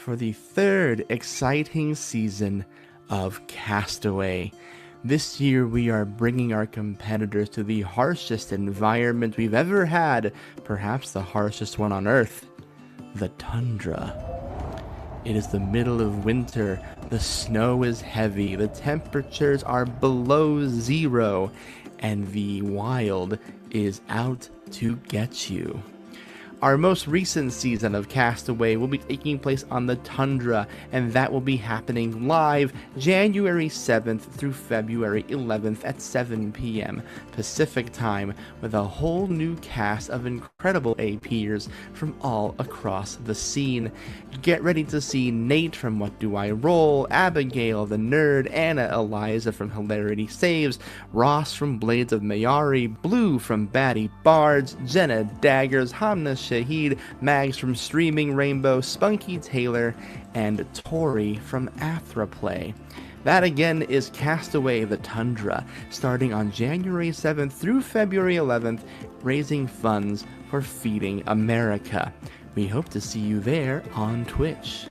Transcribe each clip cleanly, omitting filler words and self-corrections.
for the third exciting season of Castaway. This year we are bringing our competitors to the harshest environment we've ever had, perhaps the harshest one on Earth, the tundra. It is the middle of winter, the snow is heavy, the temperatures are below zero, and the wild is out to get you. Our most recent season of Castaway will be taking place on the tundra, and that will be happening live January 7th through February 11th at 7 p.m. Pacific time, with a whole new cast of incredible APers from all across the scene. Get ready to see Nate from What Do I Roll, Abigail the Nerd, Anna Eliza from Hilarity Saves, Ross from Blades of Mayari, Blue from Batty Bards, Jenna Daggers, Hamna Shahid, Mags from Streaming Rainbow, Spunky Taylor, and Tori from Athraplay. That again is Castaway the Tundra, starting on January 7th through February 11th, raising funds for Feeding America. We hope to see you there on Twitch.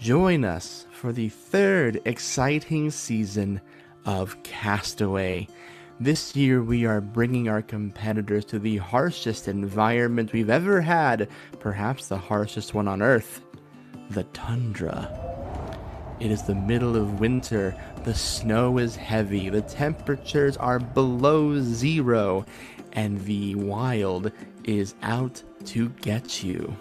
Join us for the third exciting season of Castaway. This year we are bringing our competitors to the harshest environment we've ever had, perhaps the harshest one on Earth, the tundra. It is the middle of winter, the snow is heavy, the temperatures are below zero, and the wild is out to get you.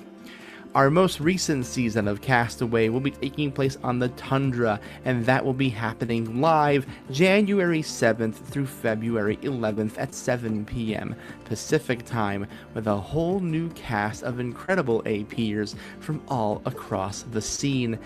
Our most recent season of Castaway will be taking place on the Tundra, and that will be happening live January 7th through February 11th at 7 p.m. Pacific Time, with a whole new cast of incredible APers from all across the scene.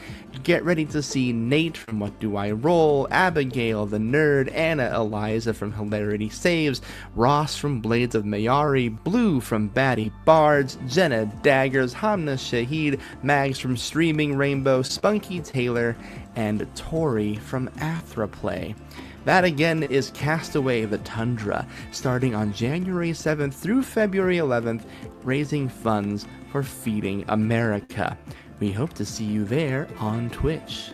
Get ready to see Nate from What Do I Roll, Abigail the Nerd, Anna Eliza from Hilarity Saves, Ross from Blades of Mayari, Blue from Batty Bards, Jenna Daggers, Hamna Shahid, Mags from Streaming Rainbow, Spunky Taylor, and Tori from Athraplay. That again is Castaway the Tundra, starting on January 7th through February 11th, raising funds for Feeding America. We hope to see you there on Twitch.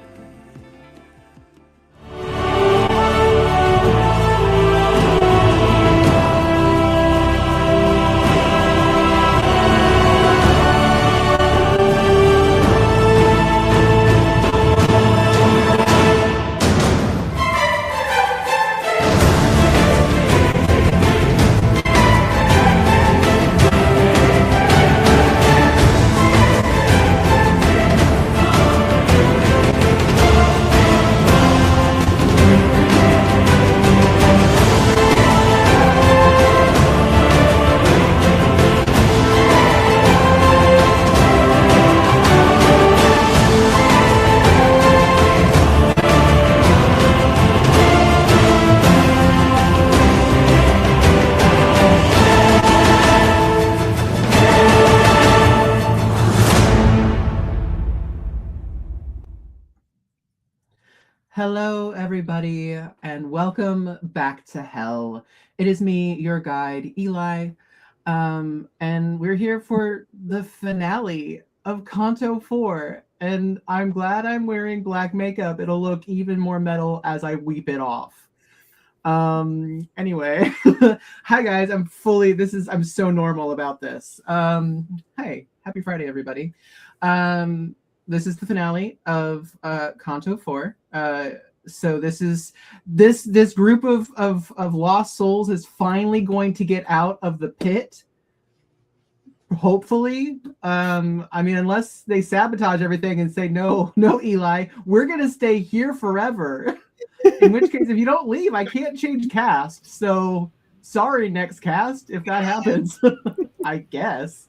Hello, everybody, and welcome back to hell. It is me, your guide, Eli, and we're here for the finale of Canto 4, and I'm glad I'm wearing black makeup. It'll look even more metal as I weep it off. Anyway, hi guys, I'm so normal about this. Hey, happy Friday, everybody. This is the finale of Canto 4. So this group of lost souls is finally going to get out of the pit. Hopefully, I mean, unless they sabotage everything and say no, Eli, we're gonna stay here forever. In which case, if you don't leave, I can't change cast. So sorry, next cast, if that happens. I guess.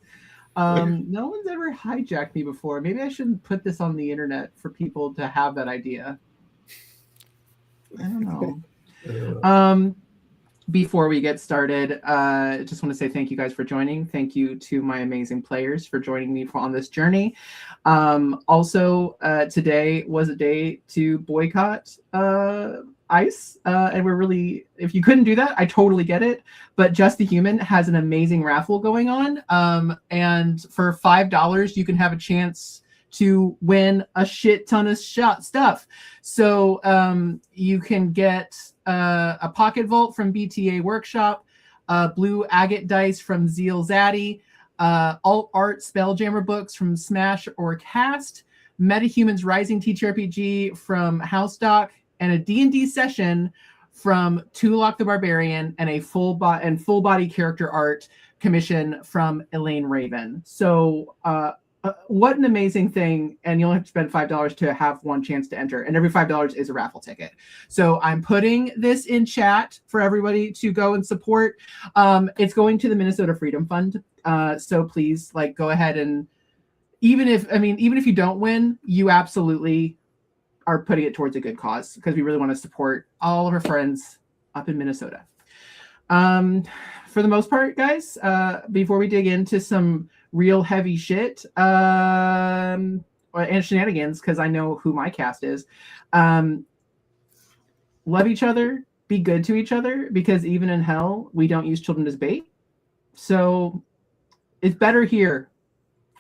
No one's ever hijacked me before. Maybe I shouldn't put this on the internet for people to have that idea. I don't know. Before we get started, I just want to say thank you guys for joining. Thank you to my amazing players for joining me on this journey. Also, today was a day to boycott ice, and we're really, if you couldn't do that, I totally get it, but Just the Human has an amazing raffle going on, and for $5 you can have a chance to win a shit ton of stuff. So you can get a pocket vault from BTA Workshop, blue agate dice from Zeal Zaddy, alt art Spelljammer books from Smash or Cast, Metahumans Rising TTRPG from House Doc, and a D&D session from Tulok the Barbarian, and a full body character art commission from Elaine Raven. So what an amazing thing, and you only have to spend $5 to have one chance to enter, and every $5 is a raffle ticket. So I'm putting this in chat for everybody to go and support. It's going to the Minnesota Freedom Fund, so please, like, go ahead, and even if you don't win, you absolutely are putting it towards a good cause, because we really want to support all of our friends up in Minnesota. For the most part, guys, before we dig into some real heavy shit and shenanigans, because I know who my cast is, love each other, be good to each other, because even in hell, we don't use children as bait. So it's better here,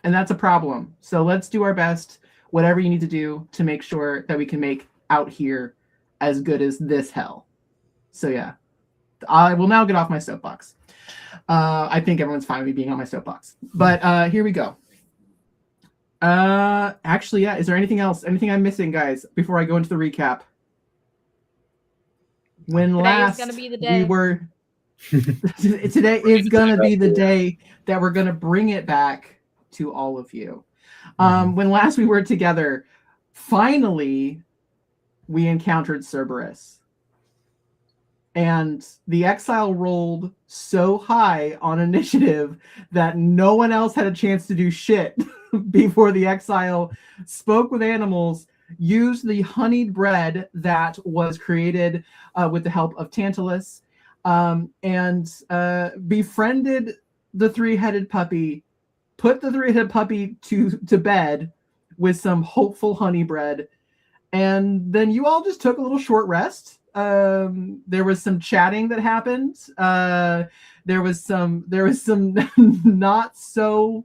and that's a problem. So let's do our best, whatever you need to do to make sure that we can make out here as good as this hell. So yeah, I will now get off my soapbox. I think everyone's fine with me being on my soapbox, but here we go. Actually, yeah, is there anything else? Anything I'm missing, guys, before I go into the recap? When today last is gonna be the day. Today is gonna be the day that we're gonna bring it back to all of you. When last we were together, finally we encountered Cerberus. And the exile rolled so high on initiative that no one else had a chance to do shit before the exile spoke with animals, used the honeyed bread that was created with the help of Tantalus, and befriended the three-headed puppy, put the three-headed puppy to bed with some hopeful honey bread, and then you all just took a little short rest. There was some chatting that happened. There was some not so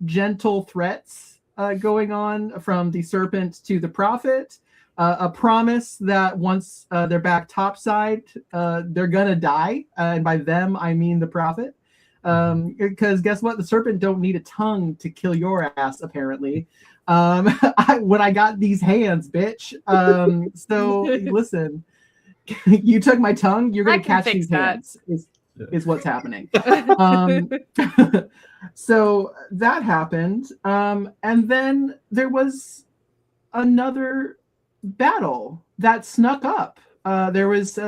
gentle threats going on from the serpent to the prophet. A promise that once they're back topside, they're gonna die, and by them I mean the prophet. Because guess what? The serpent don't need a tongue to kill your ass, apparently. When I got these hands, bitch. So listen. You took my tongue, you're gonna catch these hands is what's happening. So that happened, and then there was another battle that snuck up. There was two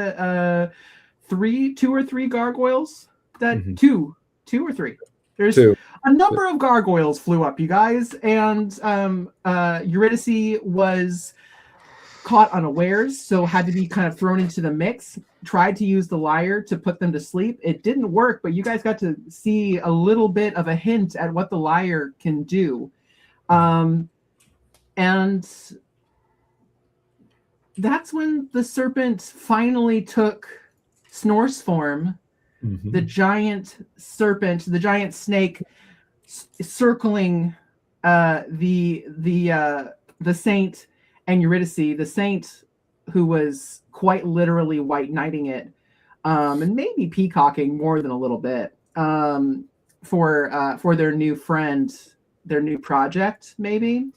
or three gargoyles that two or three. There's a number of gargoyles flew up, you guys, and Eurydice was caught unawares, so had to be kind of thrown into the mix. Tried to use the lyre to put them to sleep. It didn't work, but you guys got to see a little bit of a hint at what the lyre can do. And that's when the serpent finally took Snor's form. The giant serpent, the giant snake circling the saint and Eurydice, the saint who was quite literally white knighting it, and maybe peacocking more than a little bit, for their new friend, their new project, maybe.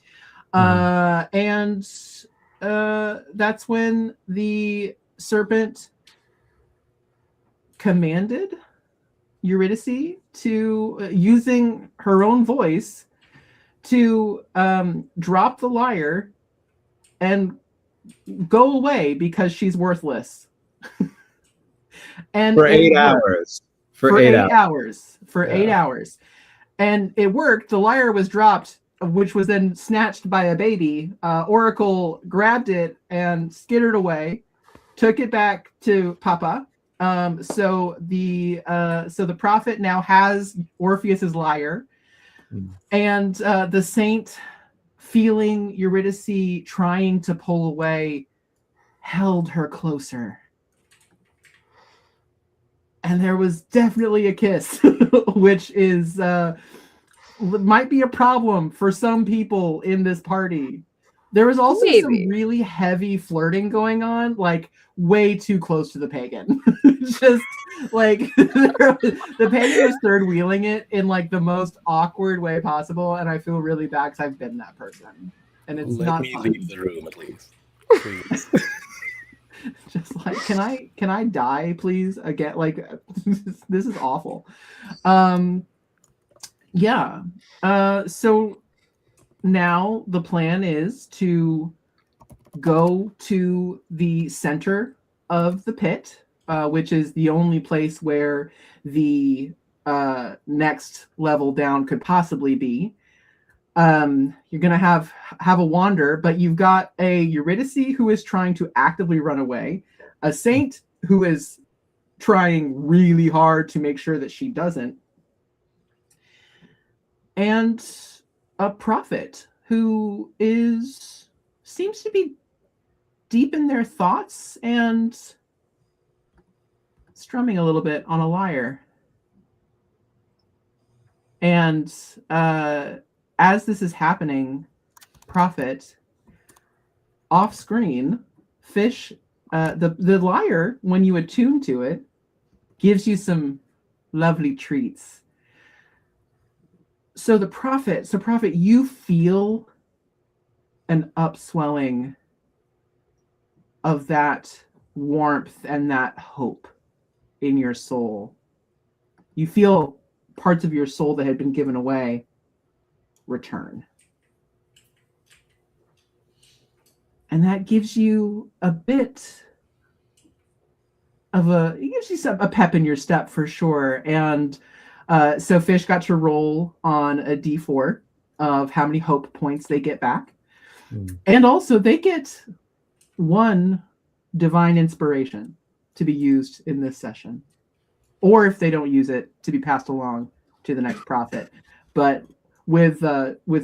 And that's when the serpent commanded Eurydice to, using her own voice, to drop the lyre and go away because she's worthless. And for 8 hours. For 8 hours. For 8 hours. And it worked. The lyre was dropped, which was then snatched by a baby. Oracle grabbed it and skittered away, took it back to Papa. So the prophet now has Orpheus's lyre, and the saint, feeling Eurydice trying to pull away, held her closer. And there was definitely a kiss, which is might be a problem for some people in this party. There was also some really heavy flirting going on, like way too close to the pagan. Just like the pagan was third wheeling it in like the most awkward way possible, and I feel really bad because I've been that person, and it's not fun. Let me leave the room at least, please. Just like, can I die, please? Again, like this is awful. Yeah. So now the plan is to go to the center of the pit, which is the only place where the next level down could possibly be. You're gonna have a wander, but you've got a Eurydice who is trying to actively run away, a saint who is trying really hard to make sure that she doesn't, and a prophet who seems to be deep in their thoughts and strumming a little bit on a lyre. And as this is happening, prophet, off screen, fish, the lyre, when you attune to it, gives you some lovely treats. So prophet, you feel an upswelling of that warmth and that hope in your soul. You feel parts of your soul that had been given away return. And that gives you a bit of a pep in your step for sure. And so Fish got to roll on a d4 of how many hope points they get back. And also they get 1 divine inspiration to be used in this session. Or if they don't use it, to be passed along to the next prophet. But with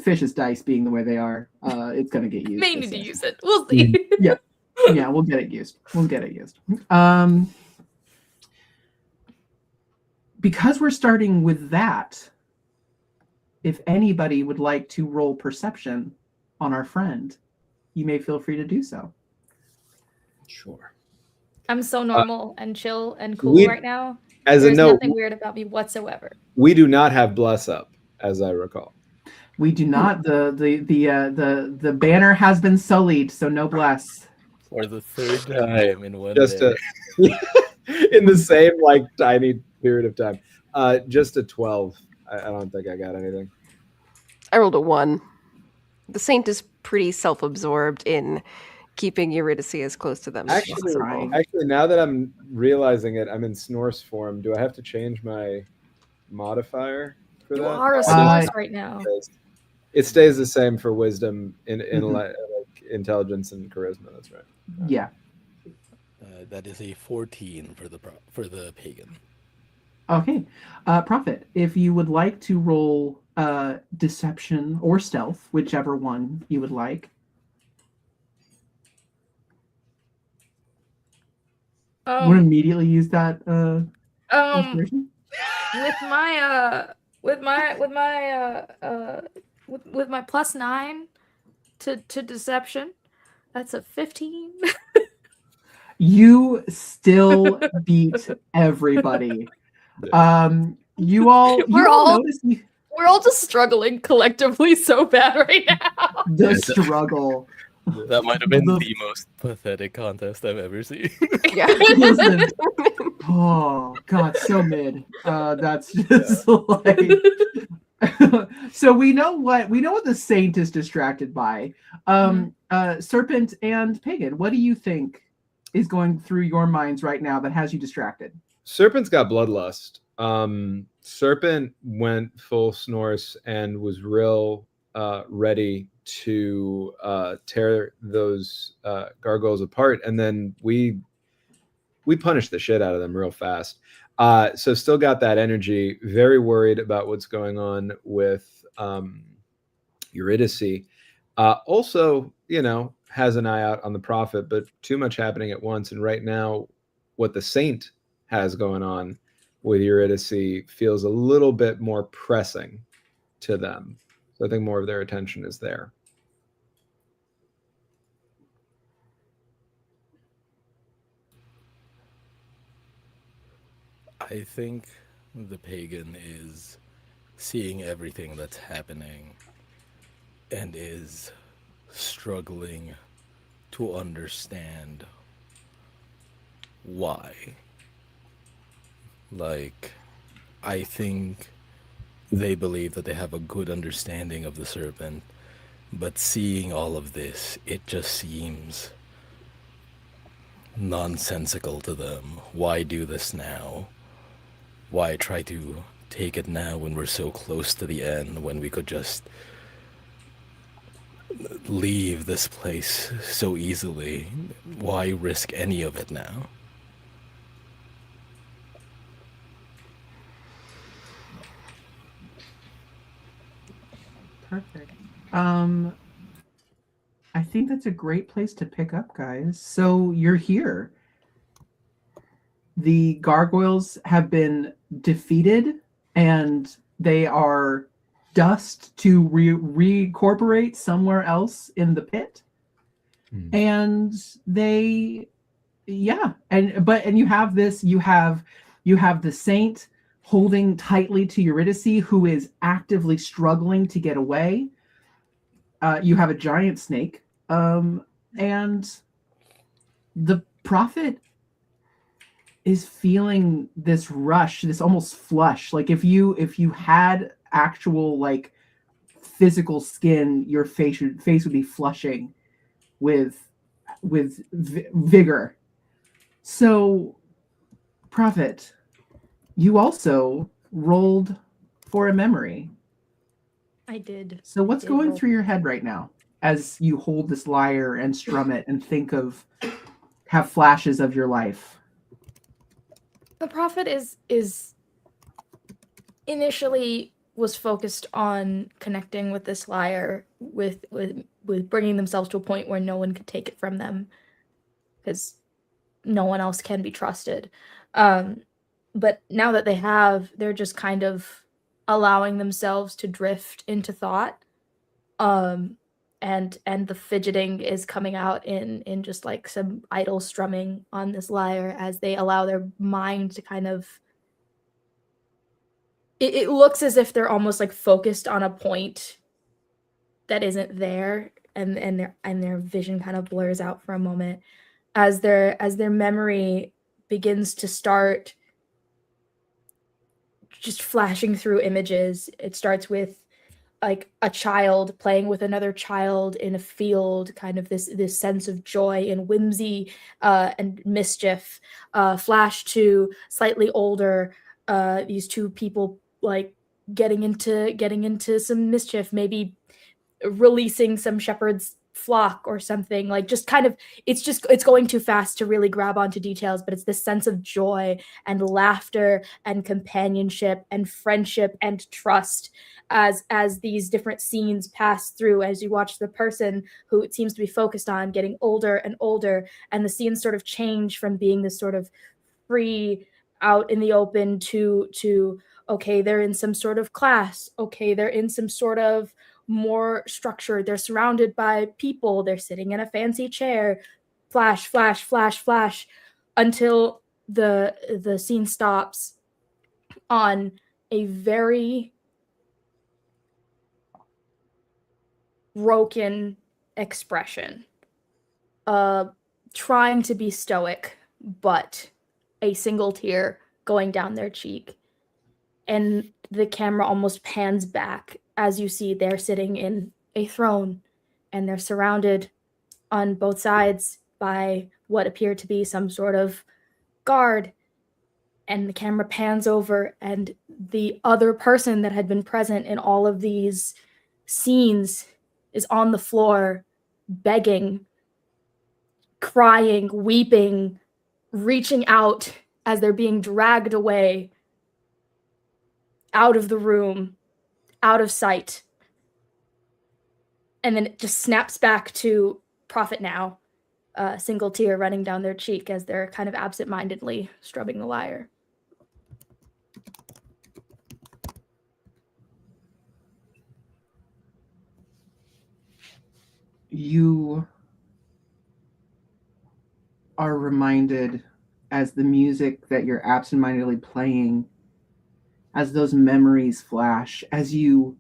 Fish's dice being the way they are, it's going to get used. May need to use it. We'll see. Yeah, we'll get it used. Because we're starting with that, if anybody would like to roll perception on our friend, you may feel free to do so. Sure. I'm so normal and chill and cool right now. As There's a note, nothing weird about me whatsoever. We do not have bless up, as I recall. We do not. The banner has been sullied, so no bless. For the 3rd time in one Just day. in the same tiny period of time. Just a 12. I don't think I got anything. I rolled a 1. The saint is pretty self-absorbed in keeping Eurydice as close to them as possible. Actually, now that I'm realizing it, I'm in Snorse form. Do I have to change my modifier for You that? are a Snorse right now. It stays the same for wisdom, intelligence, and charisma. That's right. Yeah. That is a 14 for the pagan. Okay. Prophet, if you would like to roll deception or stealth, whichever one you would like. Would immediately use that inspiration? with my +9 to deception, that's a 15. You still beat everybody. We're all just struggling collectively so bad right now. The struggle. That might have been the most pathetic contest I've ever seen. Yeah. Listen. Oh God, so mid. That's just like. So we know what the saint is distracted by. Serpent and pagan. What do you think is going through your minds right now that has you distracted? Serpent's got bloodlust. Serpent went full Snorse and was real ready to tear those gargoyles apart, and then we punished the shit out of them real fast. So still got that energy. Very worried about what's going on with Eurydice. Also, has an eye out on the prophet, but too much happening at once. And right now, what the saint has going on with Eurydice feels a little bit more pressing to them. So I think more of their attention is there. I think the pagan is seeing everything that's happening and is struggling to understand why. I think they believe that they have a good understanding of the serpent, but seeing all of this, it just seems nonsensical to them. Why do this now? Why try to take it now when we're so close to the end, when we could just leave this place so easily? Why risk any of it now? Perfect. I think that's a great place to pick up, guys. So you're here. The gargoyles have been defeated, and they are dust to reincorporate somewhere else in the pit. And they, and you have this. You have the saint holding tightly to Eurydice, who is actively struggling to get away. You have a giant snake, and the prophet is feeling this rush, this almost flush. Like if you had actual physical skin, your face would be flushing with vigor. So, Prophet, you also rolled for a memory. I did. So what's Did going roll. through your head right now as you hold this lyre and strum it and have flashes of your life? The prophet is initially was focused on connecting with this lyre, with bringing themselves to a point where no one could take it from them, because no one else can be trusted. But now that they have, they're just kind of allowing themselves to drift into thought. And the fidgeting is coming out in just like some idle strumming on this lyre as they allow their mind to kind of it looks as if they're almost like focused on a point that isn't there, and their vision kind of blurs out for a moment as their memory begins to start just flashing through images. It starts with like a child playing with another child in a field, kind of this sense of joy and whimsy and mischief. Flash to slightly older, these two people like getting into some mischief, maybe releasing some shepherd's flock or something, like just kind of it's going too fast to really grab onto details, but it's this sense of joy and laughter and companionship and friendship and trust as these different scenes pass through, as you watch the person who it seems to be focused on getting older and older, and the scenes sort of change from being this sort of free out in the open to okay, they're in some sort of class, okay, they're in some sort of more structured, they're surrounded by people, they're sitting in a fancy chair, flash flash flash flash, until the scene stops on a very broken expression, trying to be stoic, but a single tear going down their cheek, and the camera almost pans back as you see they're sitting in a throne, and they're surrounded on both sides by what appear to be some sort of guard, and the camera pans over, and the other person that had been present in all of these scenes is on the floor, begging, crying, weeping, reaching out as they're being dragged away, out of the room, out of sight. And then it just snaps back to Prophet now, a single tear running down their cheek as they're kind of absent-mindedly strumming the lyre. You are reminded, as the music that you're absent-mindedly playing, as those memories flash, as you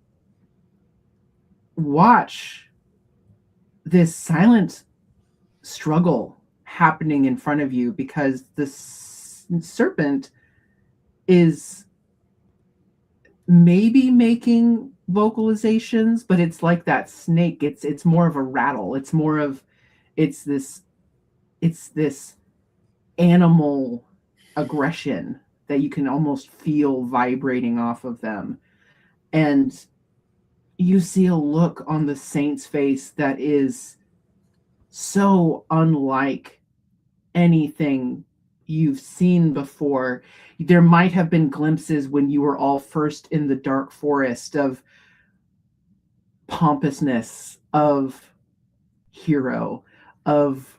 watch this silent struggle happening in front of you, because the serpent is maybe making vocalizations, but it's like that snake. It's more of a rattle. It's this animal aggression that you can almost feel vibrating off of them. And you see a look on the saint's face that is so unlike anything you've seen before. There might have been glimpses when you were all first in the dark forest of pompousness, of hero, of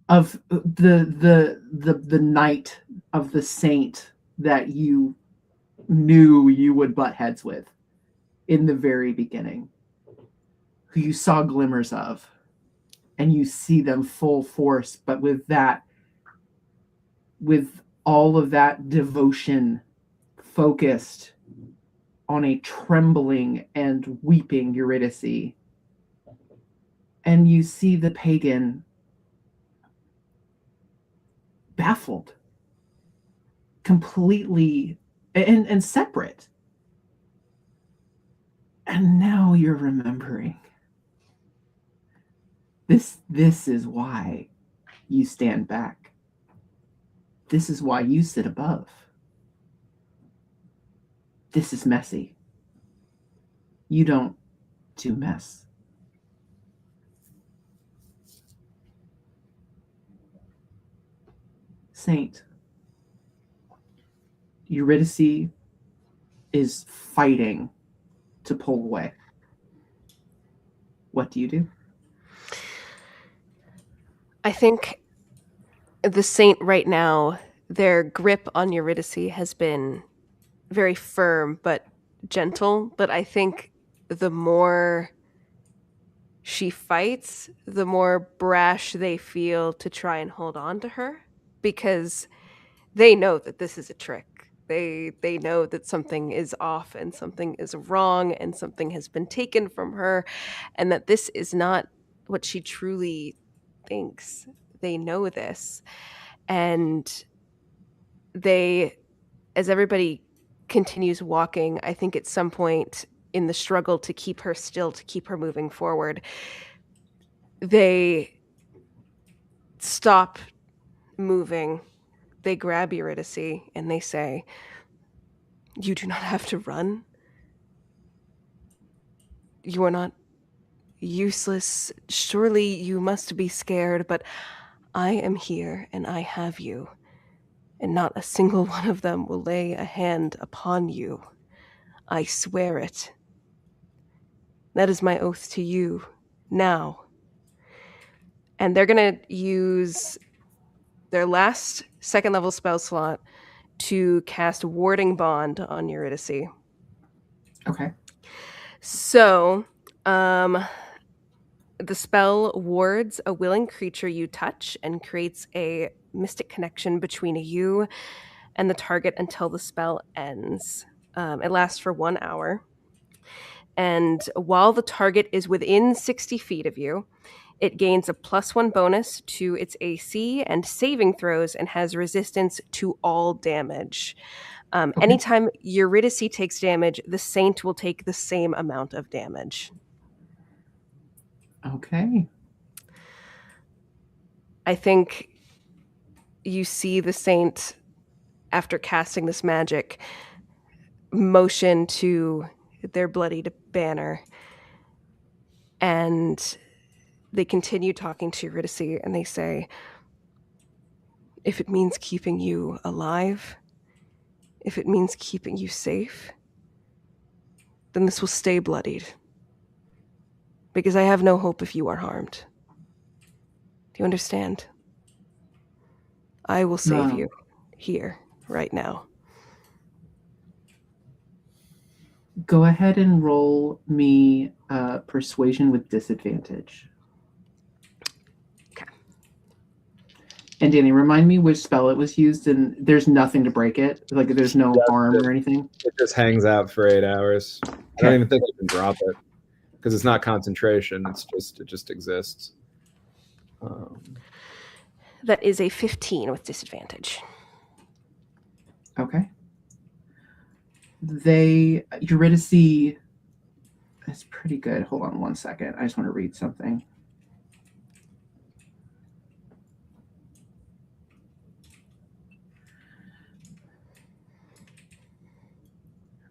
the knight of the saint that you knew you would butt heads with in the very beginning, who you saw glimmers of, and you see them full force, but with all of that devotion focused on a trembling and weeping Eurydice. And you see the pagan baffled, completely and separate. And now you're remembering. This is why you stand back. This is why you sit above. This is messy. You don't do mess. Saint, Eurydice is fighting to pull away. What do you do? I think the Saint right now, their grip on Eurydice has been very firm but gentle. But I think the more she fights, the more brash they feel to try and hold on to her, because they know that this is a trick. They know that something is off and something is wrong and something has been taken from her, and that this is not what she truly thinks. They know this. And they, as everybody continues walking, I think at some point in the struggle to keep her still, to keep her moving forward, they stop moving. They grab Eurydice and they say, "You do not have to run. You are not useless. Surely you must be scared, but I am here and I have you, and not a single one of them will lay a hand upon you. I swear it. That is my oath to you now." And they're going to use their last second level spell slot to cast Warding Bond on Eurydice. Okay. So, the spell wards a willing creature you touch and creates a mystic connection between you and the target until the spell ends. It lasts for 1 hour. And while the target is within 60 feet of you, it gains a +1 bonus to its AC and saving throws and has resistance to all damage. Okay. Anytime Eurydice takes damage, the Saint will take the same amount of damage. Okay. I think you see the Saint, after casting this magic, motion to their bloodied banner, and they continue talking to Eurydice, and they say, "If it means keeping you alive, if it means keeping you safe, then this will stay bloodied, because I have no hope if you are harmed. Do you understand? I will save you here, right now." Go ahead and roll me persuasion with disadvantage. Okay. And Danny, remind me which spell it was used, and there's nothing to break it. Like there's no harm or anything. It just hangs out for 8 hours. I don't even think you can drop it because it's not concentration. It just exists. That is a 15 with disadvantage. Okay. Eurydice, that's pretty good. Hold on 1 second. I just want to read something.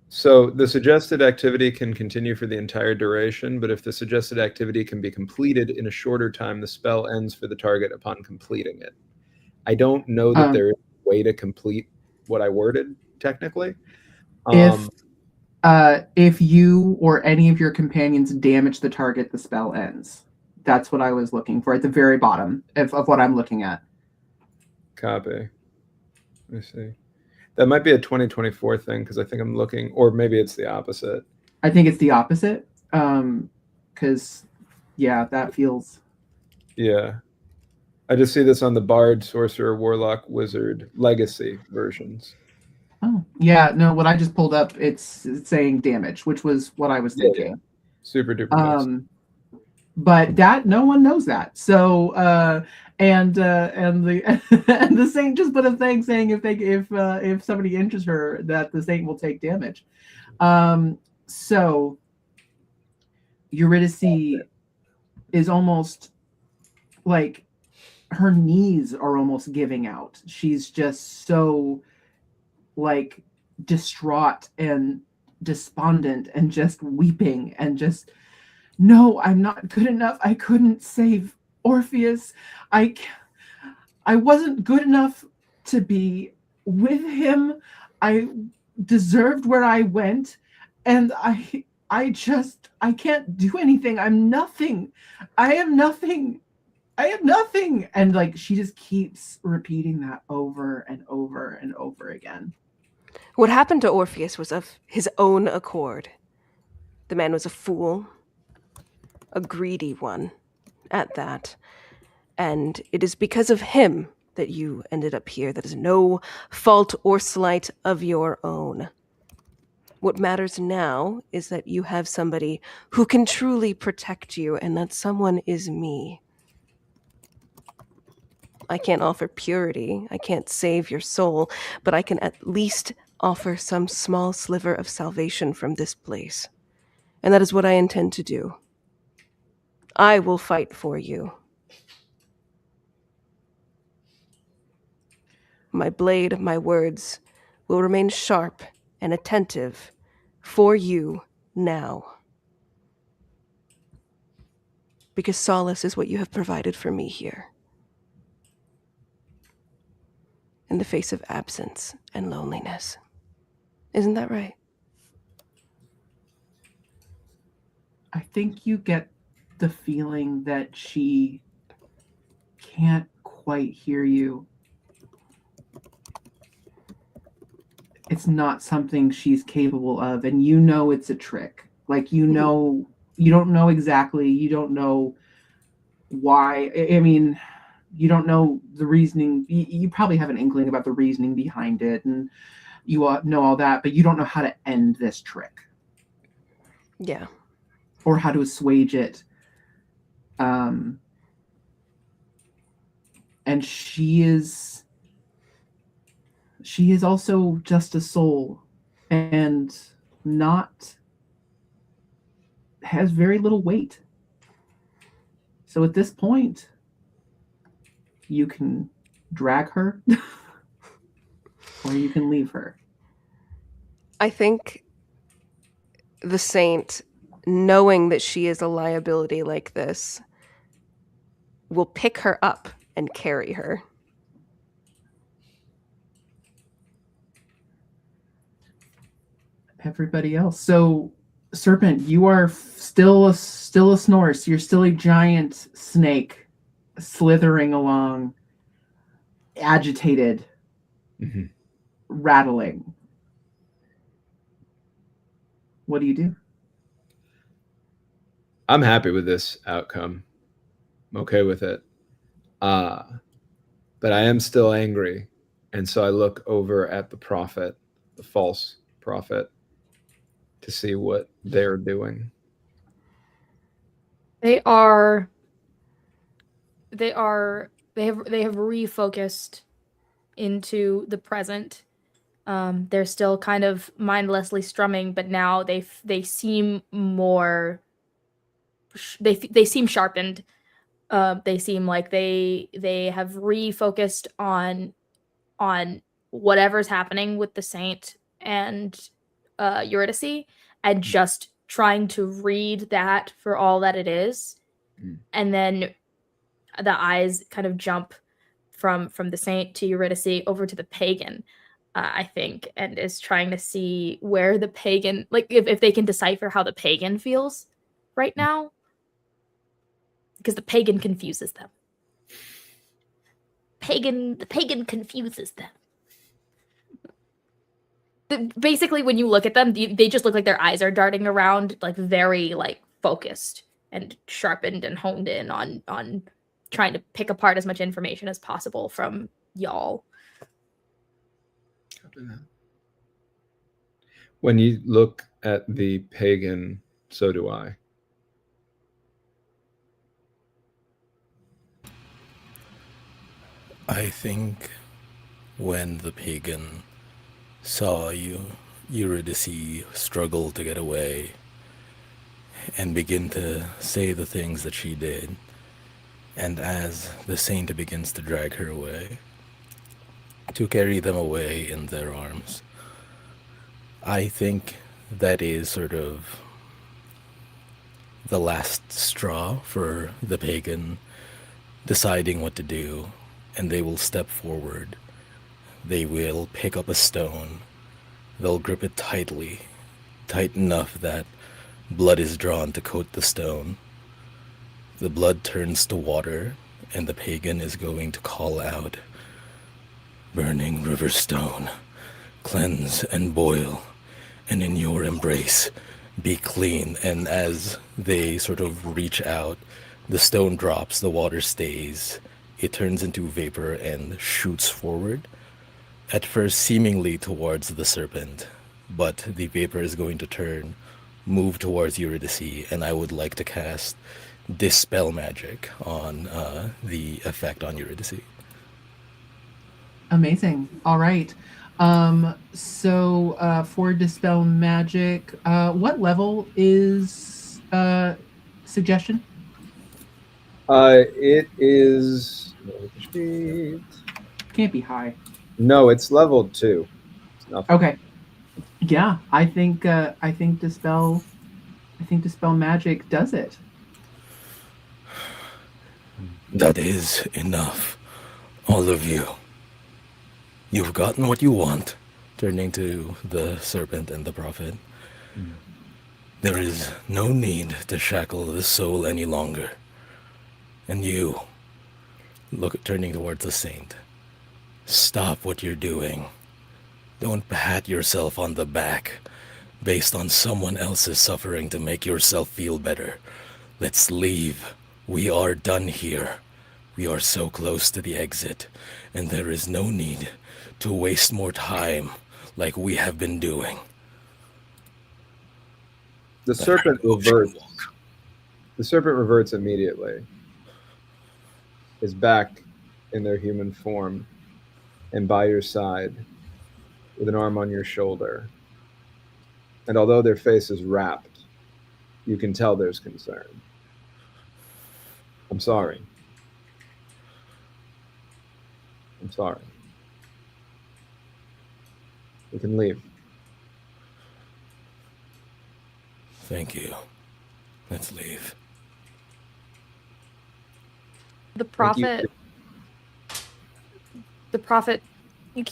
So the suggested activity can continue for the entire duration, but if the suggested activity can be completed in a shorter time, the spell ends for the target upon completing it. I don't know that there is a way to complete what I worded, technically. If you or any of your companions damage the target, the spell ends. That's what I was looking for at the very bottom of what I'm looking at. Copy. Let me see. That might be a 2024 thing because I think I'm looking, or maybe it's the opposite. I think it's the opposite. Because, yeah, that feels. Yeah. I just see this on the Bard, Sorcerer, Warlock, Wizard, Legacy versions. Oh, yeah. No, what I just pulled up, it's saying damage, which was what I was thinking. Yeah. Super duper. But that no one knows that. So and the and the Saint just put a thing saying if somebody injures her, that the Saint will take damage. So Eurydice is almost like her knees are almost giving out. She's just so like distraught and despondent and just weeping and just, no, I'm not good enough. I couldn't save Orpheus. I wasn't good enough to be with him. I deserved where I went, and I can't do anything. I'm nothing. I am nothing. I am nothing. And like she just keeps repeating that over and over and over again. What happened to Orpheus was of his own accord. The man was a fool, a greedy one, at that. And it is because of him that you ended up here. That is no fault or slight of your own. What matters now is that you have somebody who can truly protect you, and that someone is me. I can't offer purity, I can't save your soul, but I can at least offer some small sliver of salvation from this place. And that is what I intend to do. I will fight for you. My blade, my words, will remain sharp and attentive for you now. Because solace is what you have provided for me here. In the face of absence and loneliness. Isn't that right? I think you get the feeling that she can't quite hear you. It's not something she's capable of, and you know it's a trick. Like, you know, you don't know exactly, you don't know why. I mean, you don't know the reasoning. You probably have an inkling about the reasoning behind it, and you know all that, but you don't know how to end this trick. Yeah. Or how to assuage it. And she is also just a soul, and has very little weight. So at this point, you can drag her or you can leave her. I think the saint, knowing that she is a liability like this, will pick her up and carry her. Everybody else. So, Serpent, you are still a Snorse. You're still a giant snake slithering along, agitated, rattling. What do you do? I'm happy with this outcome. I'm okay with it. But I am still angry. And so I look over at the prophet, the false prophet, to see what they're doing. They have refocused into the present. They're still kind of mindlessly strumming, but now they seem more. They seem sharpened. They seem like they have refocused on whatever's happening with the saint and Eurydice, and just trying to read that for all that it is. And then the eyes kind of jump from the saint to Eurydice over to the pagan, I think, and is trying to see where the pagan, like if they can decipher how the pagan feels right now, because the pagan confuses them. The pagan confuses them. Basically, when you look at them, they just look like their eyes are darting around, like very like focused and sharpened and honed in on trying to pick apart as much information as possible from y'all. When you look at the pagan, so do I. I think when the pagan saw Eurydice struggle to get away and begin to say the things that she did, And as the saint begins to drag her away, to carry them away in their arms, I think that is sort of the last straw for the pagan deciding what to do, and they will step forward. They will pick up a stone. They'll grip it tightly, tight enough that blood is drawn to coat the stone. The blood turns to water, and the pagan is going to call out, "Burning river stone, cleanse and boil, and in your embrace be clean." And as they sort of reach out, the stone drops, the water stays, it turns into vapor and shoots forward, at first seemingly towards the serpent, but the vapor is going to move towards Eurydice, and I would like to cast Dispel Magic on the effect on Eurydice. Amazing. All right. So for Dispel Magic, what level is Suggestion? It is. Can't be high. No, it's level 2. It's nothing. Okay. Yeah, I think Dispel Magic does it. That is enough, all of you. You've gotten what you want. Turning to the serpent and the prophet. There is no need to shackle the soul any longer. And you, turning towards the saint, stop what you're doing. Don't pat yourself on the back based on someone else's suffering to make yourself feel better. Let's leave. We are done here. We are so close to the exit, and there is no need to waste more time like we have been doing. The serpent reverts. The serpent reverts immediately. Is back in their human form and by your side with an arm on your shoulder. And although their face is wrapped, you can tell there's concern. I'm sorry. I'm sorry. We can leave. Thank you. Let's leave. The prophet. The prophet. You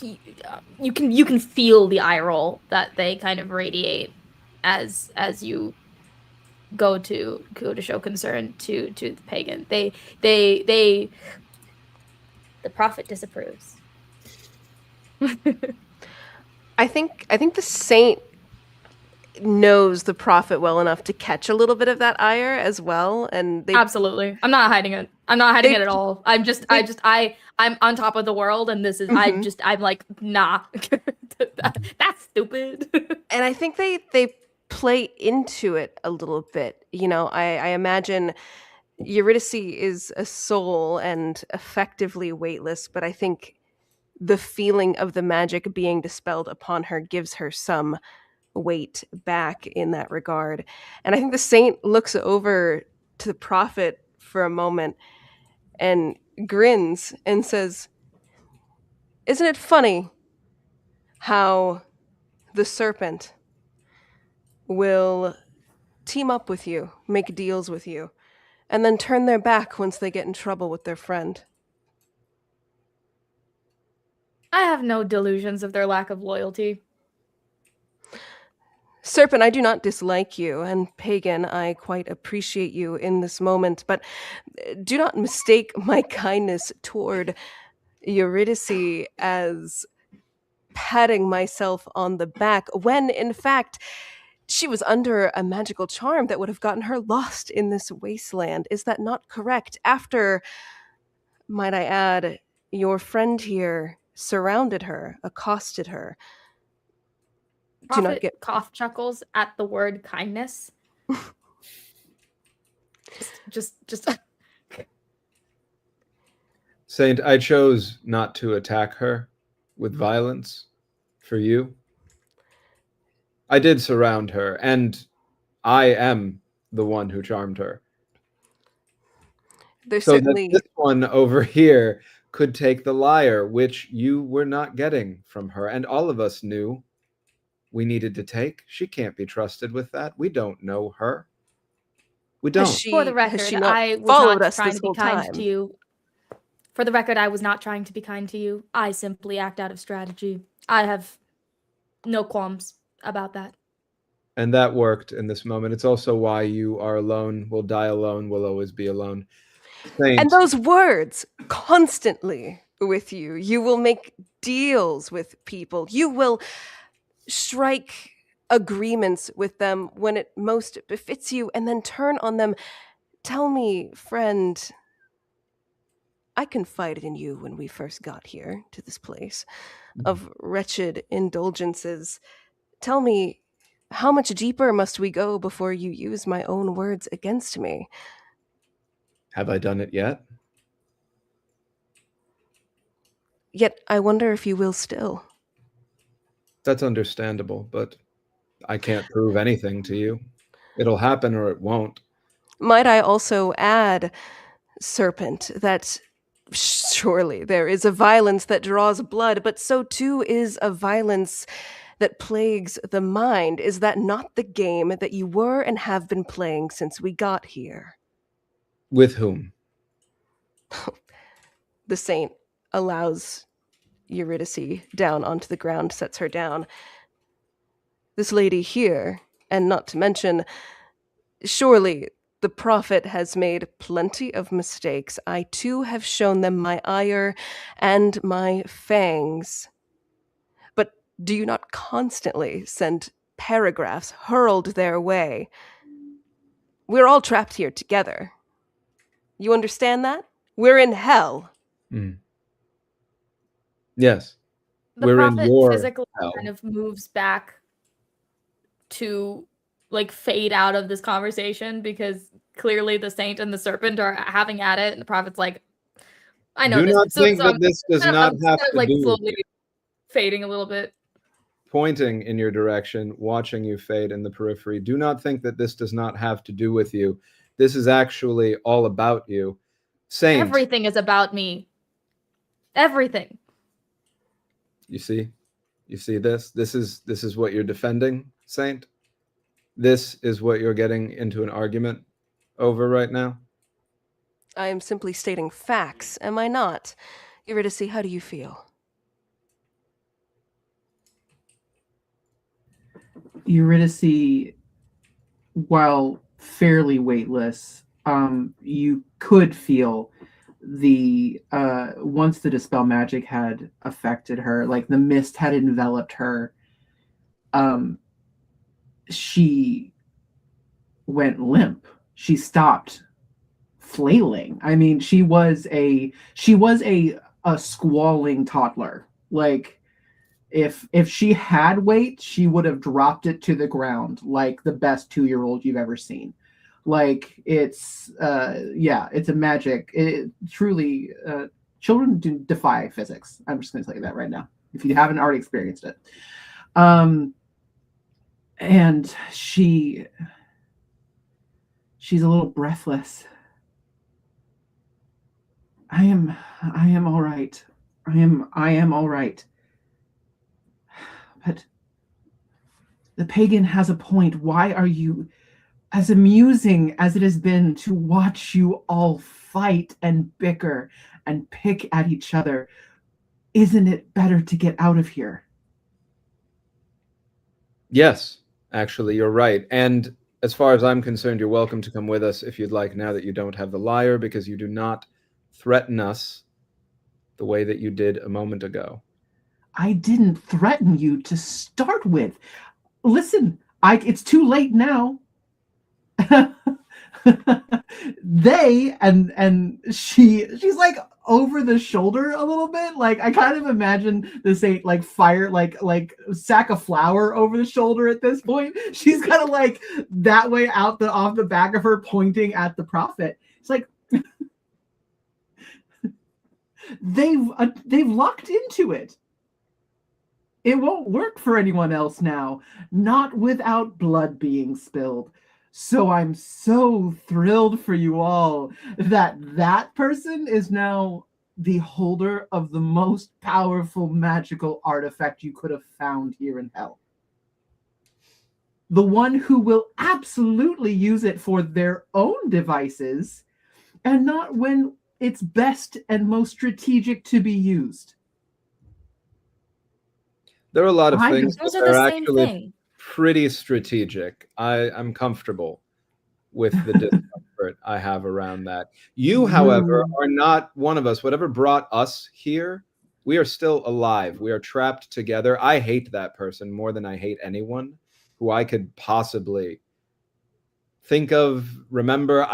can feel the eye roll that they kind of radiate as you go to show concern to the pagan. The prophet disapproves. I think the saint knows the prophet well enough to catch a little bit of that ire as well, and they Absolutely. I'm not hiding it. I'm not hiding it at all. I'm on top of the world, and this is I'm like, nah. That's stupid. And I think they play into it a little bit. You know, I imagine Eurydice is a soul and effectively weightless, but I think the feeling of the magic being dispelled upon her gives her some weight back in that regard. And I think the saint looks over to the prophet for a moment and grins and says, "Isn't it funny how the serpent will team up with you, make deals with you, and then turn their back once they get in trouble with their friend?" I have no delusions of their lack of loyalty. Serpent, I do not dislike you, and Pagan, I quite appreciate you in this moment, but do not mistake my kindness toward Eurydice as patting myself on the back, when in fact she was under a magical charm that would have gotten her lost in this wasteland. Is that not correct? After, might I add, your friend here surrounded her, accosted her. Do not get cough chuckles at the word kindness. just Saint, I chose not to attack her with violence for you. I did surround her, and I am the one who charmed her. There's So certainly that this one over here could take the lyre, which you were not getting from her, and all of us knew we needed to take. She can't be trusted with that. We don't know her. We has don't. For the she record, not I was followed not us trying this to be whole kind time? to you. For the record, I was not trying to be kind to you. I simply act out of strategy. I have no qualms about that. And that worked in this moment. It's also why you are alone, will die alone, will always be alone. Saint, And those words constantly with you. You will make deals with people. You will strike agreements with them when it most befits you and then turn on them. Tell me, friend, I confided in you when we first got here to this place of wretched indulgences. Tell me, how much deeper must we go before you use my own words against me? have I done it yet? Yet I wonder if you will still. That's understandable, but I can't prove anything to you. It'll happen or it won't. Might I also add, Serpent, that surely there is a violence that draws blood, but so too is a violence that plagues the mind. Is that not the game that you were and have been playing since we got here? With whom? The saint allows Eurydice down onto the ground, sets her down. This lady here, and not to mention, surely the prophet has made plenty of mistakes. I too have shown them my ire and my fangs. But do you not constantly send paragraphs hurled their way? We're all trapped here together. You understand that? We're in hell. Mm. Yes. The We're in prophet your physically hell. kind of moves back to like fade out of this conversation because clearly the saint and the serpent are having at it, and the prophet's like, I know Do this. not think that this does I'm not kind have of to like do with slowly you. fading a little bit. Pointing in your direction, watching you fade in the periphery. Do not think that this does not have to do with you. This is actually all about you. Saint, Everything is about me. Everything. you see this? This is what you're defending, Saint? This is what you're getting into an argument over right now? I am simply stating facts, am I not? Eurydice, how do you feel? Eurydice, while fairly weightless, you could feel the once the dispel magic had affected her, like the mist had enveloped her, she went limp. She stopped flailing. I mean, she was a squalling toddler. Like if she had weight, she would have dropped it to the ground like the best 2-year-old you've ever seen. Like it's it's a magic. It truly children defy physics. I'm just going to tell you that right now if you haven't already experienced it. And she's a little breathless. I am all right. I am all right. But the pagan has a point. Why are you, as amusing as it has been to watch you all fight and bicker and pick at each other, isn't it better to get out of here? Yes, actually, you're right. And as far as I'm concerned, you're welcome to come with us if you'd like, now that you don't have the lyre, because you do not threaten us the way that you did a moment ago. I didn't threaten you to start with. Listen, it's too late now. They and she's like over the shoulder a little bit. Like I kind of imagine this ain't like fire like sack of flour over the shoulder at this point. She's kind of like that way off the back of her, pointing at the prophet. It's like they've locked into it. It won't work for anyone else now, not without blood being spilled. So I'm so thrilled for you all that that person is now the holder of the most powerful magical artifact you could have found here in hell. The one who will absolutely use it for their own devices and not when it's best and most strategic to be used. There are a lot of I things, just- but Those are they're the same actually thing. pretty strategic. I'm comfortable with the discomfort I have around that. You, however, are not one of us. Whatever brought us here, we are still alive. We are trapped together. I hate that person more than I hate anyone who I could possibly think of, remember.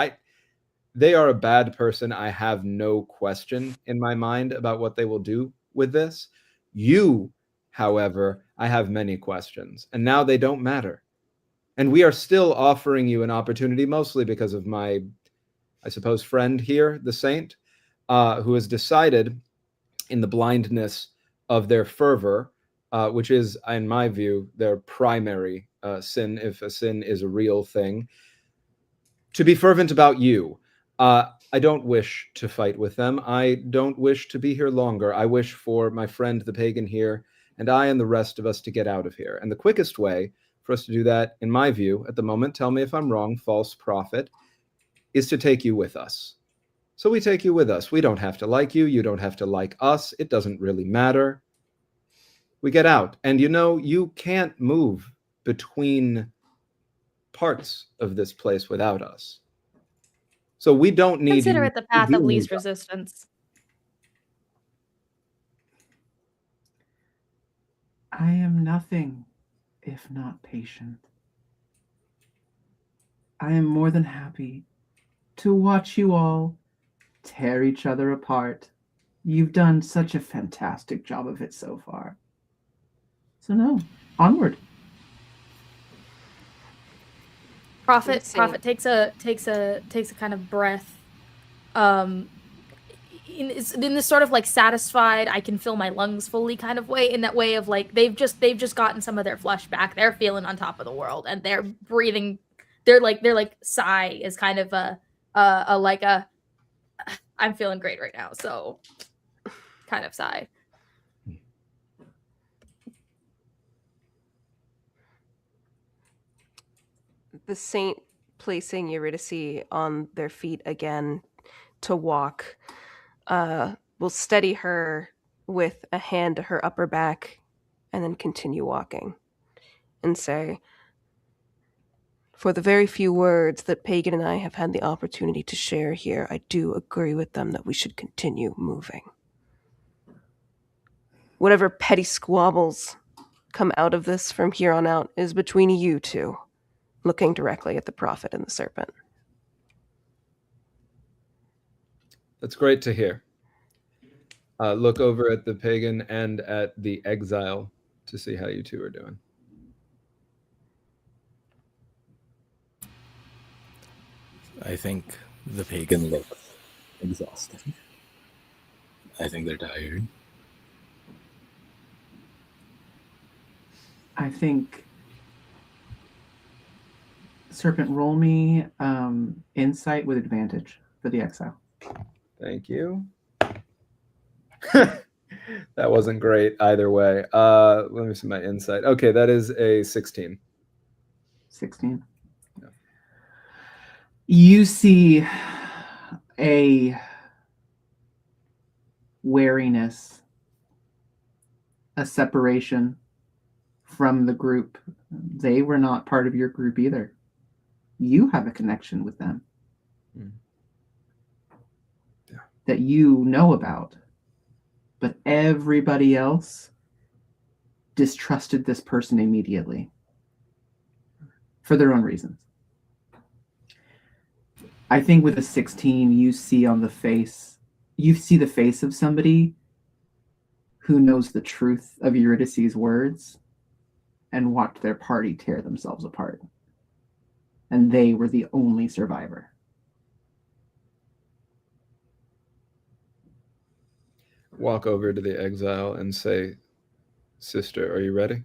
They are a bad person. I have no question in my mind about what they will do with this. You, however, I have many questions, and now they don't matter. And we are still offering you an opportunity, mostly because of my, I suppose, friend here, the saint, who has decided in the blindness of their fervor, which is, in my view, their primary sin, if a sin is a real thing, to be fervent about you. I don't wish to fight with them. I don't wish to be here longer. I wish for my friend, the pagan here, and I and the rest of us to get out of here. And the quickest way for us to do that, in my view, at the moment, tell me if I'm wrong, false prophet, is to take you with us. So we take you with us. We don't have to like you. You don't have to like us. It doesn't really matter. We get out. And you can't move between parts of this place without us. So we don't need Consider you it the to path do of least anything. resistance. I am nothing if not patient. I am more than happy to watch you all tear each other apart. You've done such a fantastic job of it so far. So no, onward. Prophet Insane. takes a kind of breath. In this sort of like satisfied, I can fill my lungs fully kind of way, in that way of like they've just gotten some of their flesh back. They're feeling on top of the world, and they're breathing. Their sigh is kind of a I'm feeling great right now, so kind of sigh. The saint placing Eurydice on their feet again to walk will steady her with a hand to her upper back and then continue walking and say, for the very few words that Pagan and I have had the opportunity to share here, I do agree with them that we should continue moving. Whatever petty squabbles come out of this from here on out is between you two, looking directly at the prophet and the serpent. That's great to hear. Look over at the pagan and at the exile to see how you two are doing. I think the pagan looks exhausted. I think they're tired. I think Serpent, roll me insight with advantage for the exile. Thank you. That wasn't great either way. Let me see my insight. Okay, that is a 16. 16. Yeah. You see a wariness, a separation from the group. They were not part of your group either. You have a connection with them that you know about. But everybody else distrusted this person immediately for their own reasons. I think with a 16, you see the face of somebody who knows the truth of Eurydice's words and watched their party tear themselves apart. And they were the only survivor. Walk over to the exile and say, sister, are you ready?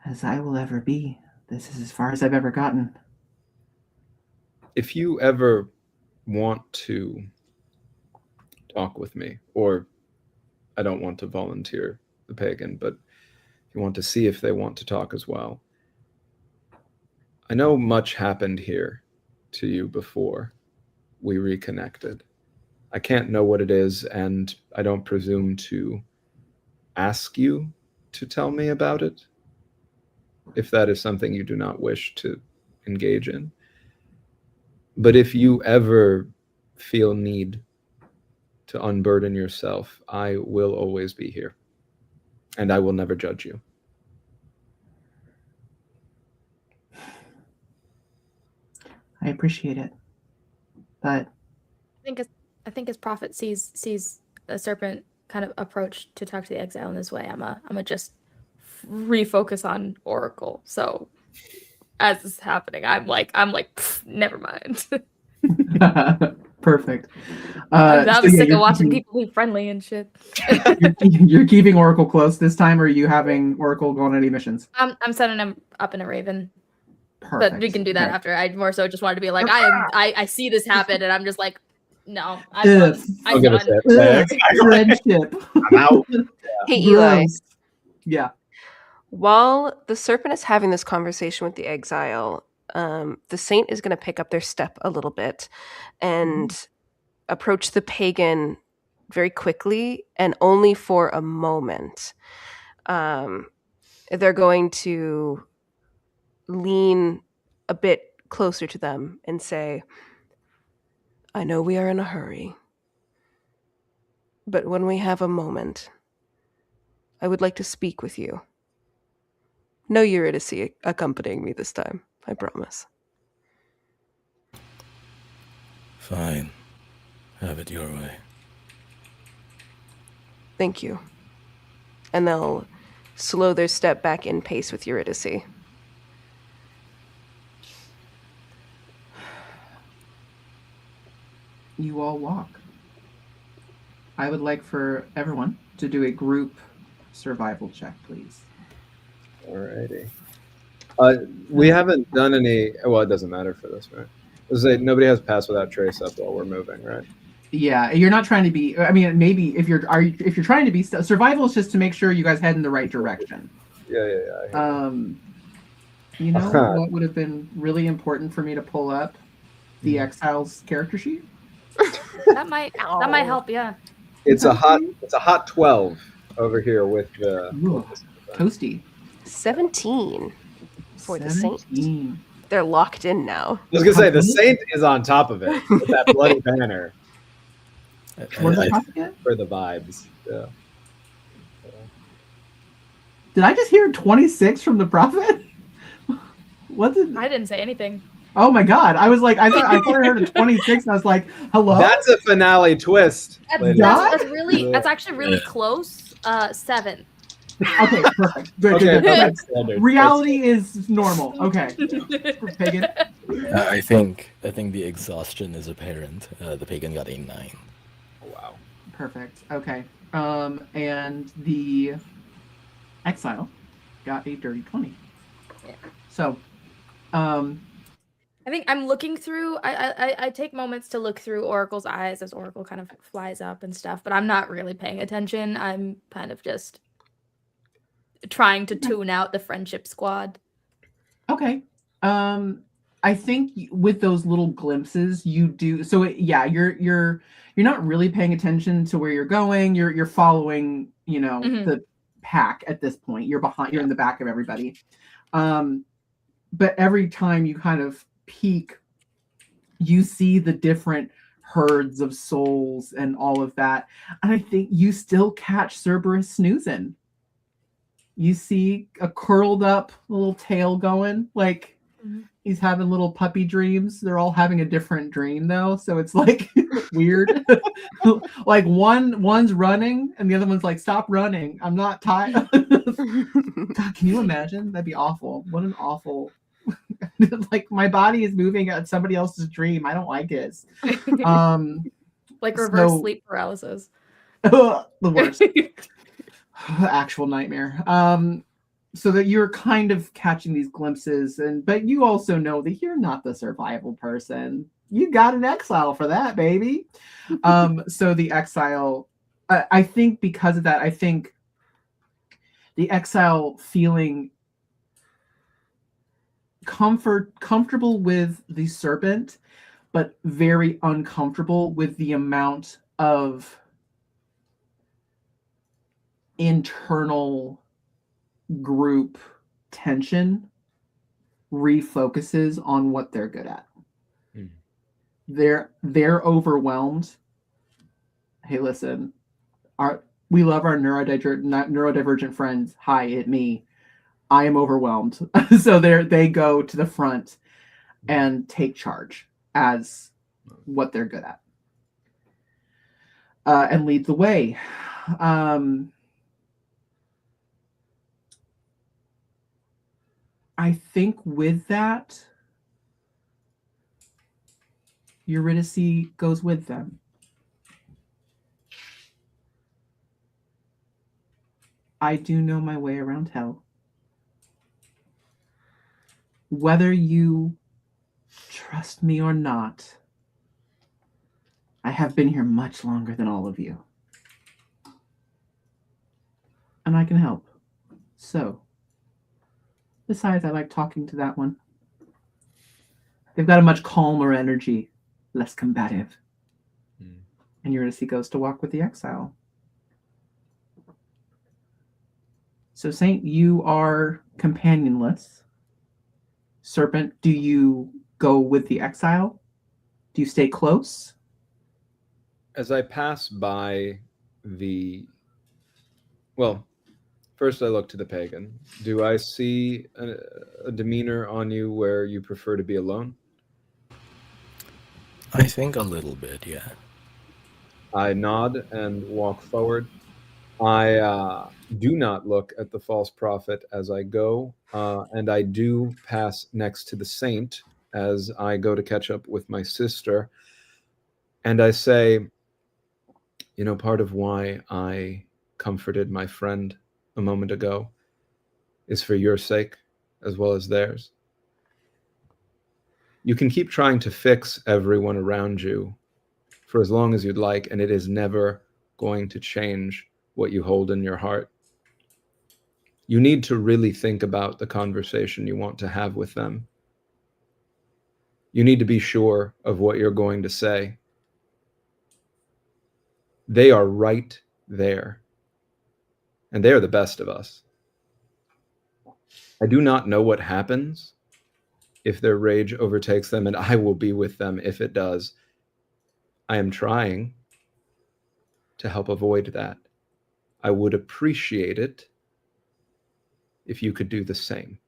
As I will ever be, This is as far as I've ever gotten. If you ever want to talk with me, or I don't want to volunteer the pagan, but if you want to see if they want to talk as well, I know much happened here to you before we reconnected. I can't know what it is, and I don't presume to ask you to tell me about it, if that is something you do not wish to engage in. But if you ever feel need to unburden yourself, I will always be here, and I will never judge you. I appreciate it, but I think as Prophet sees a serpent kind of approach to talk to the exile in this way, I'm a just refocus on Oracle. So as this is happening, I'm like, never mind. perfect. I'm sick of watching people be friendly and shit. You're keeping Oracle close this time, or are you having Oracle go on any missions? I'm setting him up in a Raven. Perfect. But we can do that Okay. after. I more so just wanted to be like, I see this happen, and I'm just like, no, Ugh. I'm done. Friendship. I'm out. Hey, Eli. Gross. Yeah. While the serpent is having this conversation with the exile, the saint is going to pick up their step a little bit and approach the pagan very quickly and only for a moment. They're going to lean a bit closer to them and say, I know we are in a hurry, but when we have a moment, I would like to speak with you. No Eurydice accompanying me this time, I promise. Fine. Have it your way. Thank you. And they'll slow their step back in pace with Eurydice. You all walk. I would like for everyone to do a group survival check, please. Alrighty. We haven't done any. Well, it doesn't matter for this, right? Let's say nobody has pass without trace up while we're moving, right? Yeah, you're not trying to be. I mean, maybe if you're trying to be survival is just to make sure you guys head in the right direction. Yeah. You know what would have been really important for me to pull up the Exiles character sheet. That might help. Yeah. It's a hot 12 over here with the toasty. 17 for the saint. They're locked in now. I was gonna say the saint is on top of it with that bloody banner. What did I get? For the vibes. Yeah. Did I just hear 26 from the prophet? What did I didn't say anything. Oh my god! I was like, I thought I heard a 26, and I was like, "Hello." That's a finale twist. That's actually really close. 7. Okay, perfect. Good. Reality is normal. Okay. Pagan. I think the exhaustion is apparent. The pagan got a 9. Oh, wow. Perfect. Okay. And the exile got a dirty 20. Yeah. So, I think I'm looking through. I take moments to look through Oracle's eyes as Oracle kind of flies up and stuff, but I'm not really paying attention. I'm kind of just trying to tune out the friendship squad. Okay. I think with those little glimpses, you do. So you're not really paying attention to where you're going. You're following, the pack at this point. You're behind. You're in the back of everybody. But every time you kind of peek, you see the different herds of souls and all of that. And I think you still catch Cerberus snoozing. You see a curled up little tail going, like he's having little puppy dreams. They're all having a different dream though, so it's like weird. Like one's running and the other one's like, "Stop running. I'm not tired." God, can you imagine? That'd be awful. What an awful like my body is moving at somebody else's dream. I don't like it. Like reverse sleep paralysis. The worst. Actual nightmare. so that you're kind of catching these glimpses, but you also know that you're not the survival person. You got an exile for that, baby. So the exile, I think because of that, I think the exile feeling comfortable with the serpent, but very uncomfortable with the amount of internal group tension refocuses on what they're good at. They're overwhelmed. Hey, listen, we love our neurodivergent friends. Hi, it me. I am overwhelmed. So they go to the front and take charge as what they're good at, and lead the way. I think with that, Eurydice goes with them. I do know my way around hell. Whether you trust me or not, I have been here much longer than all of you. And I can help. So, besides, I like talking to that one. They've got a much calmer energy, less combative. And Eurydice goes to walk with the exile. So, Saint, you are companionless. Serpent, do you go with the exile? Do you stay close? As I pass by well, first I look to the pagan. Do I see a demeanor on you where you prefer to be alone? I think a little bit, yeah. I nod and walk forward. I do not look at the false prophet as I go, and I do pass next to the saint as I go to catch up with my sister. And I say, part of why I comforted my friend a moment ago is for your sake as well as theirs. You can keep trying to fix everyone around you for as long as you'd like, and it is never going to change what you hold in your heart. You need to really think about the conversation you want to have with them. You need to be sure of what you're going to say. They are right there, and they are the best of us. I do not know what happens if their rage overtakes them, and I will be with them if it does. I am trying to help avoid that. I would appreciate it if you could do the same.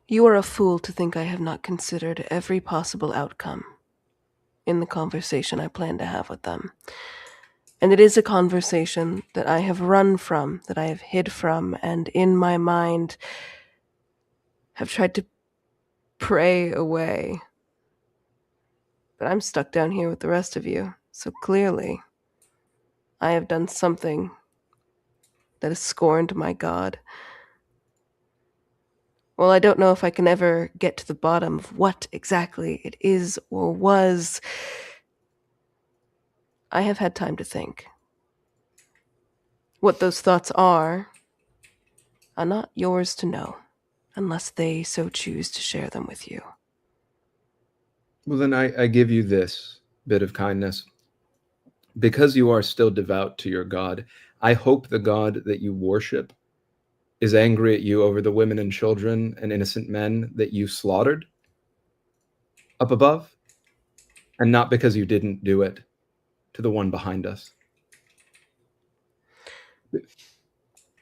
You are a fool to think I have not considered every possible outcome in the conversation I plan to have with them. And it is a conversation that I have run from, that I have hid from, and in my mind have tried to pray away. But I'm stuck down here with the rest of you, so clearly I have done something that has scorned my God. Well, I don't know if I can ever get to the bottom of what exactly it is or was. I have had time to think. What those thoughts are not yours to know, unless they so choose to share them with you. Well, then I give you this bit of kindness. Because you are still devout to your God, I hope the God that you worship is angry at you over the women and children and innocent men that you slaughtered up above, and not because you didn't do it to the one behind us.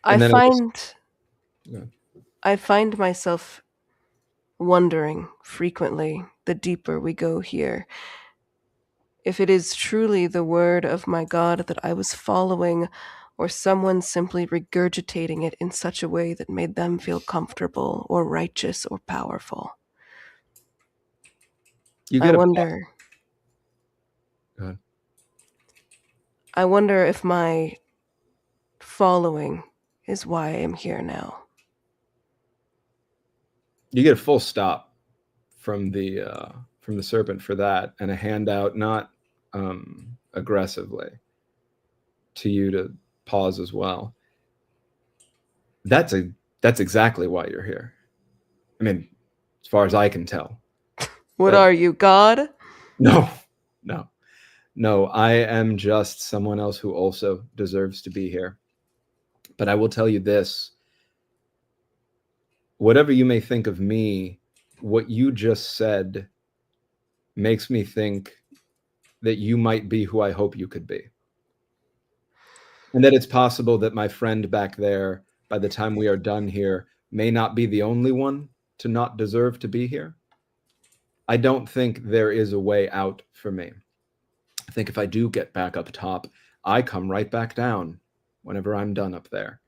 I find myself wondering frequently, the deeper we go here, if it is truly the word of my God that I was following, or someone simply regurgitating it in such a way that made them feel comfortable or righteous or powerful. I wonder. Go ahead. I wonder if my following is why I am here now. You get a full stop from the serpent for that, and a handout, not aggressively, to you to pause as well. That's exactly why you're here. I mean, as far as I can tell. What are you, God? No. I am just someone else who also deserves to be here. But I will tell you this. Whatever you may think of me, what you just said makes me think that you might be who I hope you could be. And that it's possible that my friend back there, by the time we are done here, may not be the only one to not deserve to be here. I don't think there is a way out for me. I think if I do get back up top, I come right back down whenever I'm done up there.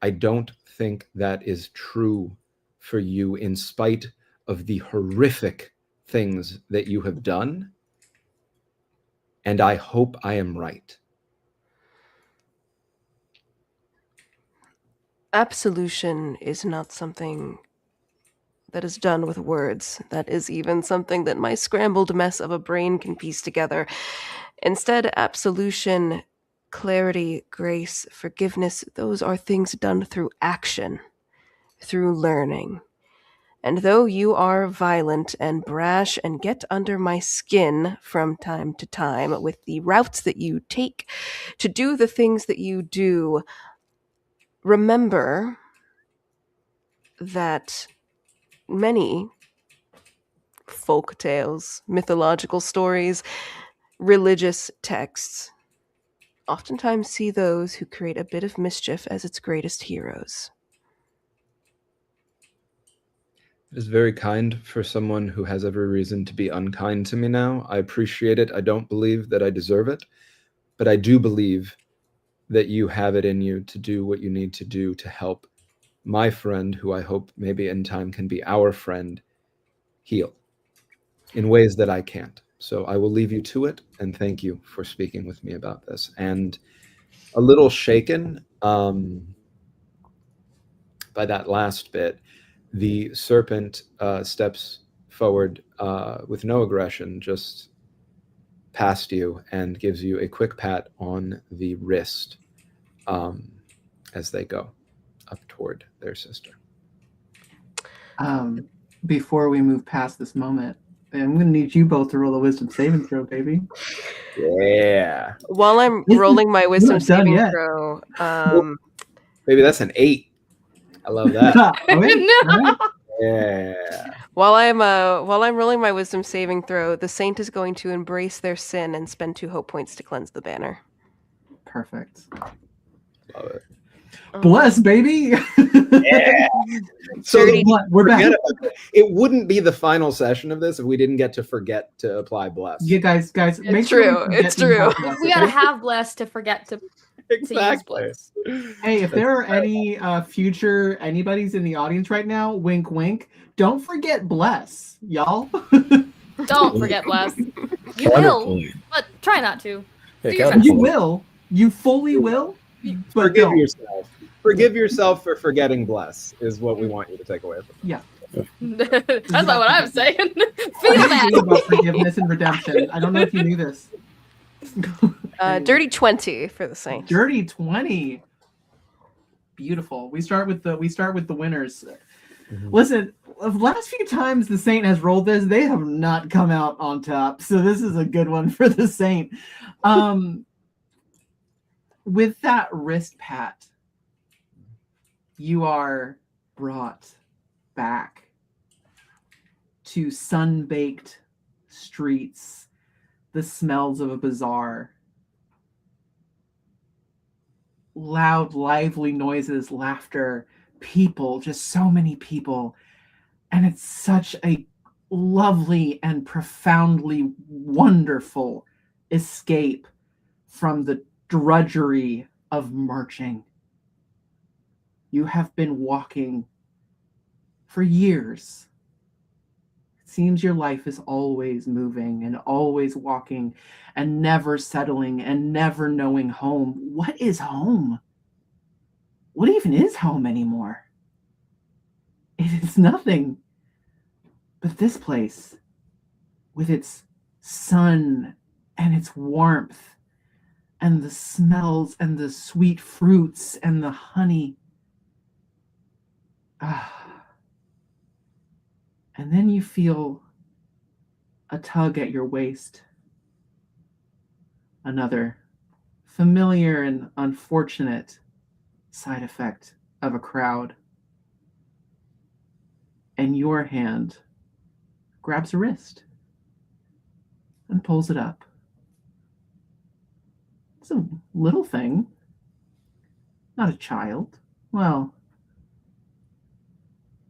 I don't think that is true for you, in spite of the horrific things that you have done. And I hope I am right. Absolution is not something that is done with words. That is even something that my scrambled mess of a brain can piece together. Instead, absolution, clarity, grace, forgiveness, those are things done through action, through learning. And though you are violent and brash and get under my skin from time to time with the routes that you take to do the things that you do, remember that many folk tales, mythological stories, religious texts oftentimes see those who create a bit of mischief as its greatest heroes. It is very kind for someone who has every reason to be unkind to me now. I appreciate it. I don't believe that I deserve it, but I do believe that you have it in you to do what you need to do to help my friend, who I hope maybe in time can be our friend, heal in ways that I can't. So I will leave you to it, and thank you for speaking with me about this. And a little shaken by that last bit, the serpent steps forward with no aggression, just past you, and gives you a quick pat on the wrist as they go up toward their sister. Before we move past this moment, I'm going to need you both to roll a wisdom saving throw, baby. Yeah. While I'm rolling my wisdom saving yet. throw, Maybe that's an 8. I love that. Okay. No. All right. Yeah. while I'm rolling my wisdom saving throw, the saint is going to embrace their sin and spend 2 hope points to cleanse the banner. Perfect. Love it. Bless, baby. Yeah. So We're back. It wouldn't be the final session of this if we didn't get to forget to apply bless. Yeah, guys, make It's sure true. we forget It's to true. have bless, We gotta okay? have blessed to forget to use Exactly. bless. Hey, if there are any future anybody's in the audience right now, wink, wink. Don't forget bless, y'all. Don't forget bless. You will, but try not to. Yeah, Do your counterpoint. You will. You fully will. But Forgive don't. yourself. Forgive yourself for forgetting bless is what we want you to take away from it. Yeah. That's not what I'm saying. Feel I'm bad. thinking about forgiveness and redemption. I don't know if you knew this. Dirty 20 for the saint. Dirty 20. Beautiful. We start with the winners. Mhm. Listen, the last few times the Saint has rolled this, they have not come out on top. So this is a good one for the Saint. With that wrist pat, you are brought back to sun-baked streets, the smells of a bazaar, loud, lively noises, laughter, people, just so many people. And it's such a lovely and profoundly wonderful escape from the drudgery of marching. You have been walking for years. It seems your life is always moving and always walking and never settling and never knowing home. What is home? what even is home anymore? It is nothing but this place with its sun and its warmth and the smells and the sweet fruits and the honey. And then you feel a tug at your waist. Another familiar and unfortunate side effect of a crowd. And your hand grabs a wrist and pulls it up. It's a little thing, not a child. Well,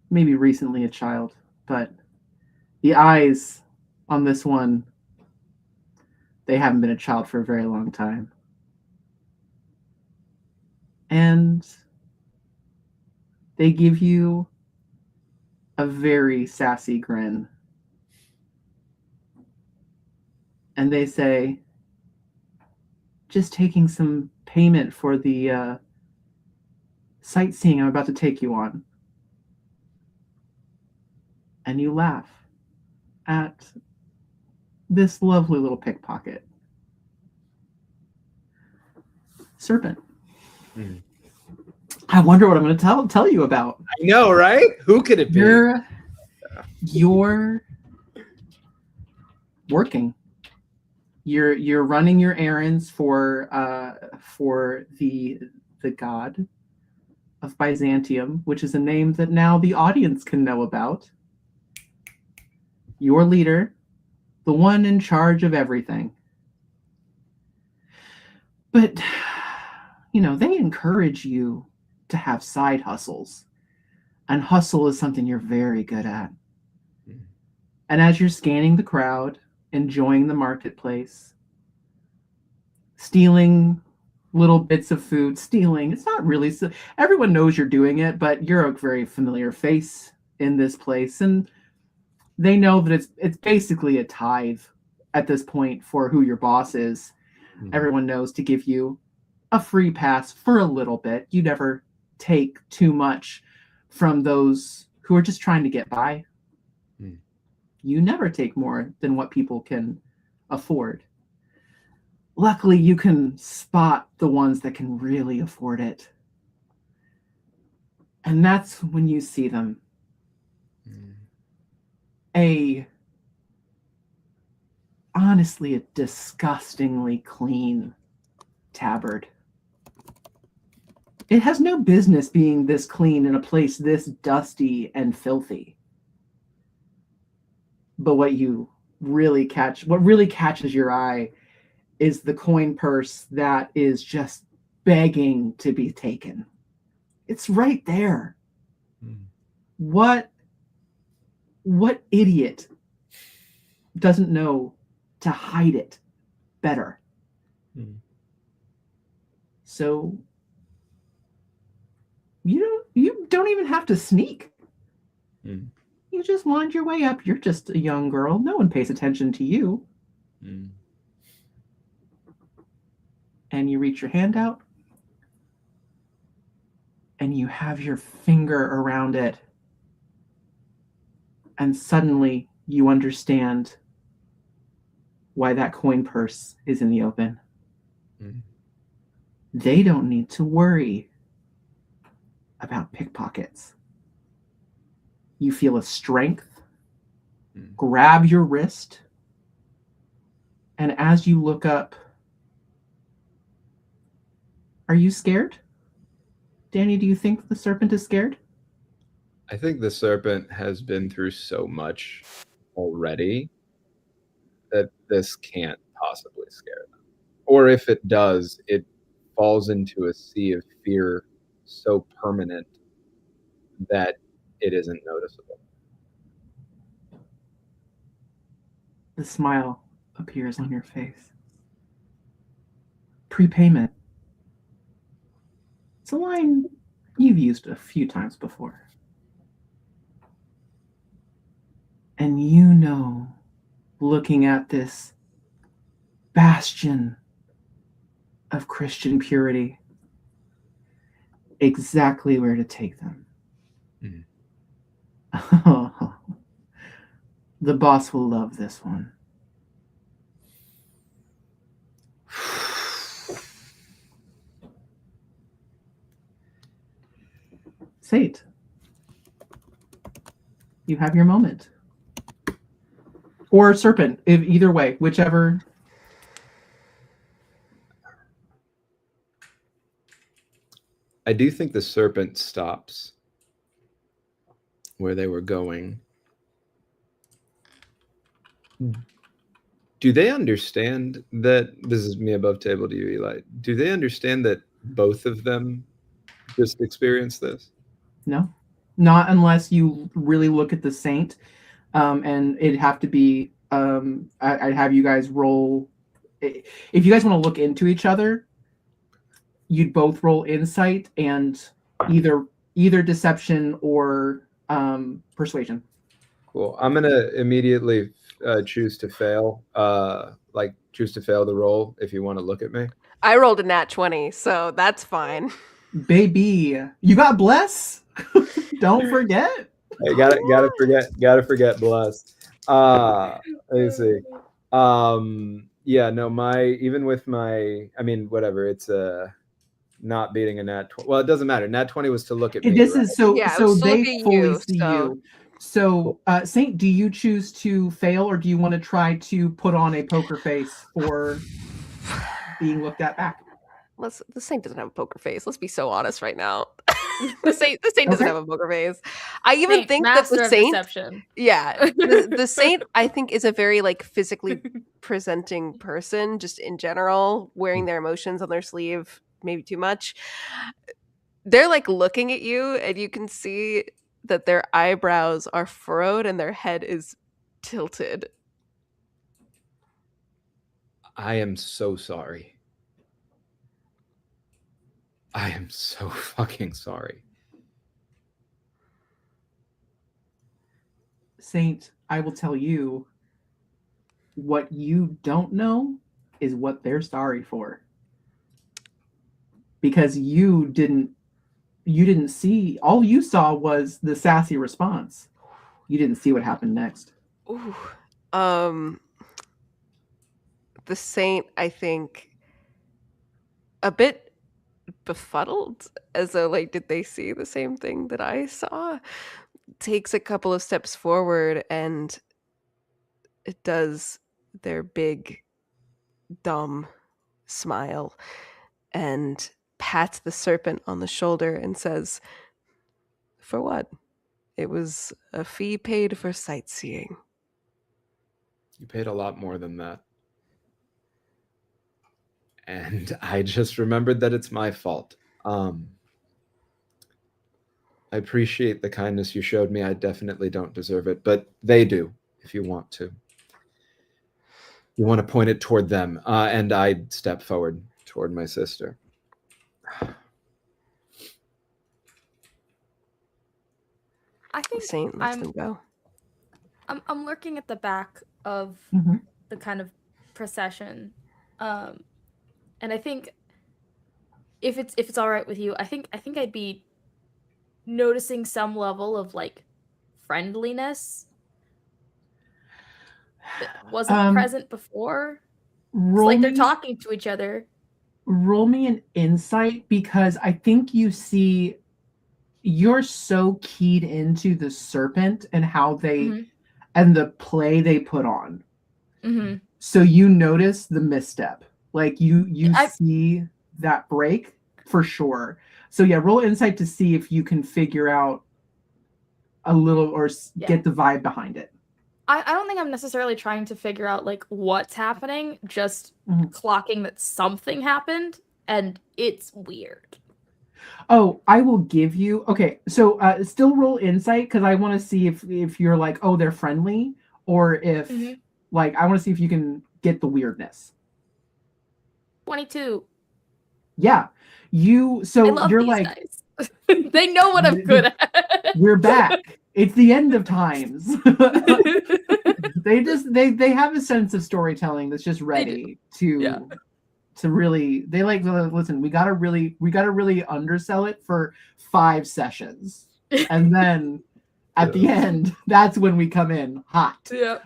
maybe recently a child, but the eyes on this one, they haven't been a child for a very long time. And they give you a very sassy grin. And they say, just taking some payment for the sightseeing I'm about to take you on. And you laugh at this lovely little pickpocket. Serpent. Hmm. I wonder what I'm going to tell you about. I know, right? Who could it be? You're working. You're running your errands for the god of Byzantium, which is a name that now the audience can know about. Your leader, the one in charge of everything. But, they encourage you to have side hustles. And hustle is something you're very good at. And as you're scanning the crowd, enjoying the marketplace, stealing little bits of food, it's not really, everyone knows you're doing it, but you're a very familiar face in this place. And they know that it's basically a tithe at this point for who your boss is. Mm-hmm. Everyone knows to give you a free pass for a little bit. You never take too much from those who are just trying to get by. Mm. You never take more than what people can afford. Luckily, you can spot the ones that can really afford it. And that's when you see them. Honestly, a disgustingly clean tabard. It has no business being this clean in a place this dusty and filthy. But what really catches your eye is the coin purse that is just begging to be taken. It's right there. What idiot doesn't know to hide it better? So you don't even have to sneak. You just wind your way up. You're just a young girl. No one pays attention to you. And you reach your hand out and you have your finger around it. And suddenly you understand why that coin purse is in the open. They don't need to worry about pickpockets. You feel a strength grab your wrist, and as you look up, are you scared? Danny, do you think the serpent is scared? I think the serpent has been through so much already that this can't possibly scare them. Or if it does, it falls into a sea of fear so permanent that it isn't noticeable. The smile appears on your face. Prepayment. It's a line you've used a few times before. And looking at this bastion of Christian purity, exactly where to take them. Mhm. The boss will love this one. Sate, you have your moment. Or Serpent, if either way, whichever. I do think the serpent stops where they were going. Do they understand that this is me above table to you, Eli? Do they understand that both of them just experienced this? No, not unless you really look at the Saint, and it'd have to be. I'd have you guys roll. If you guys want to look into each other, you'd both roll insight and either deception or persuasion. Cool. I'm gonna immediately choose to fail. Choose to fail the roll if you want to look at me. I rolled a nat 20, so that's fine. Baby, you got bless. Don't forget. Hey, gotta forget bless. Let me see. Yeah, no, even with my, I mean, whatever, it's not beating a nat 20. Well, it doesn't matter. Nat 20 was to look at me. This right? is so Yeah, so it's to look they at fully you, see so- you. So Saint, do you choose to fail, or do you want to try to put on a poker face for being looked at back? The Saint doesn't have a poker face. Let's be so honest right now. the Saint doesn't Okay. have a poker face. I even Saint, think that master the of Saint, deception. yeah, the Saint, I think, is a very like physically presenting person, just in general, wearing their emotions on their sleeve, maybe too much. They're like looking at you, and you can see that their eyebrows are furrowed and their head is tilted. I am so sorry. I am so fucking sorry. Saint, I will tell you, what you don't know is what they're sorry for. Because you didn't see, all you saw was the sassy response. You didn't see what happened next. Ooh. The Saint, I think, a bit befuddled, as though like, did they see the same thing that I saw? Takes a couple of steps forward, and it does their big dumb smile and pats the serpent on the shoulder and says, "For what? It was a fee paid for sightseeing." You paid a lot more than that. And I just remembered that it's my fault. I appreciate the kindness you showed me. I definitely don't deserve it, but they do, if you want to. You want to point it toward them. And I step forward toward my sister. I The think Saint lets them go. I'm looking at the back of Mhm. the kind of procession, and I think if it's all right with you, I think I'd be noticing some level of like friendliness that wasn't present before. It's like they're talking to each other. Roll me an insight, because I think you see, you're so keyed into the serpent and how they and the play they put on. Mm-hmm. So you notice the misstep. Like you see that break for sure. So yeah, roll insight to see if you can figure out a little or get the vibe behind it. I don't think I'm necessarily trying to figure out like what's happening, just clocking that something happened and it's weird. Oh, I will give you. Okay, so still roll insight, because I want to see if you're like, oh, they're friendly, or if like I want to see if you can get the weirdness. 22. Yeah, you're these like guys. They know what I'm good at. We're back. It's the end of times. They have a sense of storytelling that's just ready to really, they like, listen, we gotta really undersell it for 5 sessions, and then at the end, that's when we come in hot. Yeah.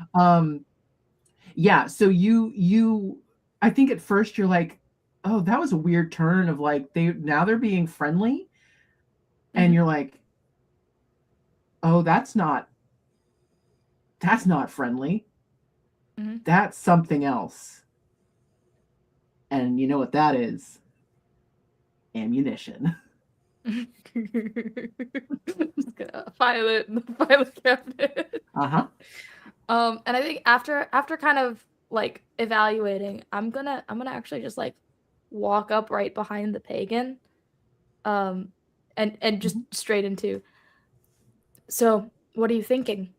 Yeah. So you, I think at first you're like, oh, that was a weird turn of like they're being friendly, and you're like, oh, that's not friendly. That's something else. And you know what that is? Ammunition. Just gonna file it in the file cabinet. And I think after kind of like evaluating, I'm gonna actually just like walk up right behind the pagan, and just straight into. So, what are you thinking?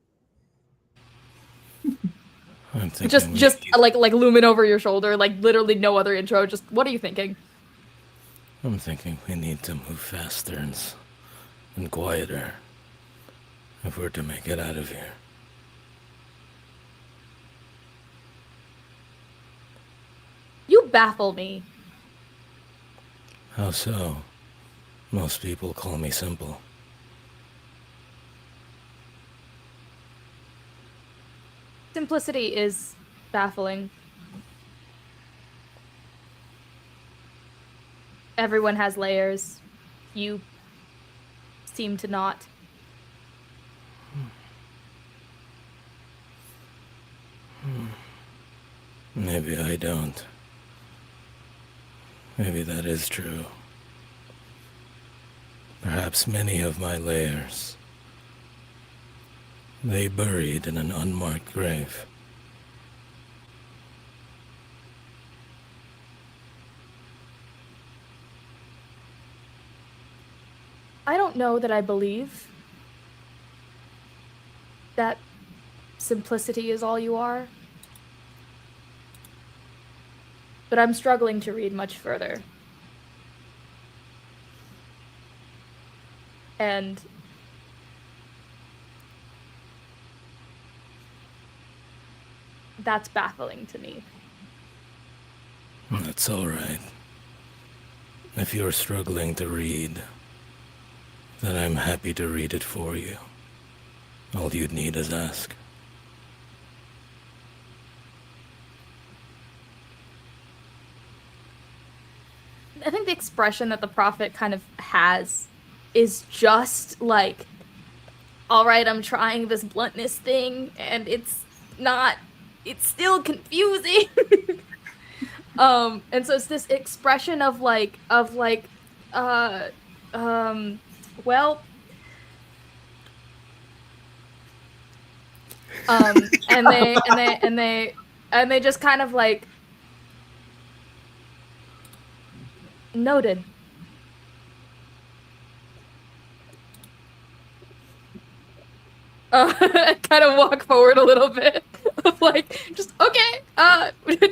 I'm thinking just like looming over your shoulder, like literally no other intro. Just what are you thinking? I'm thinking we need to move faster and quieter if we're to make it out of here. You baffle me. How so? Most people call me simple. Simplicity is baffling. Everyone has layers. You seem to not. Maybe I don't. Maybe that is true. Perhaps many of my layers lay buried in an unmarked grave. I don't know that I believe that simplicity is all you are. But I'm struggling to read much further. And that's baffling to me. That's all right. If you're struggling to read, then I'm happy to read it for you. All you'd need is ask. I think the expression that the prophet kind of has is just like, all right, I'm trying this bluntness thing, and it's still confusing. And so it's this expression of well, and they just kind of like noted. Kind of walk forward a little bit of like, just okay,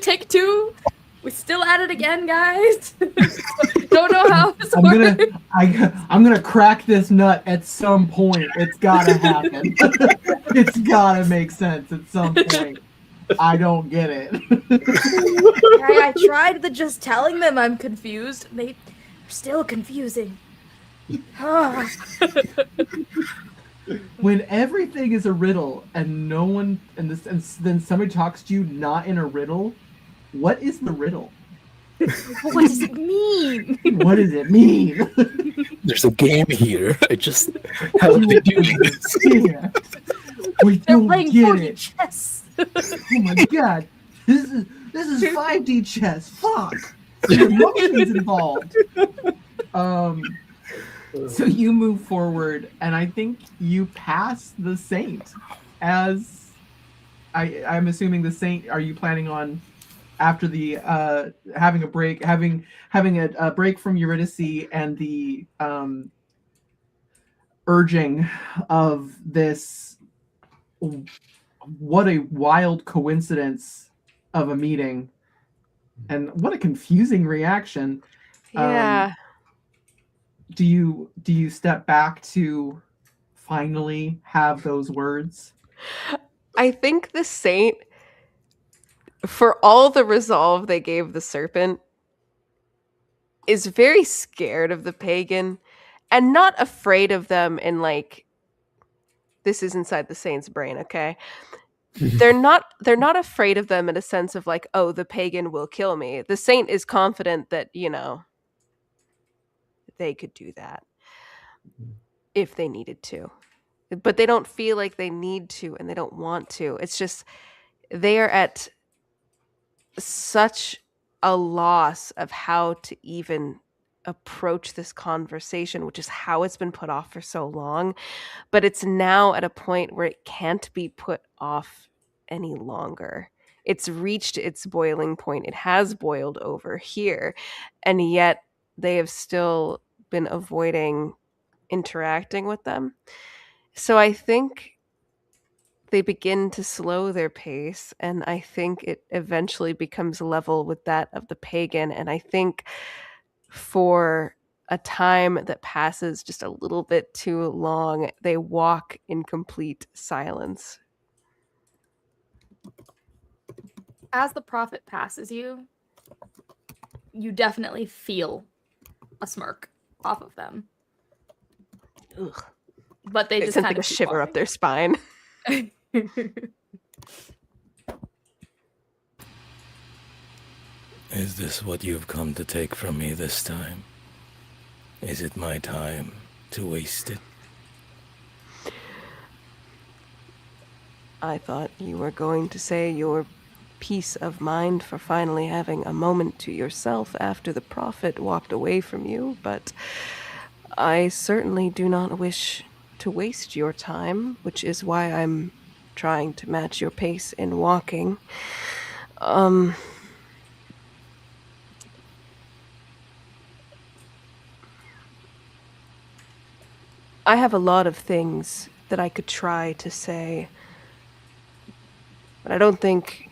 take 2. We still at it again, guys. Don't know how this works. I'm gonna crack this nut at some point. It's gotta happen. It's gotta make sense at some point. I don't get it. I tried just telling them I'm confused. They're still confusing. When everything is a riddle and no one and then somebody talks to you not in a riddle, what is the riddle? What does it mean? What does it mean? There's a game here. How are they doing this? Yeah. They're playing 4D chess. Oh my god. This is 5D chess. Fuck. There's emotions involved. So you move forward, and I think you pass the Saint. As I'm assuming the Saint. Are you planning on after the having a break, having a break from Eurydice and the urging of this? What a wild coincidence of a meeting, and what a confusing reaction. Yeah. Do you step back to finally have those words? I think the Saint, for all the resolve they gave the serpent, is very scared of the pagan and not afraid of them in like, this is inside the saint's brain, okay? They're not afraid of them in a sense of like, oh, the pagan will kill me. The saint is confident that, you know, they could do that if they needed to. But they don't feel like they need to, and they don't want to. It's just they are at such a loss of how to even approach this conversation, which is how it's been put off for so long. But it's now at a point where it can't be put off any longer. It's reached its boiling point. It has boiled over here, and yet they have still been avoiding interacting with them. So I think they begin to slow their pace, and I think it eventually becomes level with that of the pagan. And I think for a time that passes just a little bit too long, they walk in complete silence. As the prophet passes you, you definitely feel a smirk off of them. Ugh. But they It's just something kind to of keep shiver up their spine. walking. Is this what you've come to take from me this time? Is it my time to waste it? I thought you were going to say your peace of mind for finally having a moment to yourself after the prophet walked away from you, but I certainly do not wish to waste your time, which is why I'm trying to match your pace in walking. I have a lot of things that I could try to say, but I don't think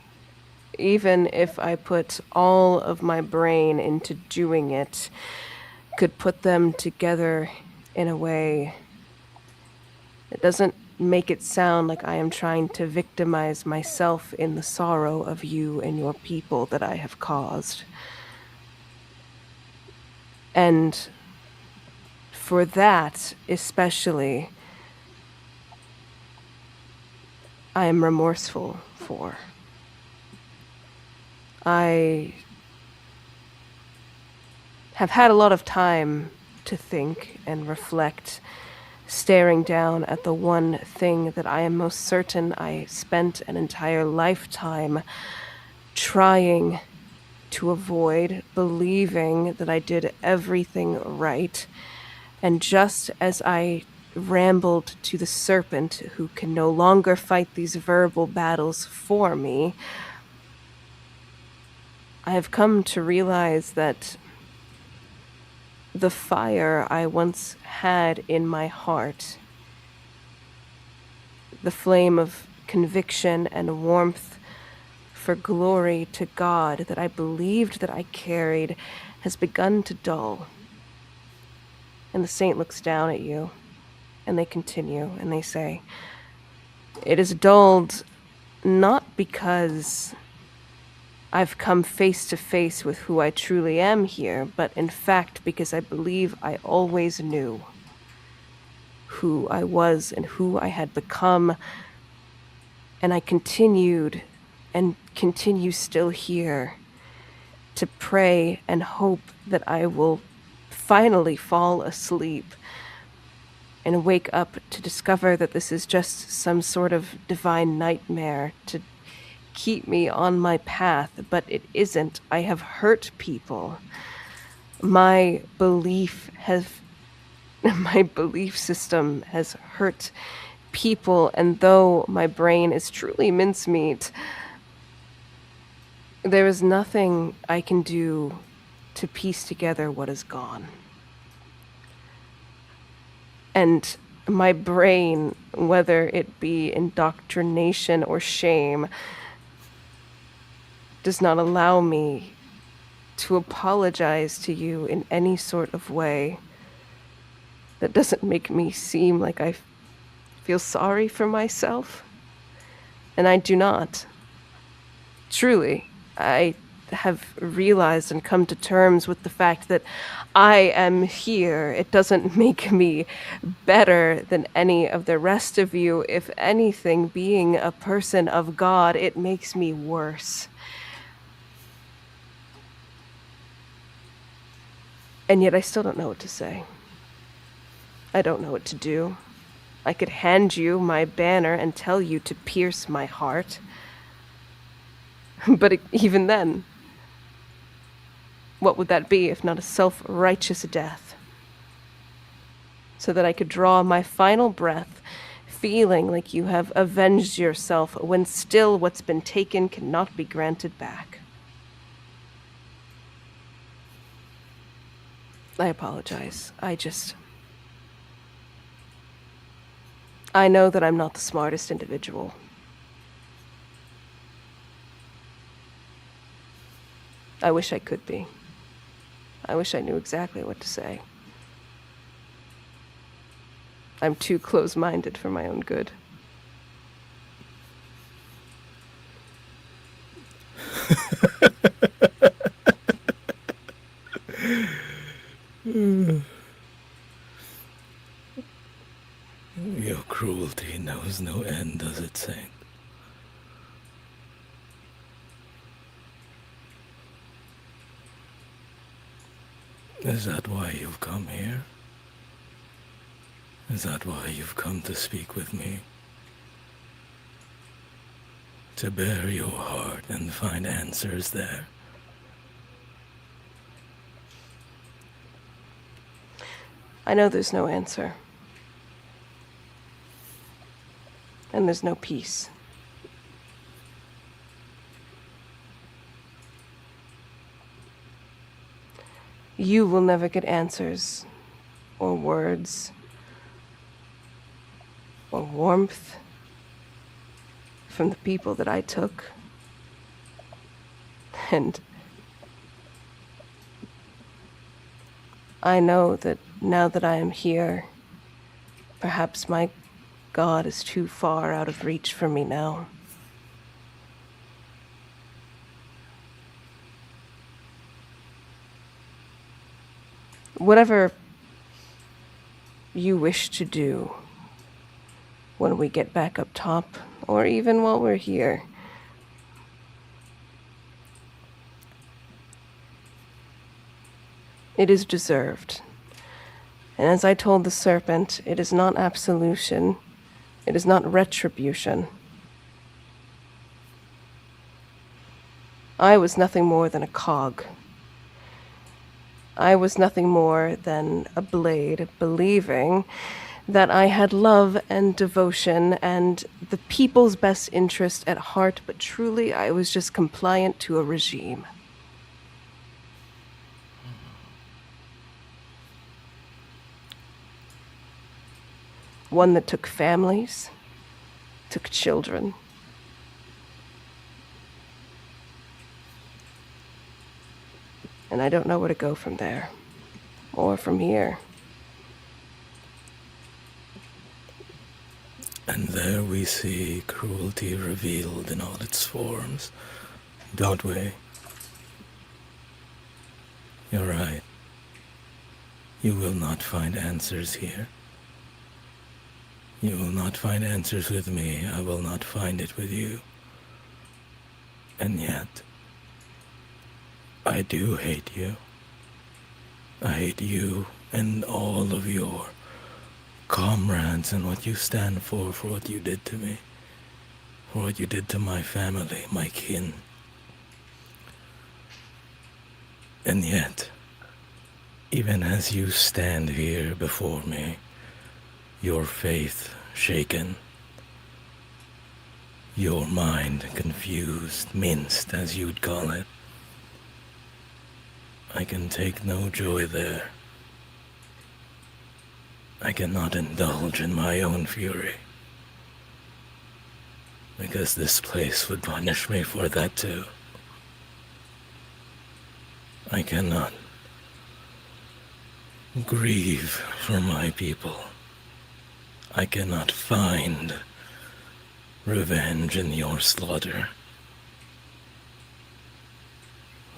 even if I put all of my brain into doing it, could put them together in a way that doesn't make it sound like I am trying to victimize myself in the sorrow of you and your people that I have caused. And for that, especially, I am remorseful for. I have had a lot of time to think and reflect, staring down at the one thing that I am most certain I spent an entire lifetime trying to avoid, believing that I did everything right. And just as I rambled to the serpent who can no longer fight these verbal battles for me, I have come to realize that the fire I once had in my heart, the flame of conviction and warmth for glory to God that I believed that I carried, has begun to dull. And the saint looks down at you, and they continue, and they say, it is dulled not because I've come face to face with who I truly am here, but in fact because I believe I always knew who I was and who I had become, and I continued and continue still here to pray and hope that I will finally fall asleep and wake up to discover that this is just some sort of divine nightmare to keep me on my path, but it isn't. I have hurt people. My belief system has hurt people, and though my brain is truly mincemeat, there is nothing I can do to piece together what is gone. And my brain, whether it be indoctrination or shame, does not allow me to apologize to you in any sort of way that doesn't make me seem like I feel sorry for myself. And I do not. Truly, I have realized and come to terms with the fact that I am here. It doesn't make me better than any of the rest of you. If anything, being a person of God, it makes me worse. And yet I still don't know what to say. I don't know what to do. I could hand you my banner and tell you to pierce my heart. But even then, what would that be if not a self-righteous death? So that I could draw my final breath, feeling like you have avenged yourself when still what's been taken cannot be granted back. I apologize. I know that I'm not the smartest individual. I wish I could be. I wish I knew exactly what to say. I'm too close-minded for my own good. Your cruelty knows no end, does it, Saint? Is that why you've come here? Is that why you've come to speak with me? To bare your heart and find answers there? I know there's no answer. And there's no peace. You will never get answers, or words, or warmth from the people that I took. And I know that now that I am here, perhaps my God is too far out of reach for me now. Whatever you wish to do when we get back up top, or even while we're here, it is deserved. And as I told the serpent, it is not absolution, it is not retribution. I was nothing more than a cog. I was nothing more than a blade, believing that I had love and devotion and the people's best interest at heart, but truly I was just compliant to a regime. One that took families, took children. And I don't know where to go from there, or from here. And there we see cruelty revealed in all its forms, don't we? You're right. You will not find answers here. You will not find answers with me. I will not find it with you. And yet, I do hate you. I hate you and all of your comrades and what you stand for what you did to me, for what you did to my family, my kin. And yet, even as you stand here before me, your faith shaken, your mind confused, minced as you'd call it, I can take no joy there. I cannot indulge in my own fury, because this place would punish me for that too. I cannot grieve for my people. I cannot find revenge in your slaughter.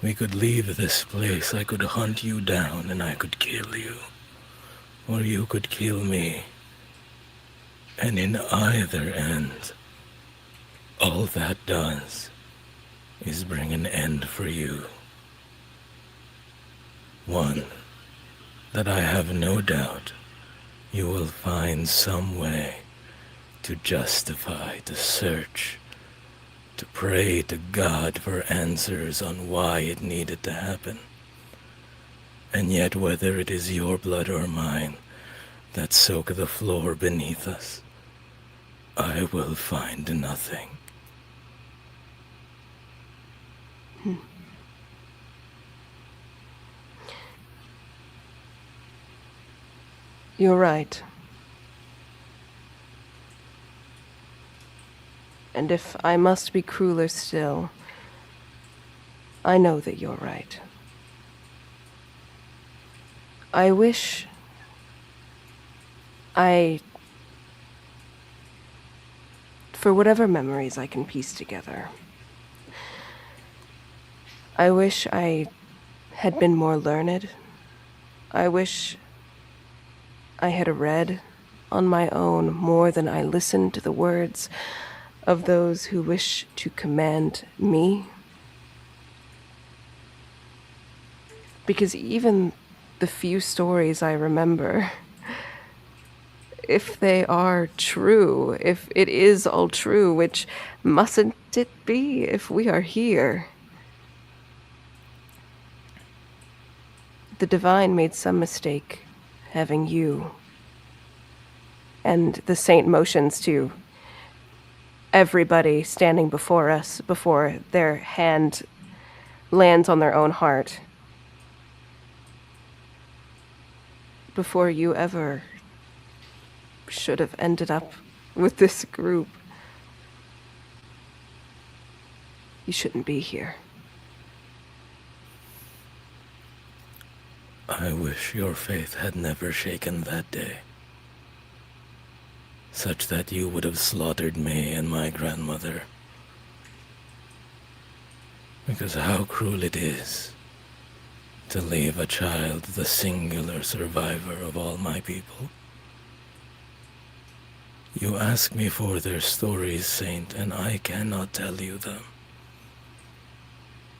We could leave this place. I could hunt you down and I could kill you. Or you could kill me. And in either end, all that does is bring an end for you. One that I have no doubt you will find some way to justify the search, to pray to God for answers on why it needed to happen. And yet whether it is your blood or mine that soak the floor beneath us, I will find nothing. You're right. And if I must be crueler still, I know that you're right. I wish for whatever memories I can piece together, I wish I had been more learned. I wish I had read on my own more than I listened to the words of those who wish to command me. Because even the few stories I remember, if they are true, if it is all true, which mustn't it be if we are here? The divine made some mistake having you. And the saint motions to everybody standing before us before their hand lands on their own heart. Before you ever should have ended up with this group, you shouldn't be here. I wish your faith had never shaken that day, such that you would have slaughtered me and my grandmother. Because how cruel it is to leave a child the singular survivor of all my people. You ask me for their stories, Saint, and I cannot tell you them,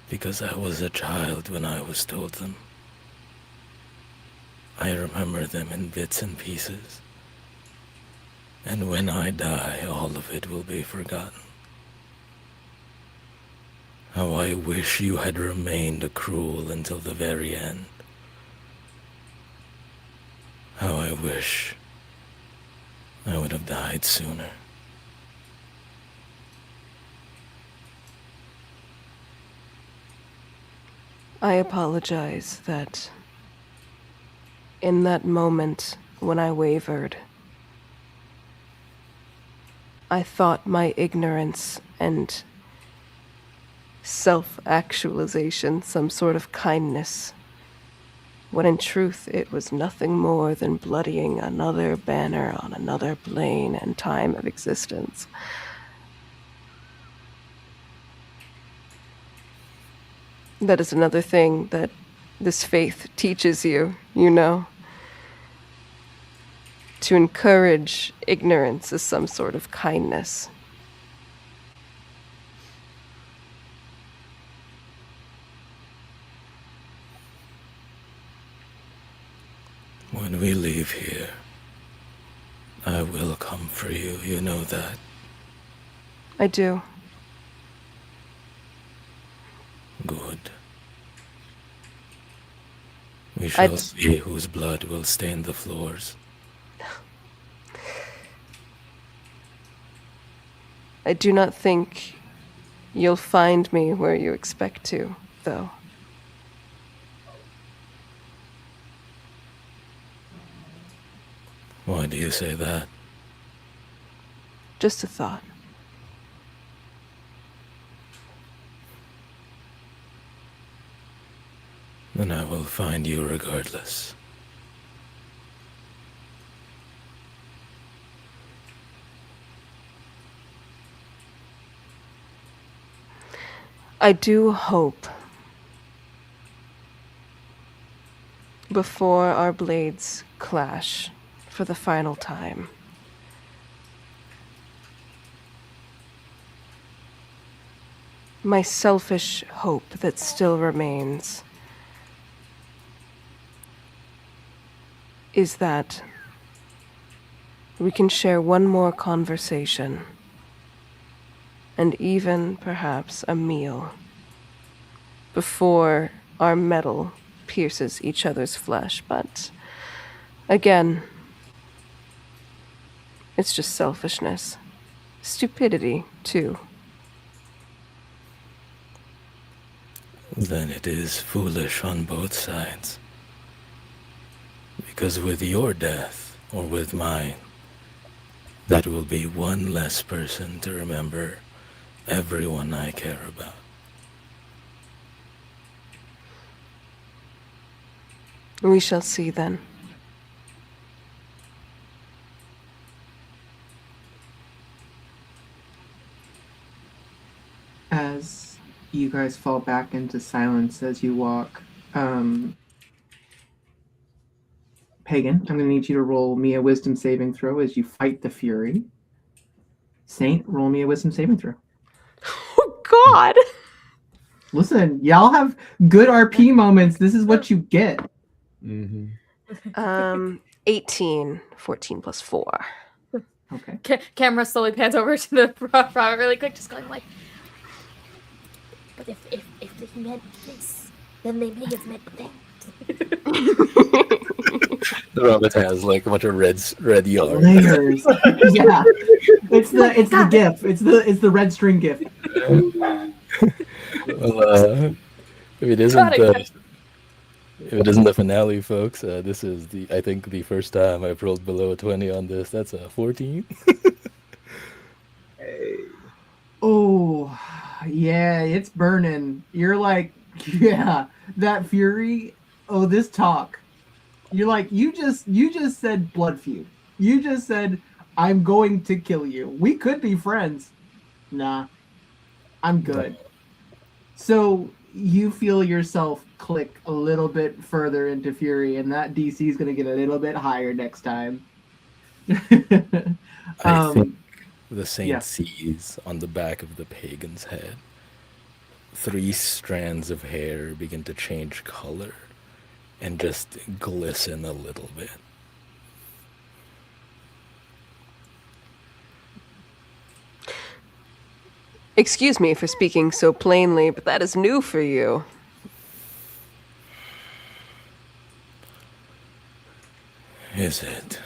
because I was a child when I was told them. I remember them in bits and pieces, and when I die, all of it will be forgotten. How I wish you had remained cruel until the very end. How I wish I would have died sooner. I apologize that in that moment when I wavered, I thought my ignorance and self-actualization some sort of kindness, when in truth it was nothing more than bloodying another banner on another plane and time of existence. That is another thing that this faith teaches you, you know. To encourage ignorance is some sort of kindness. When we leave here, I will come for you, you know that. I do. Good. We shall see whose blood will stain the floors. I do not think you'll find me where you expect to, though. Why do you say that? Just a thought. Then I will find you regardless. I do hope before our blades clash for the final time, my selfish hope that still remains is that we can share one more conversation and even perhaps a meal before our metal pierces each other's flesh. But again, it's just selfishness. Stupidity, too. Then it is foolish on both sides. Because with your death, or with mine, that will be one less person to remember everyone I care about. We shall see then. As you guys fall back into silence as you walk, Pagan, I'm going to need you to roll me a wisdom saving throw as you fight the fury. Saint, roll me a wisdom saving throw. Oh, God! Listen, y'all have good RP moments. This is what you get. 18. 14 plus 4. Okay. Camera slowly pans over to the prophet really quick, just going like, but if they meant this, then they may have meant that. The rabbit has like a bunch of red yarn. Layers. Yeah. It's the gif. It's the red string gif. Well, if it isn't the finale, folks, this is I think the first time I've rolled below a 20 on this. That's a 14. Oh, yeah, it's burning. You're like, yeah, that fury. Oh, this talk. You're like, you just said blood feud. You just said, I'm going to kill you. We could be friends. Nah, I'm good. So you feel yourself click a little bit further into fury, and that DC is going to get a little bit higher next time. I think the saint sees on the back of the pagan's head 3 strands of hair begin to change color and just glisten a little bit. Excuse me for speaking so plainly, but that is new for you. Is it?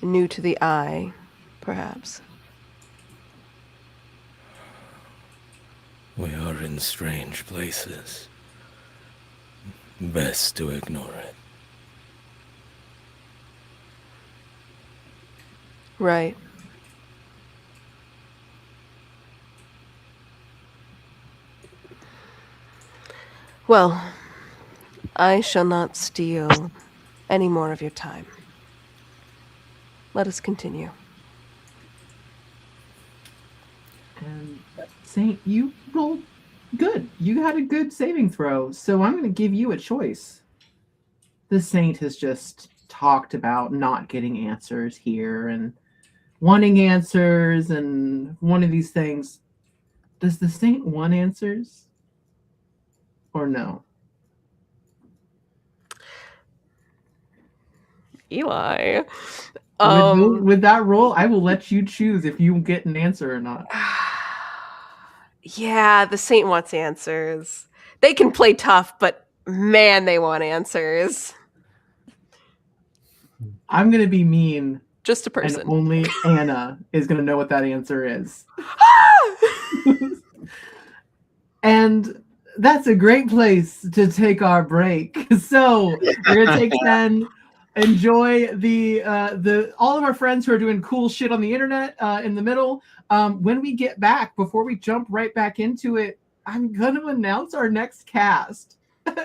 New to the eye, perhaps. We are in strange places. Best to ignore it. Right. Well, I shall not steal any more of your time. Let us continue. And Saint, you rolled good. You had a good saving throw, so I'm going to give you a choice. The Saint has just talked about not getting answers here and wanting answers and one of these things. Does the Saint want answers? Or no? Eli. With that roll, I will let you choose if you get an answer or not. Yeah, the Saint wants answers. They can play tough, but man, they want answers. I'm going to be mean. Just a person. And only Anna is going to know what that answer is. And that's a great place to take our break. So we're going to take 10. Enjoy the all of our friends who are doing cool shit on the internet in the middle. When we get back, before we jump right back into it, I'm going to announce our next cast.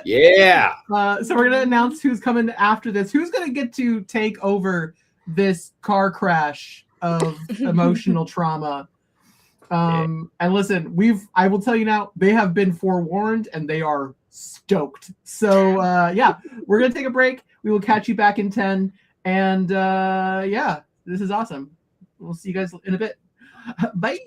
Yeah. So we're going to announce who's coming after this. Who's going to get to take over this car crash of emotional trauma. And listen, I will tell you now, they have been forewarned and they are stoked. So yeah, we're gonna take a break. We will catch you back in 10. And yeah, this is awesome. We'll see you guys in a bit. Bye.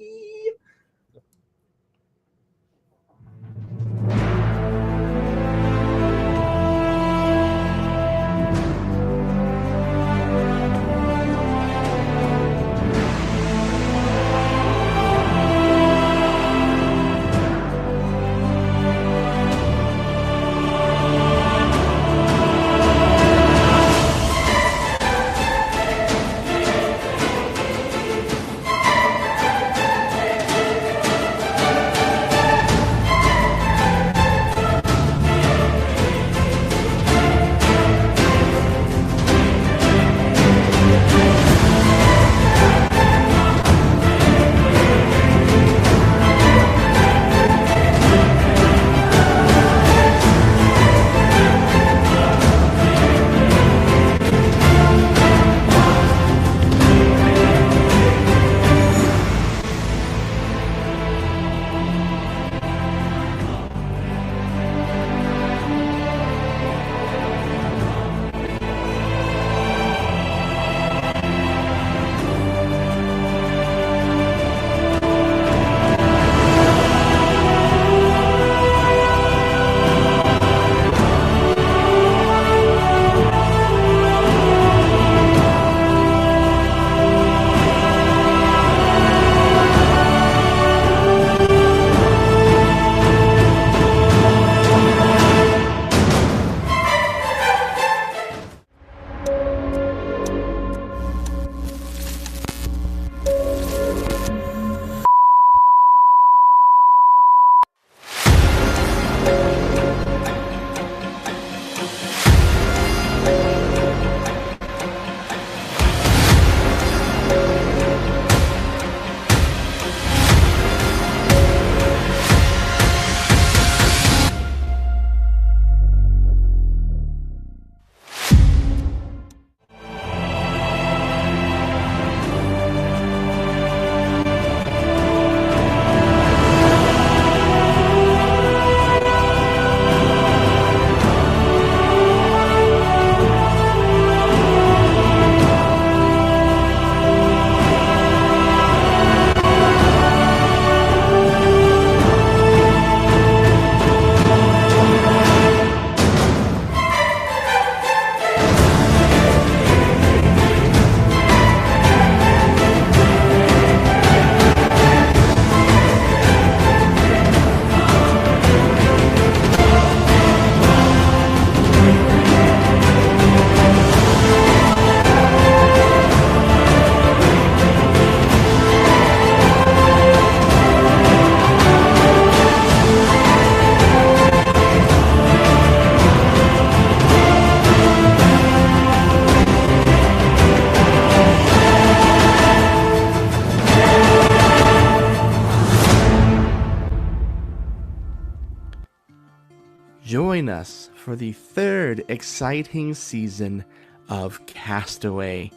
Join us for the third exciting season of Castaway.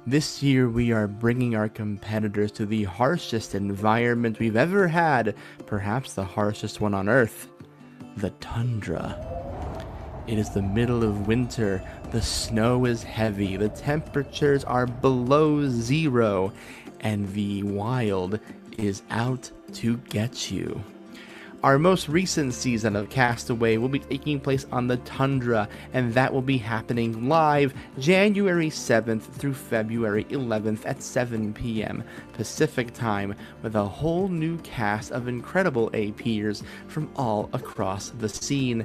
This year we are bringing our competitors to the harshest environment we've ever had, perhaps the harshest one on Earth, the tundra. It is the middle of winter, the snow is heavy, the temperatures are below zero, and the wild is out to get you. Our most recent season of Castaway will be taking place on the tundra, and that will be happening live January 7th through February 11th at 7 p.m. Pacific Time, with a whole new cast of incredible APers from all across the scene.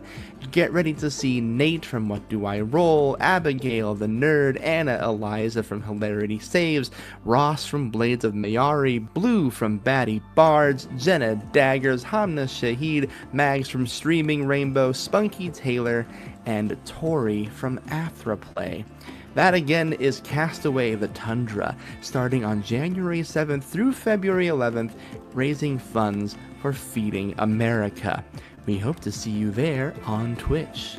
Get ready to see Nate from What Do I Roll, Abigail the Nerd, Anna Eliza from Hilarity Saves, Ross from Blades of Mayari, Blue from Batty Bards, Jenna Daggers, Hamna Shahid, Mags from Streaming Rainbow, Spunky Taylor, and Tori from Athraplay. That again is Castaway the Tundra, starting on January 7th through February 11th, raising funds for Feeding America. We hope to see you there on Twitch.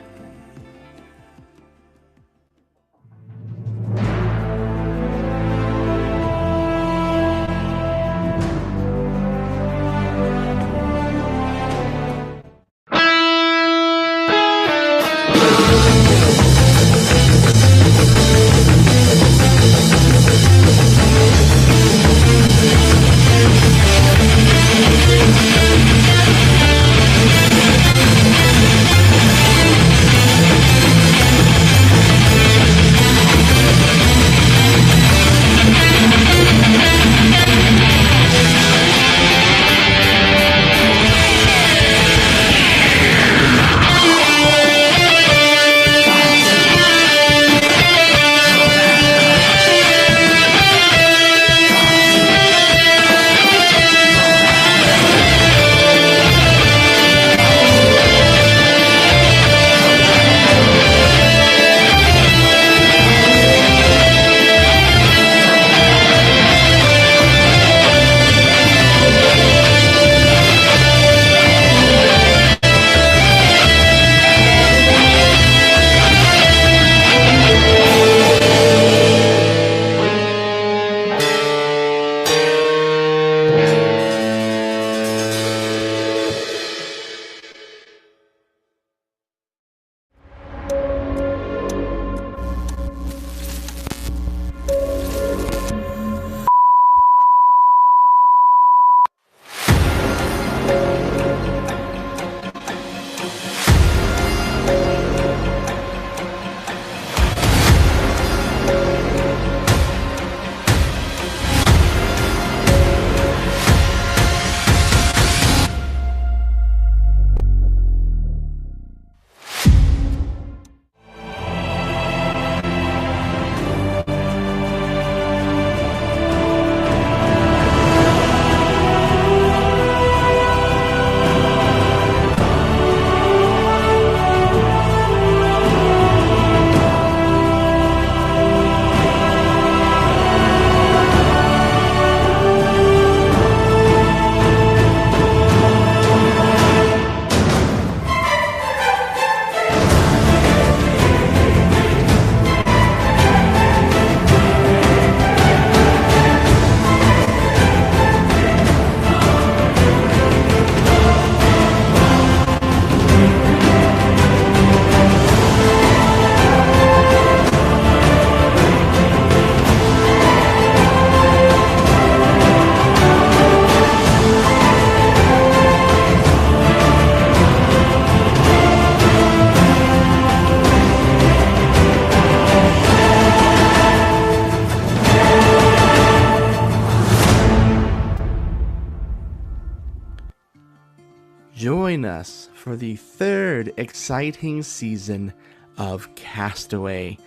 Join us for the third exciting season of Castaway.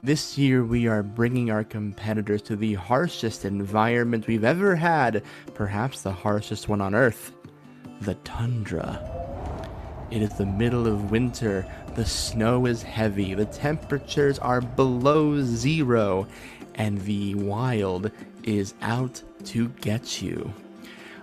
This year we are bringing our competitors to the harshest environment we've ever had, perhaps the harshest one on Earth, the tundra. It is the middle of winter, the snow is heavy, the temperatures are below zero, and the wild is out to get you.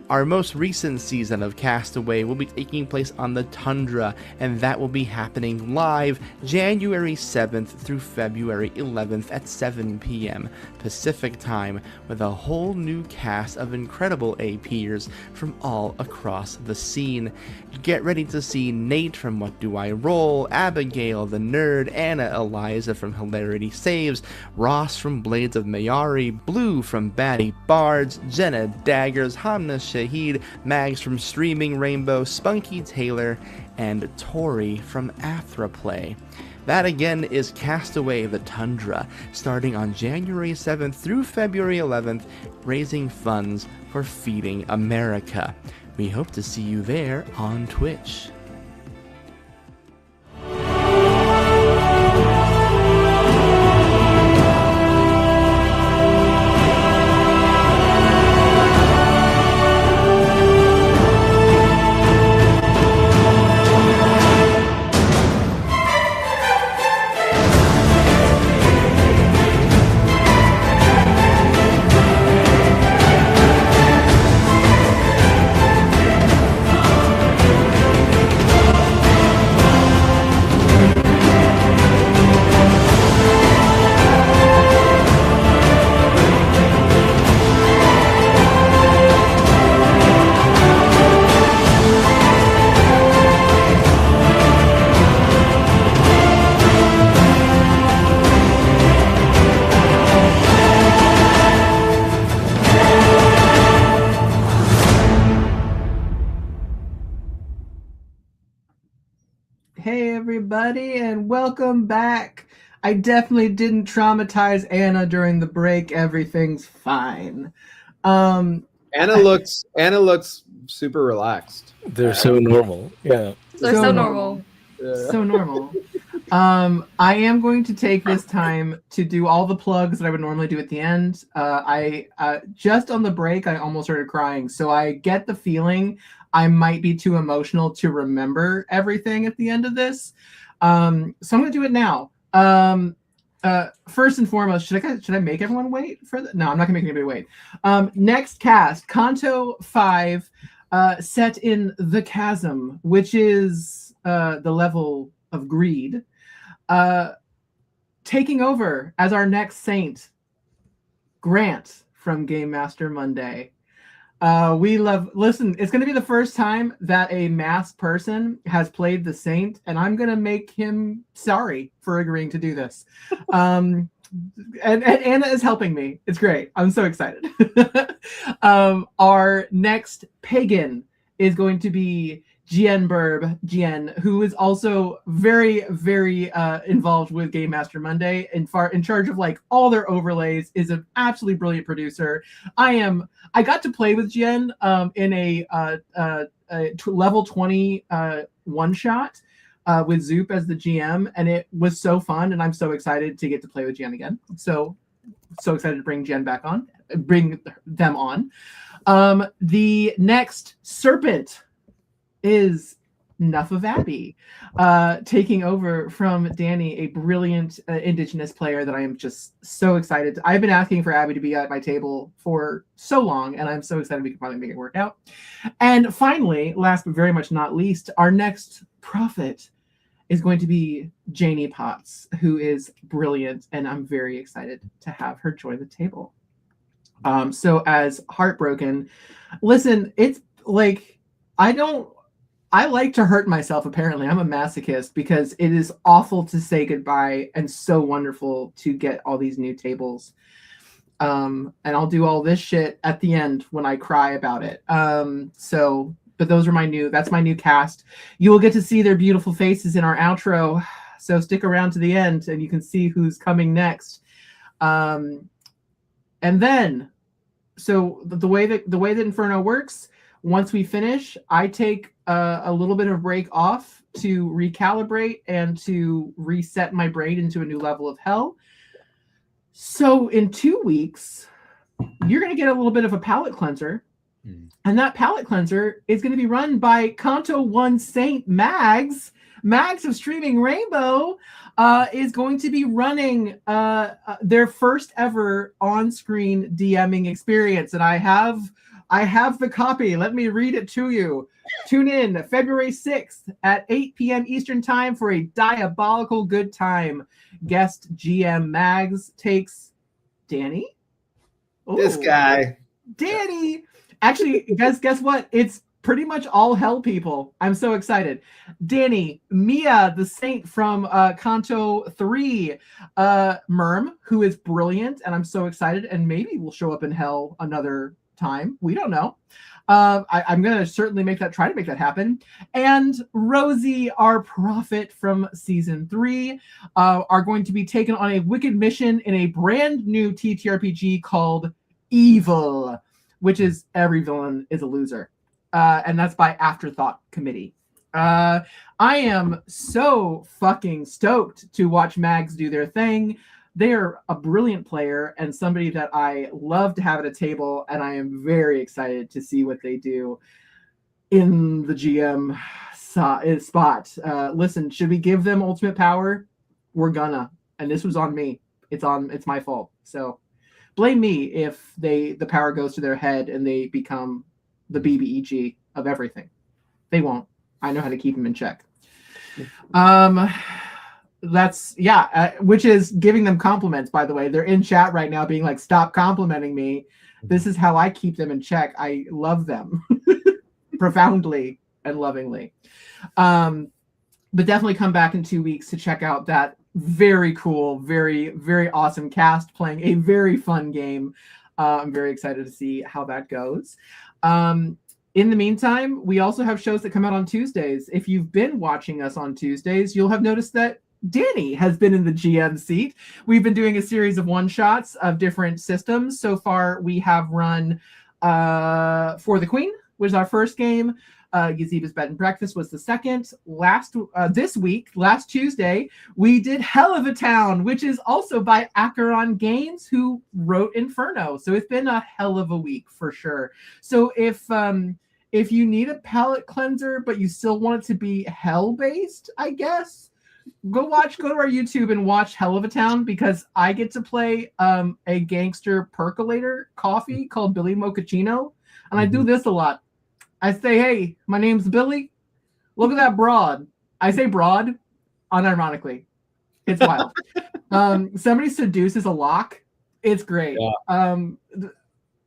Our most recent season of Castaway will be taking place on the tundra, and that will be happening live January 7th through February 11th at 7 p.m. Pacific Time, with a whole new cast of incredible APers from all across the scene. Get ready to see Nate from What Do I Roll, Abigail the Nerd, Anna Eliza from Hilarity Saves, Ross from Blades of Mayari, Blue from Batty Bards, Jenna Daggers, Hamna Shahid, Mags from Streaming Rainbow, Spunky Taylor, and Tori from Athraplay. That again is Castaway the Tundra, starting on January 7th through February 11th, raising funds for Feeding America. We hope to see you there on Twitch. Hey everybody, and welcome back. I definitely didn't traumatize Anna during the break. Everything's fine. Anna looks super relaxed. They're so normal. Yeah. They're so normal. So normal. I am going to take this time to do all the plugs that I would normally do at the end. I just on the break, I almost started crying, so I get the feeling I might be too emotional to remember everything at the end of this. So I'm going to do it now. First and foremost, should I make everyone wait for that? No, I'm not going to make anybody wait. Next cast, Canto 5, set in the Chasm, which is the level of greed. Taking over as our next saint, Grant from Game Master Monday. Listen, it's going to be the first time that a masked person has played the saint, and I'm going to make him sorry for agreeing to do this. And Anna is helping me. It's great. I'm so excited. Our next pagan is going to be Jien, who is also very, very involved with Game Master Monday, in charge of like all their overlays, is an absolutely brilliant producer. I got to play with Jien in a level 20 one shot with Zoop as the GM, and it was so fun, and I'm so excited to get to play with Jien again. So excited to bring them on. The next Serpent is Enough of Abby, taking over from Danny, a brilliant Indigenous player that I am just so excited. I've been asking for Abby to be at my table for so long, and I'm so excited we can finally make it work out. And finally, last but very much not least, our next prophet is going to be Janie Potts, who is brilliant, and I'm very excited to have her join the table. So as Heartbroken, listen, it's like, I like to hurt myself, apparently. I'm a masochist, because it is awful to say goodbye and so wonderful to get all these new tables. And I'll do all this shit at the end when I cry about it. But that's my new cast. You will get to see their beautiful faces in our outro. So stick around to the end and you can see who's coming next. And then, so the way that Inferno works, Once we finish, I take a little bit of break off to recalibrate and to reset my brain into a new level of hell. So in 2 weeks, you're going to get a little bit of a palate cleanser. And that palate cleanser is going to be run by Canto 1 Saint Mags. Mags of Streaming Rainbow is going to be running their first ever on-screen DMing experience. And I have the copy. Let me read it to you. Tune in February 6th at 8 p.m. Eastern Time for a diabolical good time. Guest GM Mags takes Danny. This guy. Danny. Actually, guess what? It's pretty much all hell people. I'm so excited. Danny, Mia, the saint from Canto 3, Merm, who is brilliant, and I'm so excited, and maybe will show up in hell another time. We don't know. I'm going to certainly try to make that happen. And Rosie, our prophet from season 3, are going to be taken on a wicked mission in a brand new TTRPG called Evil, which is every villain is a loser. And that's by Afterthought Committee. I am so fucking stoked to watch Mags do their thing. They're a brilliant player and somebody that I love to have at a table, and I am very excited to see what they do in the GM spot. Listen, should we give them ultimate power? We're gonna. And this was on me. It's my fault. So blame me if the power goes to their head and they become the BBEG of everything. They won't. I know how to keep them in check. Which is giving them compliments, by the way. They're in chat right now being like, stop complimenting me. This is how I keep them in check. I love them profoundly and lovingly. But definitely come back in 2 weeks to check out that very cool, very, very awesome cast playing a very fun game. I'm very excited to see how that goes. In the meantime, we also have shows that come out on Tuesdays. If you've been watching us on Tuesdays, you'll have noticed that Danny has been in the GM seat. We've been doing a series of one-shots of different systems. So far, we have run For the Queen, which is our first game. Yazeba's Bed and Breakfast was the second. Last Tuesday, we did Hell of a Town, which is also by Acheron Games, who wrote Inferno. So it's been a hell of a week for sure. So if you need a palate cleanser, but you still want it to be hell-based, I guess, go to our YouTube and watch Hell of a Town, because I get to play a gangster percolator coffee called Billy Mochaccino, and I do this a lot. I say, hey, my name's Billy. Look at that broad. I say broad unironically. It's wild. Somebody seduces a lock. It's great. Yeah.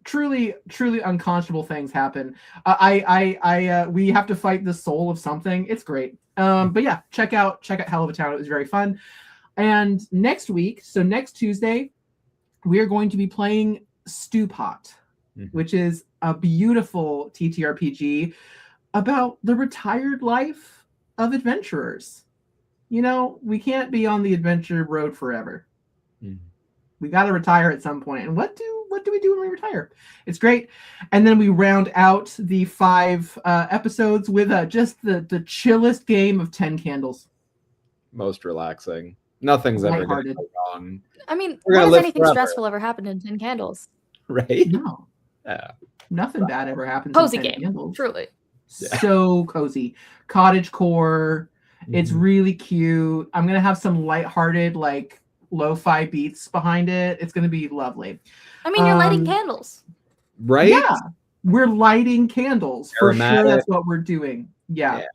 Truly unconscionable things happen. We have to fight the soul of something. It's great. But yeah, check out Hell of a Town. It was very fun. And next week, so next Tuesday, we are going to be playing Stew Pot, which is a beautiful TTRPG about the retired life of adventurers. You know, we can't be on the adventure road forever. We got to retire at some point. And what do we do when we retire? It's great. And then we round out the 5 episodes with just the chillest game of 10 Candles. Most relaxing. Nothing's ever going to go wrong. I mean, when has anything stressful ever happened in 10 Candles? Right? No. Yeah. Nothing bad ever happens. Cozy in 10 game, Candles. truly. So cozy. Cottagecore. It's really cute. I'm gonna have some lighthearted, like lo-fi beats behind it. It's gonna be lovely. I mean, you're lighting candles, right? Yeah, we're lighting candles for sure. That's what we're doing. Yeah. Sure.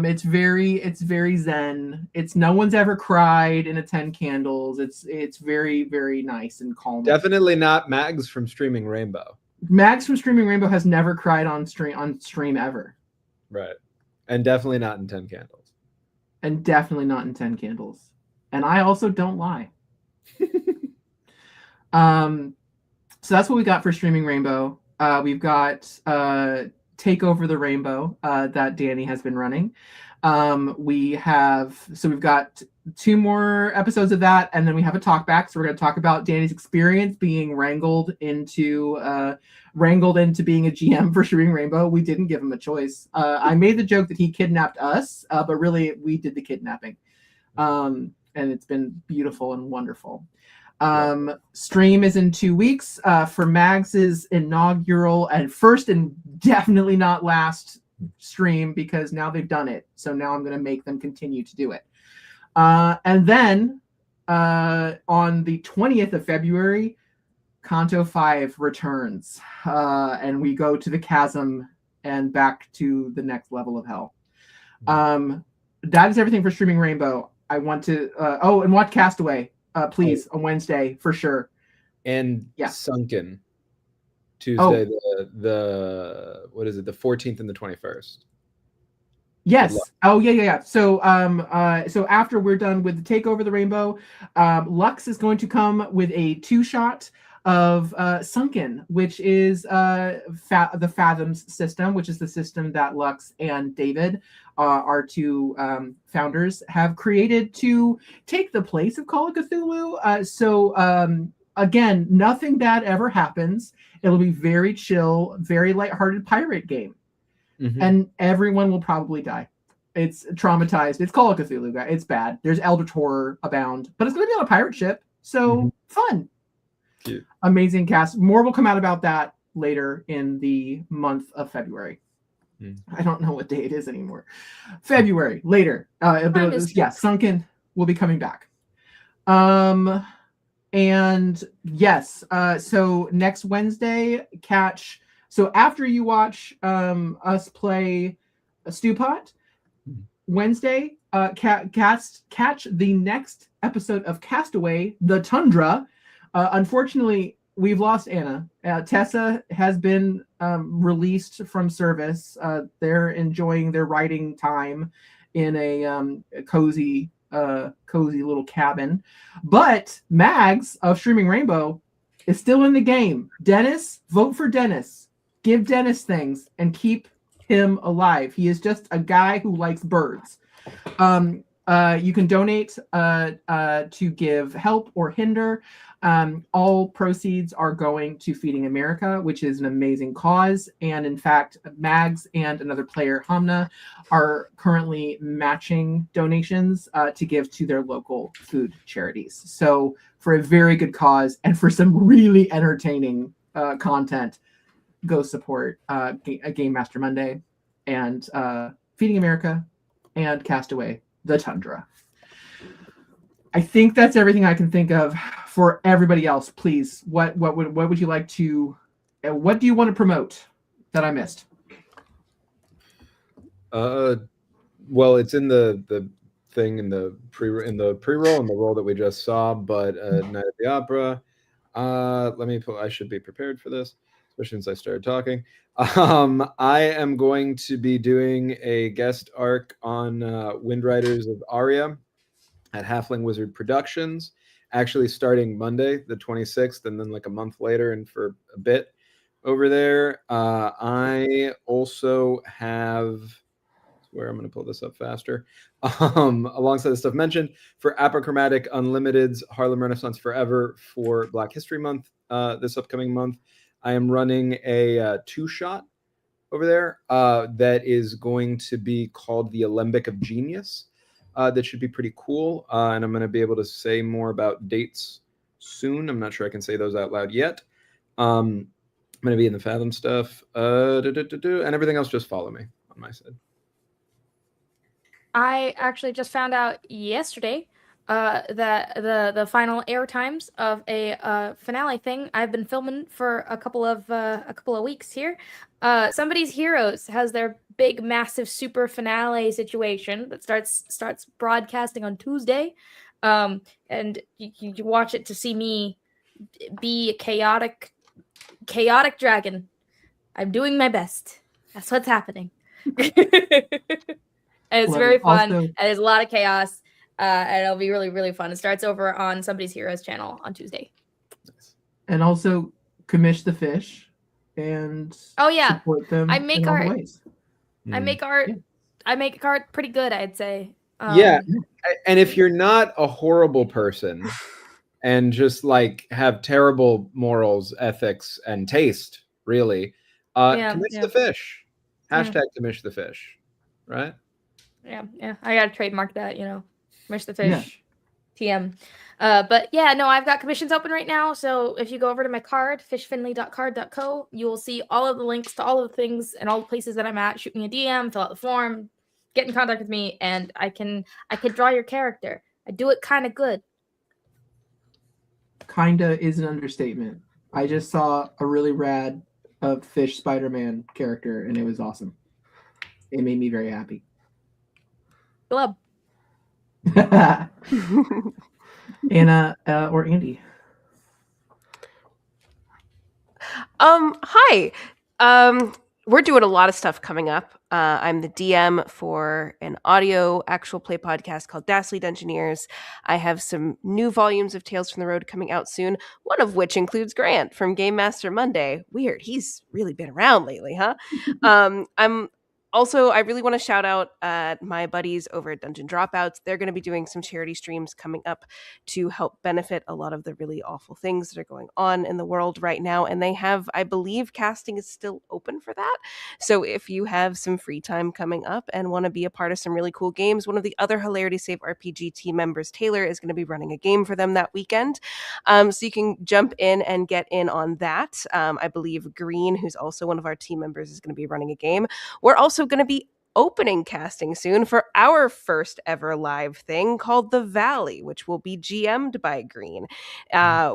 It's very zen. It's no one's ever cried in a 10 Candles. It's very, very nice and calm. Definitely not Mags from Streaming Rainbow. Mags from Streaming Rainbow has never cried on stream ever. Right. And definitely not in 10 Candles. And definitely not in 10 Candles. And I also don't lie. So that's what we got for Streaming Rainbow. We've got Take Over the Rainbow that Danny has been running. We've got 2 more episodes of that, and then we have a talk back. So we're going to talk about Danny's experience being wrangled into being a GM for Streaming Rainbow. We didn't give him a choice. I made the joke that he kidnapped us, but really we did the kidnapping. And it's been beautiful and wonderful. Stream is in 2 weeks for Mags's inaugural and first and definitely not last stream, because now they've done it. So now I'm going to make them continue to do it. And then on the 20th of February, Canto 5 returns, and we go to the Chasm and back to the next level of hell. That is everything for Streaming Rainbow. I want to and watch Castaway, please, on Wednesday for sure. And Sunken Tuesday, the what is it, the 14th and the 21st. Yes. Oh, yeah. So, so after we're done with the Take Over the Rainbow, Lux is going to come with a 2-shot of Sunken, which is the Fathoms system, which is the system that Lux and David, our 2 founders, have created to take the place of Call of Cthulhu. So again, nothing bad ever happens. It'll be very chill, very lighthearted pirate game. Mm-hmm. And everyone will probably die. It's traumatized. It's Call of Cthulhu, guys. It's bad. There's eldritch horror abound, but it's going to be on a pirate ship, so fun. Cute. Amazing cast. More will come out about that later in the month of February. I don't know what day it is anymore. February, later. Sunken will be coming back. And yes, so next Wednesday, catch... So after you watch us play a Stew Pot, Wednesday, catch the next episode of Castaway, The Tundra. Unfortunately, we've lost Anna. Tessa has been released from service. They're enjoying their writing time in a cozy little cabin. But Mags of Streaming Rainbow is still in the game. Dennis, vote for Dennis. Give Dennis things and keep him alive. He is just a guy who likes birds. You can donate to give help or hinder. All proceeds are going to Feeding America, which is an amazing cause. And in fact, Mags and another player, Hamna, are currently matching donations to give to their local food charities. So for a very good cause and for some really entertaining content, go support Game Master Monday and Feeding America and Castaway, The Tundra. I think that's everything I can think of. For everybody else, please, what would you like to? What do you want to promote that I missed? Well, it's in the thing in the pre-roll and the roll that we just saw. But Night at the Opera. Let me I should be prepared for this, especially since I started talking. I am going to be doing a guest arc on Wind Riders of Aria at Halfling Wizard Productions, actually starting Monday, the 26th, and then like a month later and for a bit over there. I also have, where I'm going to pull this up faster, alongside the stuff mentioned, for Apochromatic Unlimited's Harlem Renaissance Forever for Black History Month this upcoming month. I am running a 2-shot over there that is going to be called The Alembic of Genius. That should be pretty cool. And I'm going to be able to say more about dates soon. I'm not sure I can say those out loud yet. I'm going to be in the Fathom stuff. And everything else, just follow me on my side. I actually just found out yesterday that the final air times of a finale thing I've been filming for a couple of weeks here. Somebody's Heroes has their big, massive, super finale situation that starts broadcasting on Tuesday, and you watch it to see me be a chaotic dragon. I'm doing my best. That's what's happening. And it's very fun. And there's a lot of chaos. And it'll be really, really fun. It starts over on Somebody's Heroes channel on Tuesday. And also, Commish the Fish and Oh, yeah. support them I make in all the art. ways. I make art. Yeah. I make art pretty good, I'd say. Yeah, and if you're not a horrible person and just like have terrible morals, ethics, and taste, really, commish the fish. Hashtag commish the fish, right? Yeah. I gotta trademark that, commish the Yeah. fish. TM. But yeah, no, I've got commissions open right now. So if you go over to my card, fishfinley.card.co, you will see all of the links to all of the things and all the places that I'm at. Shoot me a DM, fill out the form, get in contact with me, and I can draw your character. I do it kind of good. Kinda is an understatement. I just saw a really rad fish Spider-Man character, and it was awesome. It made me very happy. Glub. Anna or Andy? Hi. We're doing a lot of stuff coming up. I'm the DM for an audio actual play podcast called Dastly Dungeoneers. I have some new volumes of Tales from the Road coming out soon, one of which includes Grant from Game Master Monday. Weird. He's really been around lately, huh? I really want to shout out my buddies over at Dungeon Dropouts. They're going to be doing some charity streams coming up to help benefit a lot of the really awful things that are going on in the world right now. And they have, I believe, casting is still open for that. So if you have some free time coming up and want to be a part of some really cool games, one of the other Hilarity Save RPG team members, Taylor, is going to be running a game for them that weekend. So you can jump in and get in on that. I believe Green, who's also one of our team members, is going to be running a game. We're also going to be opening casting soon for our first ever live thing called The Valley, which will be GM'd by Green.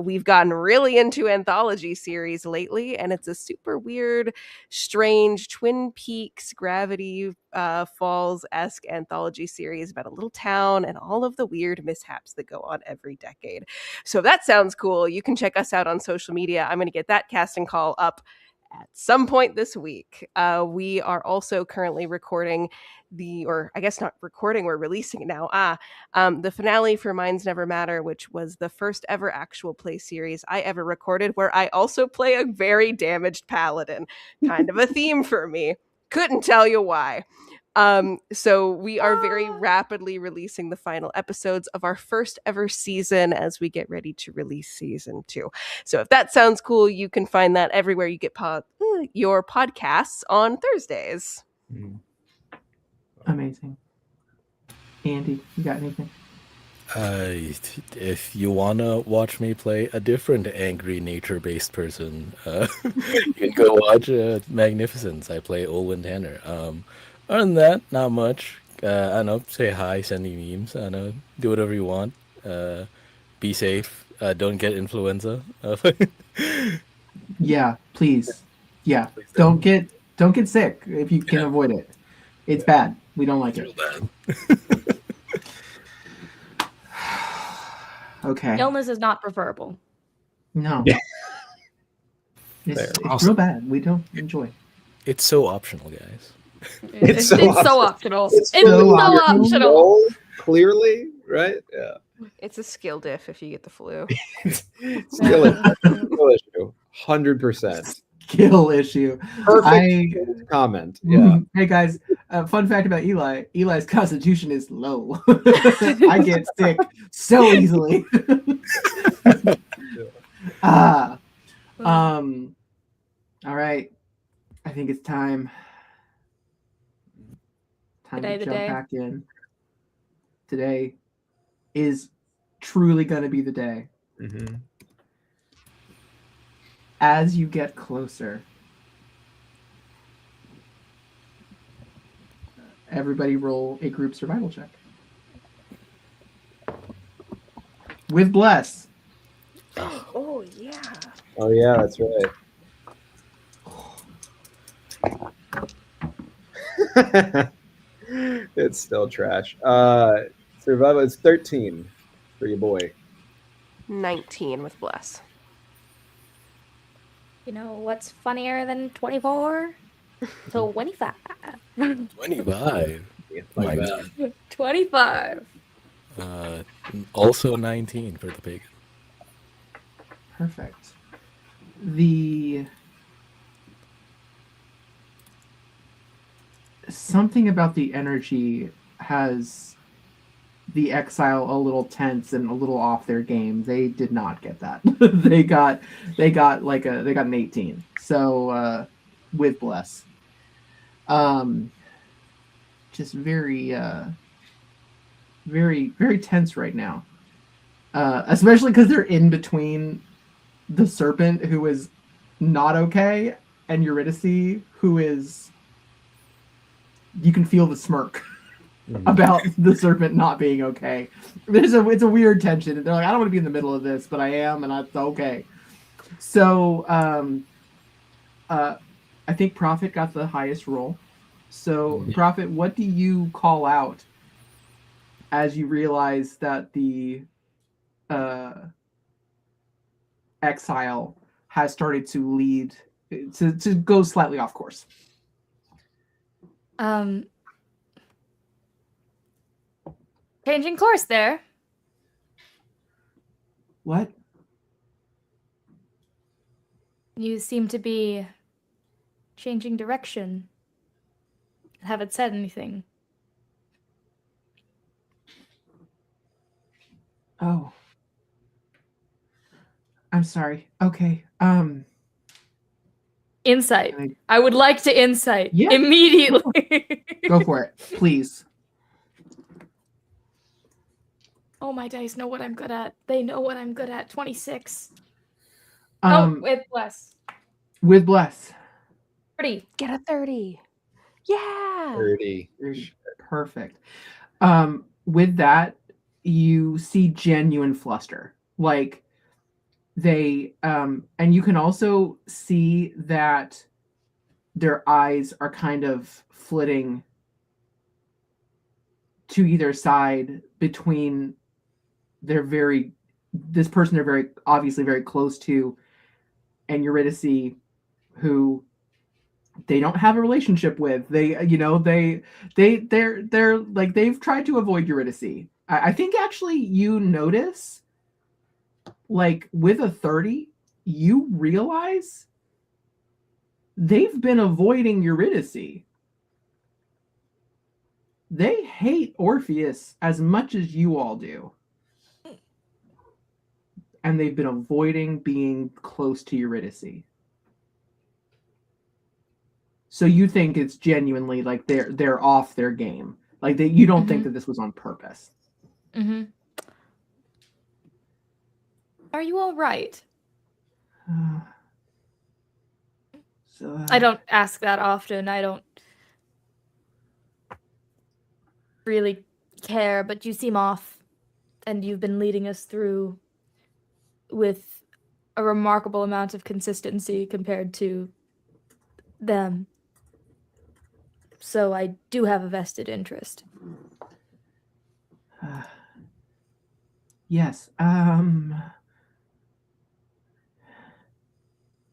We've gotten really into anthology series lately, and it's a super weird, strange Twin Peaks, Gravity Falls-esque anthology series about a little town and all of the weird mishaps that go on every decade. So if that sounds cool, you can check us out on social media. I'm going to get that casting call up at some point this week. We are also currently recording we're releasing it now. The finale for Minds Never Matter, which was the first ever actual play series I ever recorded, where I also play a very damaged paladin. Kind of a theme for me. Couldn't tell you why. So we are very rapidly releasing the final episodes of our first ever season as we get ready to release season 2. So if that sounds cool, you can find that everywhere you get your podcasts on Thursdays. Amazing. Andy, you got anything? If you wanna watch me play a different angry nature-based person, you can go watch Magnificence. I play Olwen Tanner. Other than that, not much. I don't know, say hi, send me memes. I don't know, do whatever you want. Be safe. Don't get influenza. Yeah, please. Yeah, Please don't get sick if you can avoid it. It's bad. We don't like it. bad. Okay. Illness is not preferable. No. It's Fair. real bad. We don't enjoy. It's so optional, guys. It's so optional. It's so so optional. optional. Clearly, right? Yeah. It's a skill diff if you get the flu. Skill issue. 100%. Skill issue. Perfect comment. Yeah. Hey guys, fun fact about Eli. Eli's constitution is low. I get sick so easily. All right. I think it's time. Time to jump back in. Today is truly going to be the day. Mm-hmm. As you get closer, everybody roll a group survival check. With Bless. Oh, yeah. Oh, yeah, that's right. It's still trash. Survival is 13 for your boy. 19 with Bless. You know what's funnier than 24? 25. 25. Like My that. God. 25. Also 19 for the pagan. Perfect. The something about the energy has the exile a little tense and a little off their game. They did not get that. they got an 18. So with bless. Just very very tense right now. Especially because they're in between the serpent, who is not okay, and Eurydice, who is, you can feel the smirk about the serpent not being okay. It's a weird tension. They're like, I don't want to be in the middle of this, but I am, and that's okay. So I think Prophet got the highest roll. So Prophet, what do you call out as you realize that the exile has started to lead to go slightly off course? Changing course there. What? You seem to be changing direction. Haven't said anything. Oh. I'm sorry. Okay. Insight. I would like to insight immediately. Go for it, please. Oh, my dice know what I'm good at. They know what I'm good at. 26. With bless. With bless. 30. Get a 30. Yeah. 30. Perfect. With that, you see genuine fluster. Like they and you can also see that their eyes are kind of flitting to either side between this person they're very obviously very close to, and Eurydice, who they don't have a relationship with. They're like, they've tried to avoid Eurydice. I think actually you notice, like, with a 30, you realize they've been avoiding Eurydice. They hate Orpheus as much as you all do. And they've been avoiding being close to Eurydice. So you think it's genuinely like they're off their game. Like you don't think that this was on purpose. Mm-hmm. Are you all right? I don't ask that often. I don't really care, but you seem off, and you've been leading us through with a remarkable amount of consistency compared to them. So I do have a vested interest. Yes.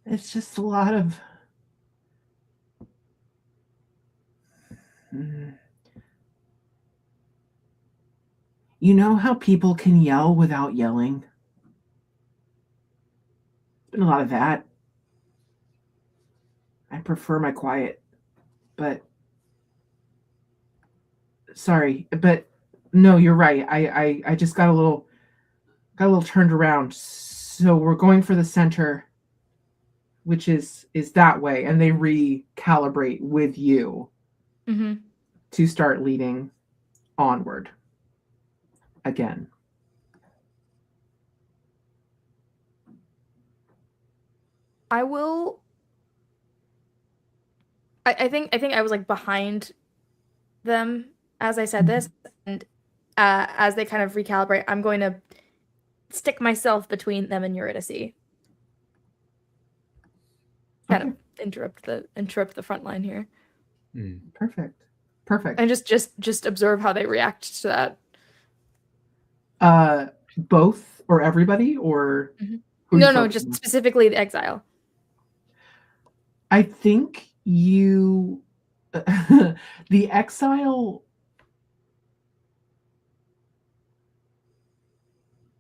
It's just a lot of you know how people can yell without yelling? Been a lot of that. I prefer my quiet, but sorry, but no, you're right. I just got a little turned around. So we're going for the center, which is that way, and they recalibrate with you to start leading onward again. I will. I think I was like behind them as I said this, and as they kind of recalibrate, I'm going to stick myself between them and Eurydice. Kind of interrupt the front line here. Perfect. And just observe how they react to that. Both or everybody or no, just specifically the exile. I think you the exile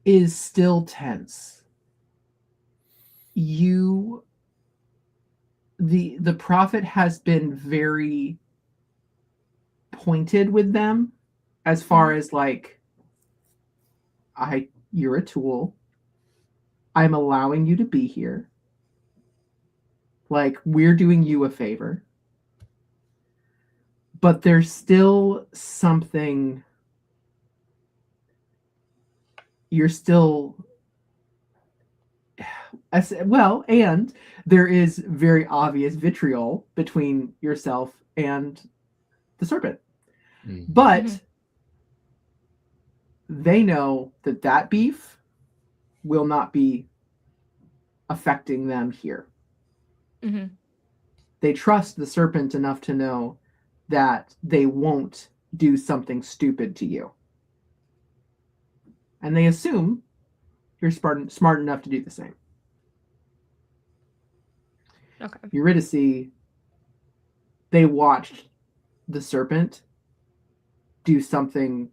is still tense. The prophet has been very pointed with them as far as like, you're a tool. I'm allowing you to be here. Like, we're doing you a favor. But there's still something. You're still. Well, and there is very obvious vitriol between yourself and the serpent. But they know that beef will not be affecting them here. They trust the serpent enough to know that they won't do something stupid to you. And they assume you're smart enough to do the same. Okay. Eurydice, they watched the serpent do something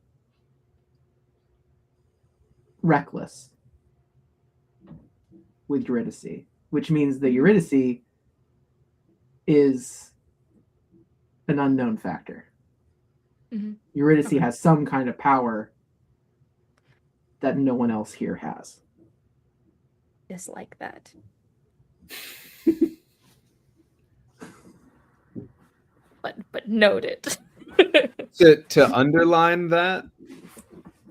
reckless with Eurydice, which means that Eurydice is an unknown factor. Eurydice has some kind of power that no one else here has. Just like that. But noted. To underline that,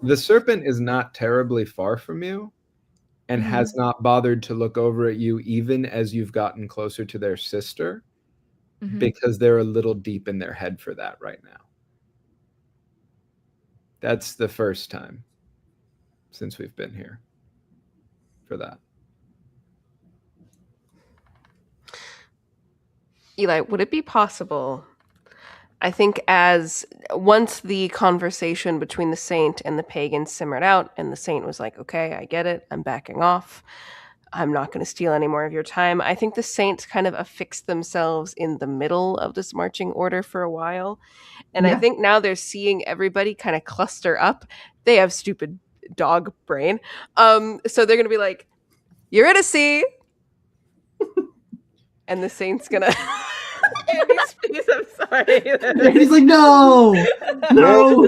the serpent is not terribly far from you and has not bothered to look over at you even as you've gotten closer to their sister, because they're a little deep in their head for that right now. That's the first time since we've been here for that. Eli, would it be possible, I think, as once the conversation between the saint and the pagan simmered out and the saint was like, okay, I get it, I'm backing off, I'm not going to steal any more of your time, I think the saints kind of affixed themselves in the middle of this marching order for a while. And I think now they're seeing everybody kind of cluster up. They have stupid dog brain. So they're going to be like, Eurydice! And the saint's going to... Andy's face, I'm sorry. Andy's like, no! No!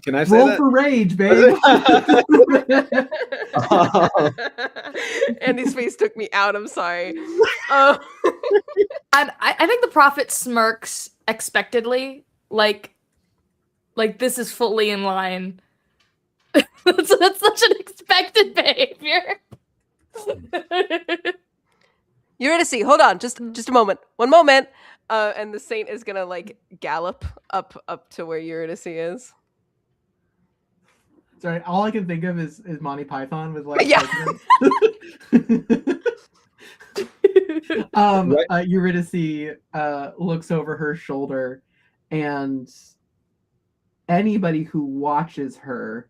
Can I say Roll that? for rage, babe! Andy's face took me out, I'm sorry. I think the prophet smirks expectedly, like this is fully in line. That's such an expected behavior. Eurydice, hold on, just a moment. One moment. And the saint is gonna like gallop up to where Eurydice is. Sorry, all I can think of is Monty Python with like Eurydice looks over her shoulder, and anybody who watches her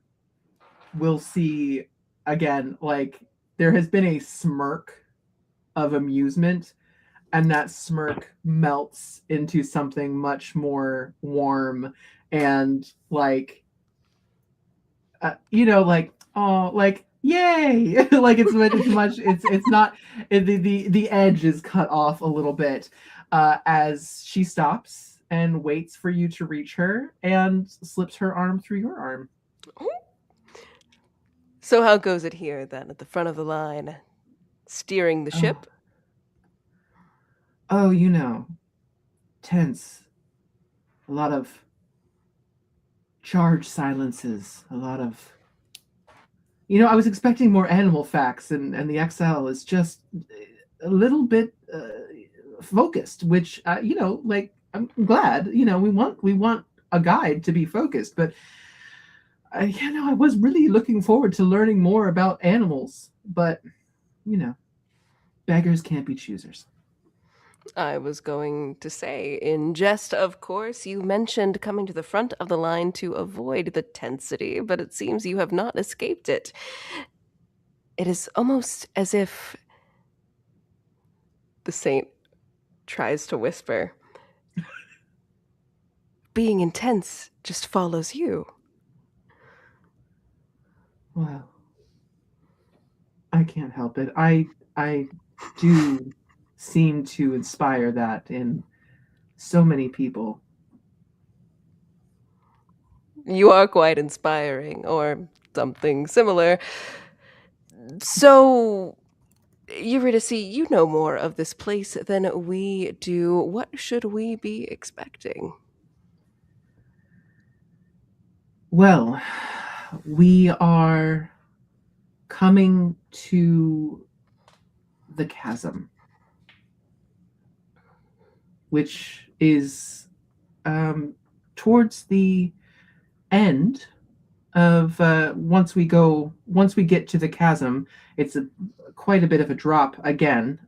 will see again, like, there has been a smirk of amusement, and that smirk melts into something much more warm and like, like, oh, like, yay! Like, it's not, the edge is cut off a little bit as she stops and waits for you to reach her and slips her arm through your arm. So how goes it here then, at the front of the line, steering the ship? Oh, tense. A lot of charged silences. A lot of... I was expecting more animal facts, and the XL is just a little bit focused, which, like, I'm glad. We want a guide to be focused, but I was really looking forward to learning more about animals, but, beggars can't be choosers. I was going to say, in jest, of course, you mentioned coming to the front of the line to avoid the tensity, but it seems you have not escaped it. It is almost as if the saint tries to whisper, being intense just follows you. Well, I can't help it. I do seem to inspire that in so many people. You are quite inspiring, or something similar. So, Eurydice, you know more of this place than we do. What should we be expecting? Well, we are coming to the chasm, which is towards the end of once we get to the chasm. It's quite a bit of a drop again,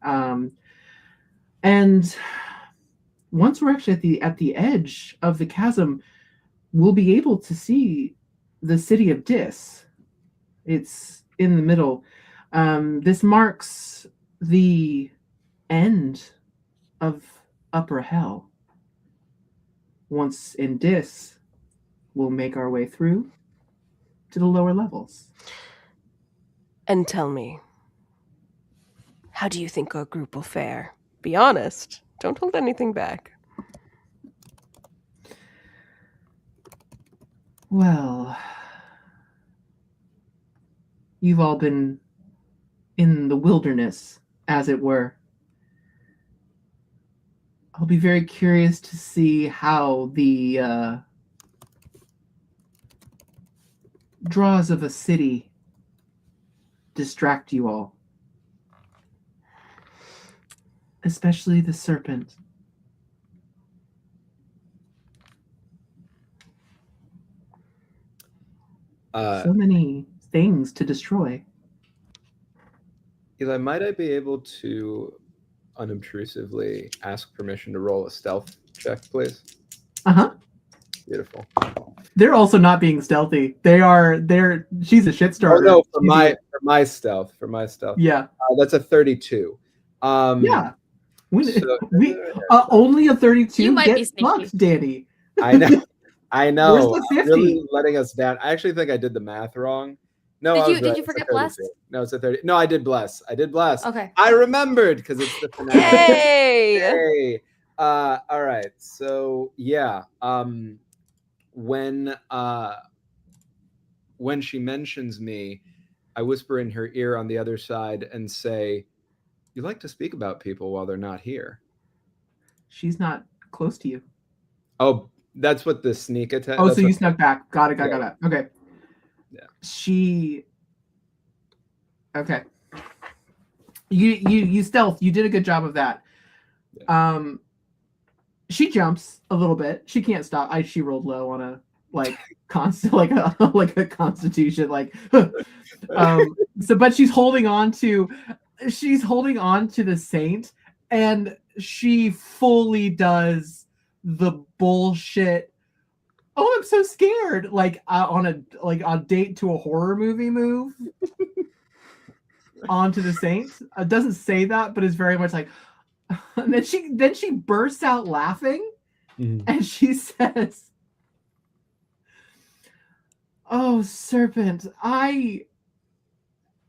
and once we're actually at the edge of the chasm, we'll be able to see the city of Dis. It's in the middle. This marks the end of Upper Hell. Once in Dis, we'll make our way through to the lower levels. And tell me, how do you think our group will fare? Be honest. Don't hold anything back. Well, you've all been in the wilderness, as it were. I'll be very curious to see how the draws of a city distract you all. Especially the serpent. So many things to destroy. Eli, might I be able to unobtrusively ask permission to roll a stealth check, please? Uh-huh. Beautiful. They're also not being stealthy. She's a shit starter. Oh no, for my stealth. Yeah. That's a 32. Yeah. We so- only a 32. You might be Get sneaky. fucked, Danny. I know. I know. Where's the 50? Really letting us down. I actually think I did the math wrong. No, I was Did right. you It's a forget 32. bless? No, it's a 30. No, I did bless. Okay. I remembered because it's the finale. Hey! Hey. All right. So yeah. When she mentions me, I whisper in her ear on the other side and say, "You like to speak about people while they're not here." She's not close to you. Oh, that's what the sneak attack. Oh, so you snuck back. Got it. Okay. Yeah. Okay. You stealth. You did a good job of that. Yeah. She jumps a little bit. She can't stop. She rolled low on a like a constitution but she's holding on to the saint, and she fully does the bullshit. Oh, I'm so scared. On a date to a horror movie move onto the saint. It doesn't say that, but it's very much like. And then she bursts out laughing, and she says, "Oh, serpent, I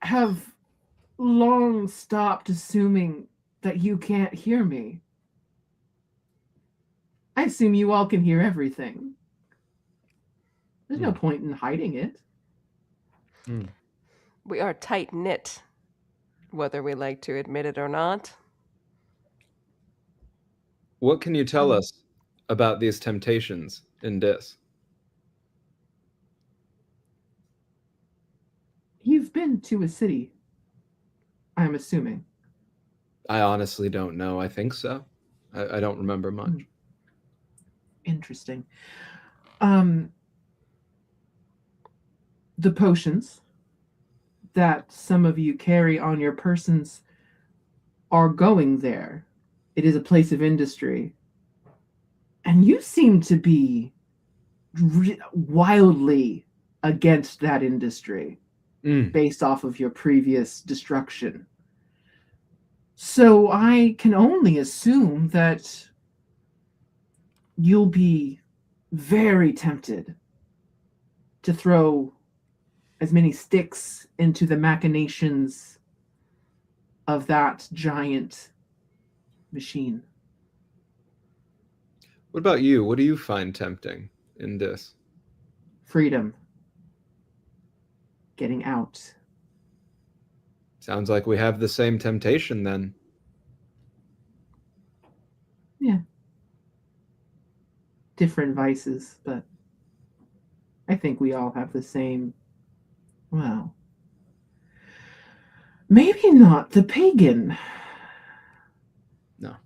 have long stopped assuming that you can't hear me. I assume you all can hear everything. There's no point in hiding it." We are tight-knit, whether we like to admit it or not. What can you tell us about these temptations in Dis? You've been to a city, I'm assuming. I honestly don't know. I think so. I don't remember much. Interesting. The potions that some of you carry on your persons are going there. It is a place of industry. And you seem to be wildly against that industry based off of your previous destruction. So I can only assume that you'll be very tempted to throw as many sticks into the machinations of that giant machine. What about you? What do you find tempting in Dis? freedom, getting out. Sounds like we have the same temptation then. Yeah. Different vices, but I think we all have the same, well, maybe not the pagan. No.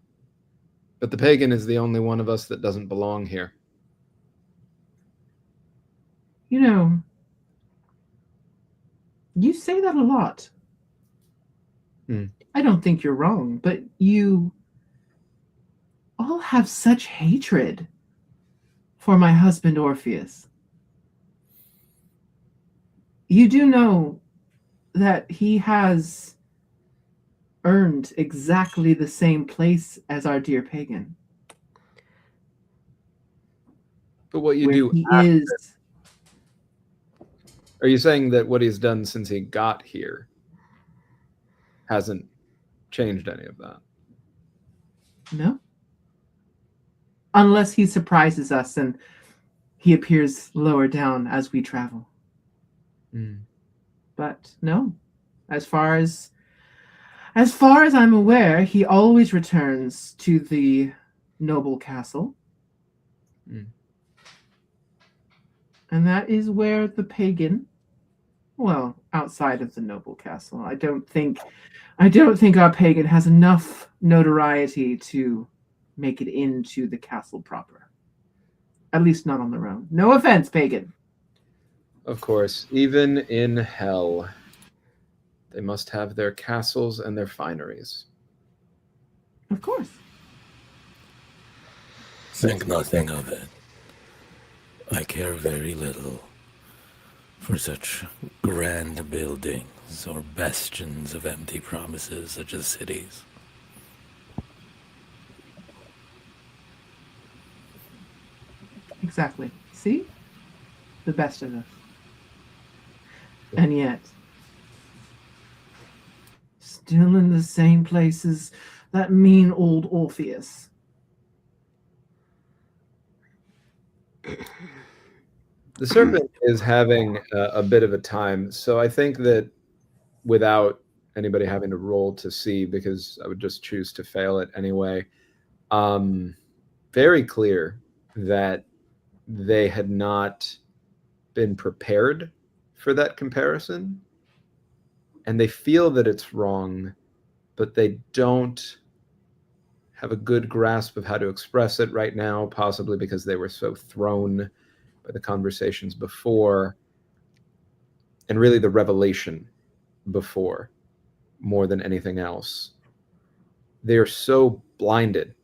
But the pagan is the only one of us that doesn't belong here. You know, you say that a lot. I don't think you're wrong, but you all have such hatred for my husband Orpheus. You do know that he has earned exactly the same place as our dear pagan. But what you where do he after, is. are you saying that what he's done since he got here hasn't changed any of that? No. Unless he surprises us and he appears lower down as we travel. But no. As far as I'm aware, he always returns to the noble castle. And that is where the pagan, well, outside of the noble castle, I don't think our pagan has enough notoriety to make it into the castle proper. At least not on their own. No offense, pagan. Of course, even in hell, they must have their castles and their fineries. Of course. Think nothing of it. I care very little for such grand buildings or bastions of empty promises such as cities. Exactly. See? The best of us. And yet, still in the same place as that mean old Orpheus. The serpent is having a bit of a time, so I think that without anybody having to roll to see, because I would just choose to fail it anyway, very clear that they had not been prepared for that comparison, and they feel that it's wrong, but they don't have a good grasp of how to express it right now, possibly because they were so thrown by the conversations before, and really the revelation before, more than anything else. They are so blinded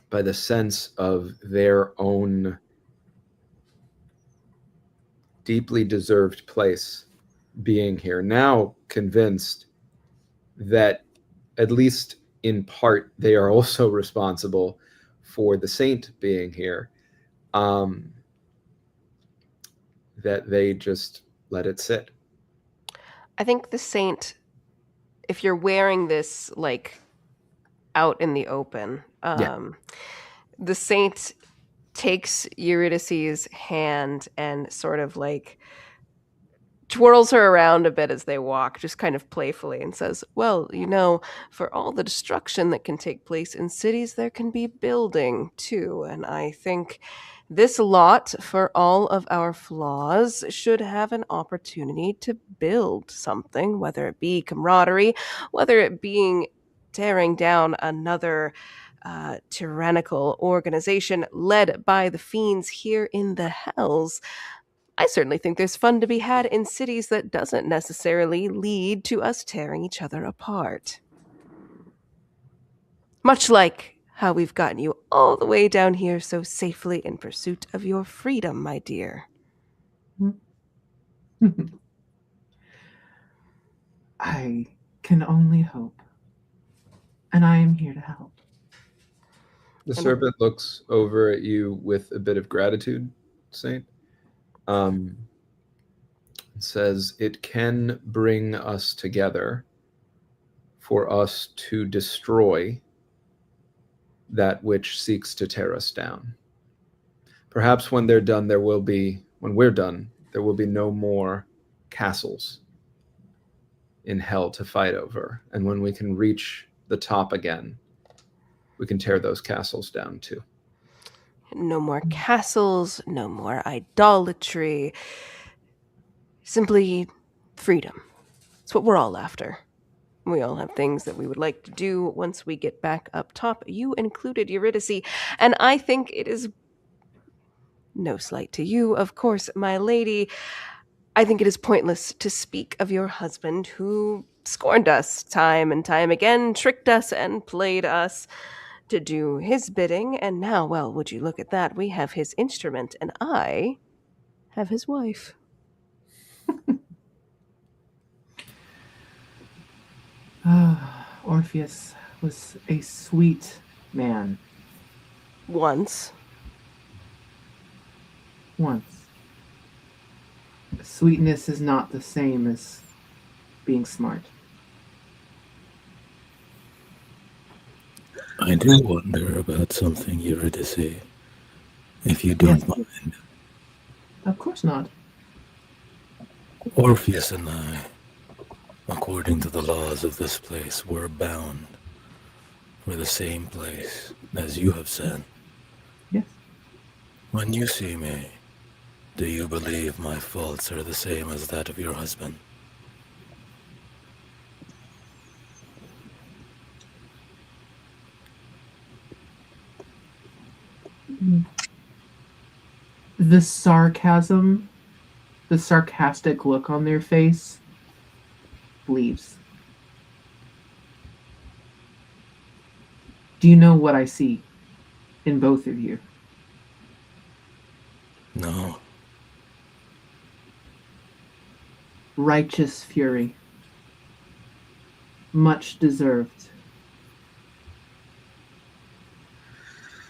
by the sense of their own deeply deserved place being here, now convinced that at least in part they are also responsible for the saint being here, that they just let it sit. I think the saint, if you're wearing this like out in the open, the saint takes Eurydice's hand and sort of like twirls her around a bit as they walk, just kind of playfully, and says, well, you know, for all the destruction that can take place in cities, there can be building too. And I think this lot, for all of our flaws, should have an opportunity to build something, whether it be camaraderie, whether it being tearing down another tyrannical organization led by the fiends here in the hells. I certainly think there's fun to be had in cities that doesn't necessarily lead to us tearing each other apart. Much like how we've gotten you all the way down here so safely in pursuit of your freedom, my dear. I can only hope. And I am here to help. The serpent looks over at you with a bit of gratitude, Saint. Says it can bring us together for us to destroy that which seeks to tear us down. Perhaps when they're done, there will be when we're done, there will be no more castles in hell to fight over. And when we can reach the top again, we can tear those castles down too. No more castles, no more idolatry. Simply freedom. It's what we're all after. We all have things that we would like to do once we get back up top. You included, Eurydice. And I think it is no slight to you, of course, my lady. I think it is pointless to speak of your husband who scorned us time and time again, tricked us and played us to do his bidding. And now, well, would you look at that? We have his instrument and I have his wife. Orpheus was a sweet man. Once. Sweetness is not the same as being smart. I do wonder about something, Eurydice, if you don't Yes. mind. Of course not. Orpheus and I, according to the laws of this place, were bound for the same place, as you have said. Yes. When you see me, do you believe my faults are the same as that of your husband? The sarcasm, the sarcastic look on their face leaves. Do you know what I see in both of you? No. Righteous fury. Much deserved.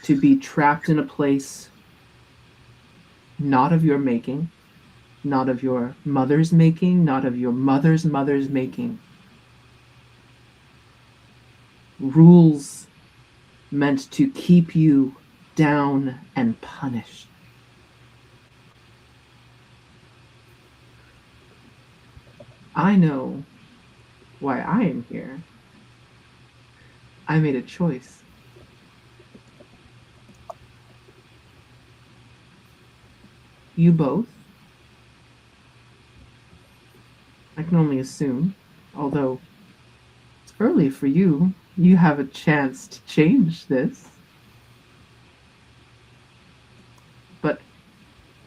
To be trapped in a place not of your making, not of your mother's making, not of your mother's mother's making. Rules meant to keep you down and punished. I know why I am here. I made a choice. You both, I can only assume, although it's early for you, you have a chance to change this. But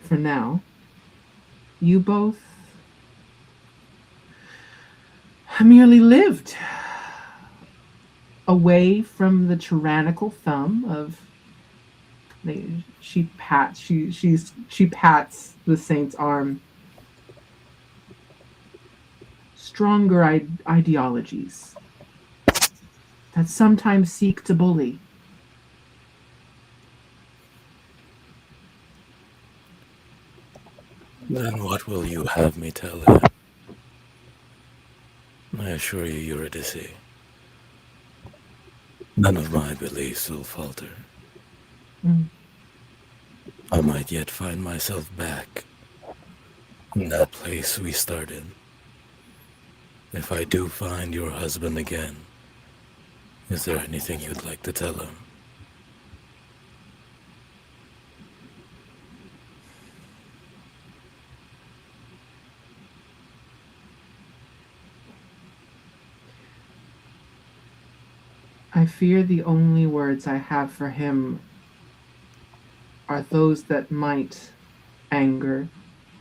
for now, you both merely lived away from the tyrannical thumb of she pats the saint's arm. Stronger ideologies that sometimes seek to bully. Then what will you have me tell her? I assure you, Eurydice, none of my beliefs will falter. I might yet find myself back in that place we started. If I do find your husband again, is there anything you'd like to tell him? I fear the only words I have for him are those that might anger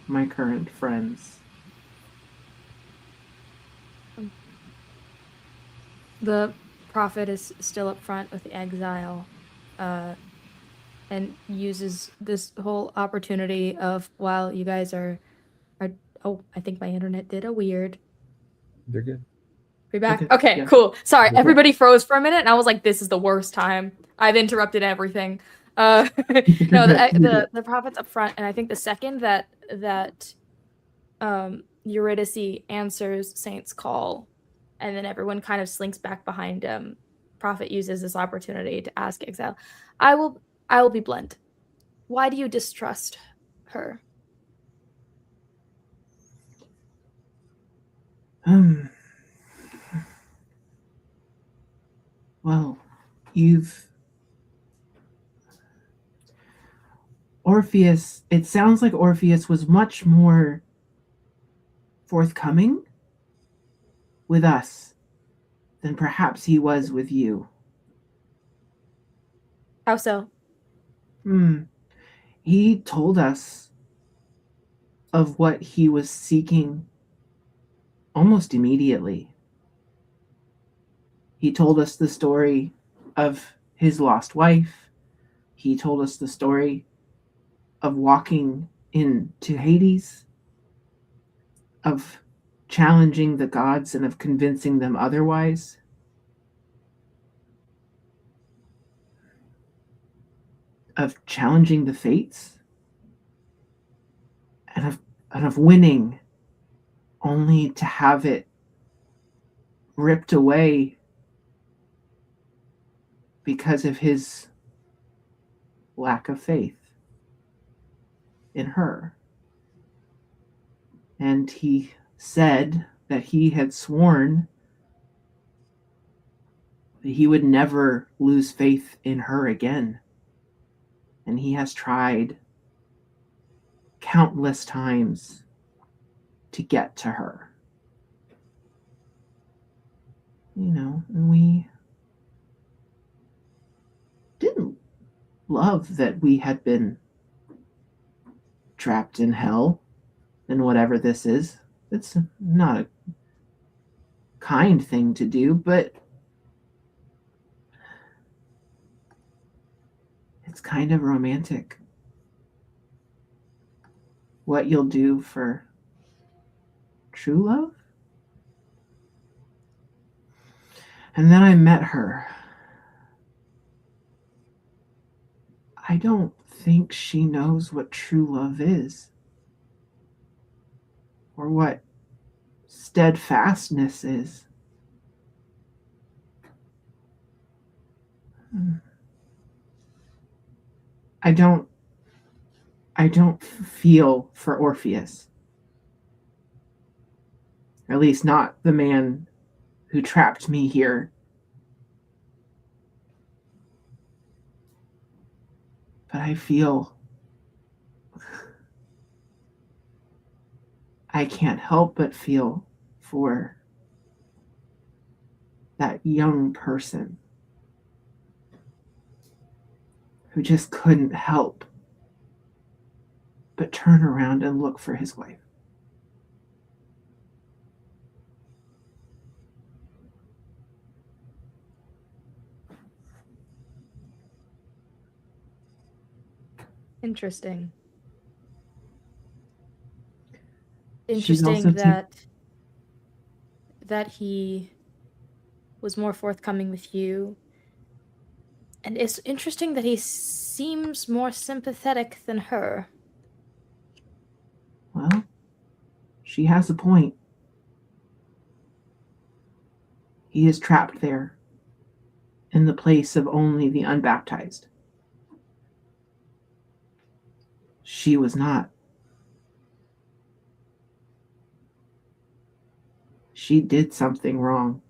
my current friends. The prophet is still up front with the exile, and uses this whole opportunity of while you guys are oh, I think my internet did a weird. You're good. We back? Okay, Okay, yeah. cool. Sorry, Okay. everybody froze for a minute, and I was like, "This is the worst time. I've interrupted everything." No, the prophet's up front, and I think the second that Eurydice answers Saint's call, and then everyone kind of slinks back behind him, prophet uses this opportunity to ask Exile, I will be blunt. Why do you distrust her? Um. Well, you've Orpheus. It sounds like Orpheus was much more forthcoming with us than perhaps he was with you. How so? He told us of what he was seeking almost immediately. He told us the story of his lost wife. He told us the story of walking into Hades, of challenging the gods and of convincing them otherwise. Of challenging the fates, and of winning, only to have it ripped away because of his lack of faith in her. And he said that he had sworn that he would never lose faith in her again. And he has tried countless times to get to her. And we didn't love that we had been trapped in hell and whatever this is. It's not a kind thing to do, but it's kind of romantic. What you'll do for true love? And then I met her. I don't think she knows what true love is, or what steadfastness is. I don't feel for Orpheus. Or at least not the man who trapped me here. But I can't help but feel for that young person who just couldn't help but turn around and look for his wife. Interesting. She's Interesting also that he was more forthcoming with you. And it's interesting that he seems more sympathetic than her. Well, she has a point. He is trapped there in the place of only the unbaptized. She was not. She did something wrong.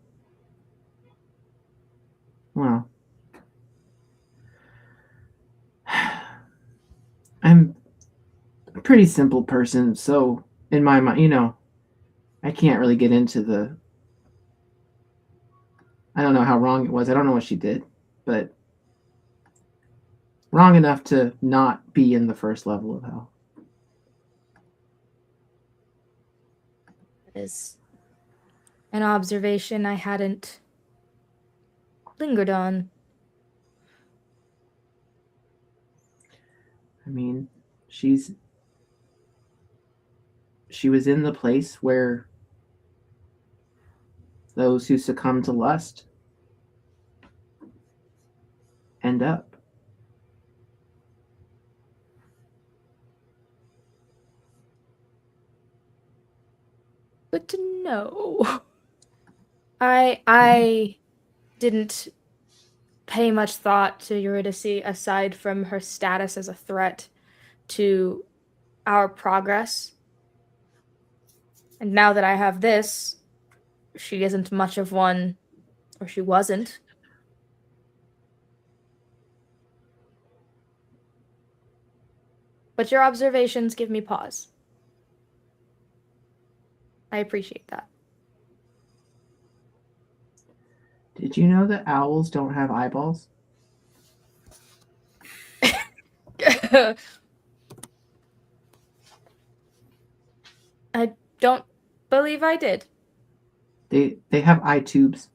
Well, I'm a pretty simple person, so in my mind, I can't really get into I don't know how wrong it was. I don't know what she did, but wrong enough to not be in the first level of hell. That is an observation I hadn't lingered on. I mean, she was in the place where those who succumb to lust end up. Good to know. I didn't pay much thought to Eurydice aside from her status as a threat to our progress. And now that I have this, she isn't much of one, or she wasn't. But your observations give me pause. I appreciate that. Did you know that owls don't have eyeballs? I don't believe I did. They have eye tubes.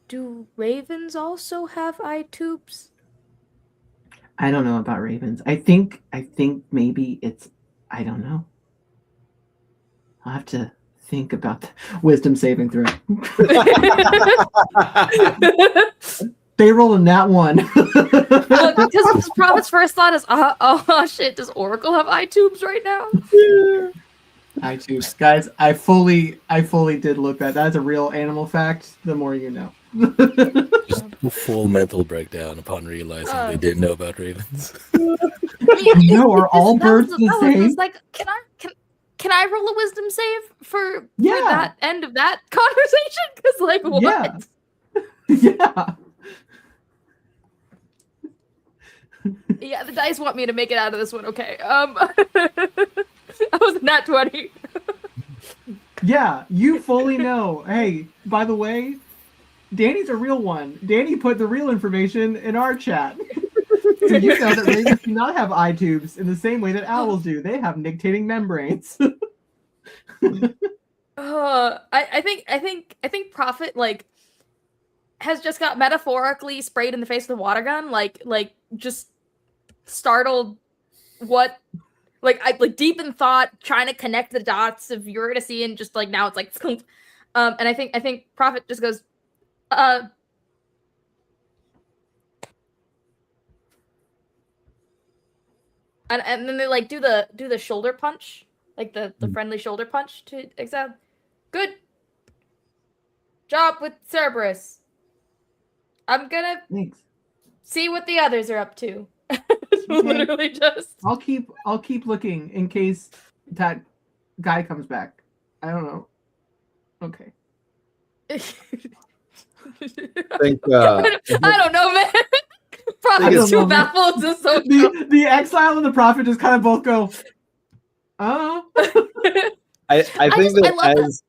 Do ravens also have eye tubes? I don't know about ravens. I think maybe it's, I don't know. I'll have to think about the wisdom saving throw. They rolled in that one. Because Prophet's first thought is, oh shit, does Oracle have eye tubes right now? Eye tubes. Guys, I fully did look that. That's a real animal fact. The more you know. Just a full mental breakdown upon realizing they didn't know about ravens. No, are all birds the same? Was like, can I roll a wisdom save for that end of that conversation? Because like, what? Yeah. Yeah, the dice want me to make it out of this one. Okay. I was nat 20. Yeah, you fully know. Hey, by the way, Danny's a real one. Danny put the real information in our chat. So you know that ravens do not have eye tubes in the same way that owls do. They have nictating membranes. I think Prophet like has just got metaphorically sprayed in the face with a water gun, like just startled. What? Like deep in thought, trying to connect the dots of Eurydice, and just like now it's like, and I think Prophet just goes, and then they like do the shoulder punch, like the friendly shoulder punch to Exile. Good job with Cerberus. I'm gonna see what the others are up to. Literally just. I'll keep looking in case that guy comes back. I don't know. Okay. I think, I don't know, man. Prophet's too baffled. This so the exile and the prophet just kind of both go. I think that as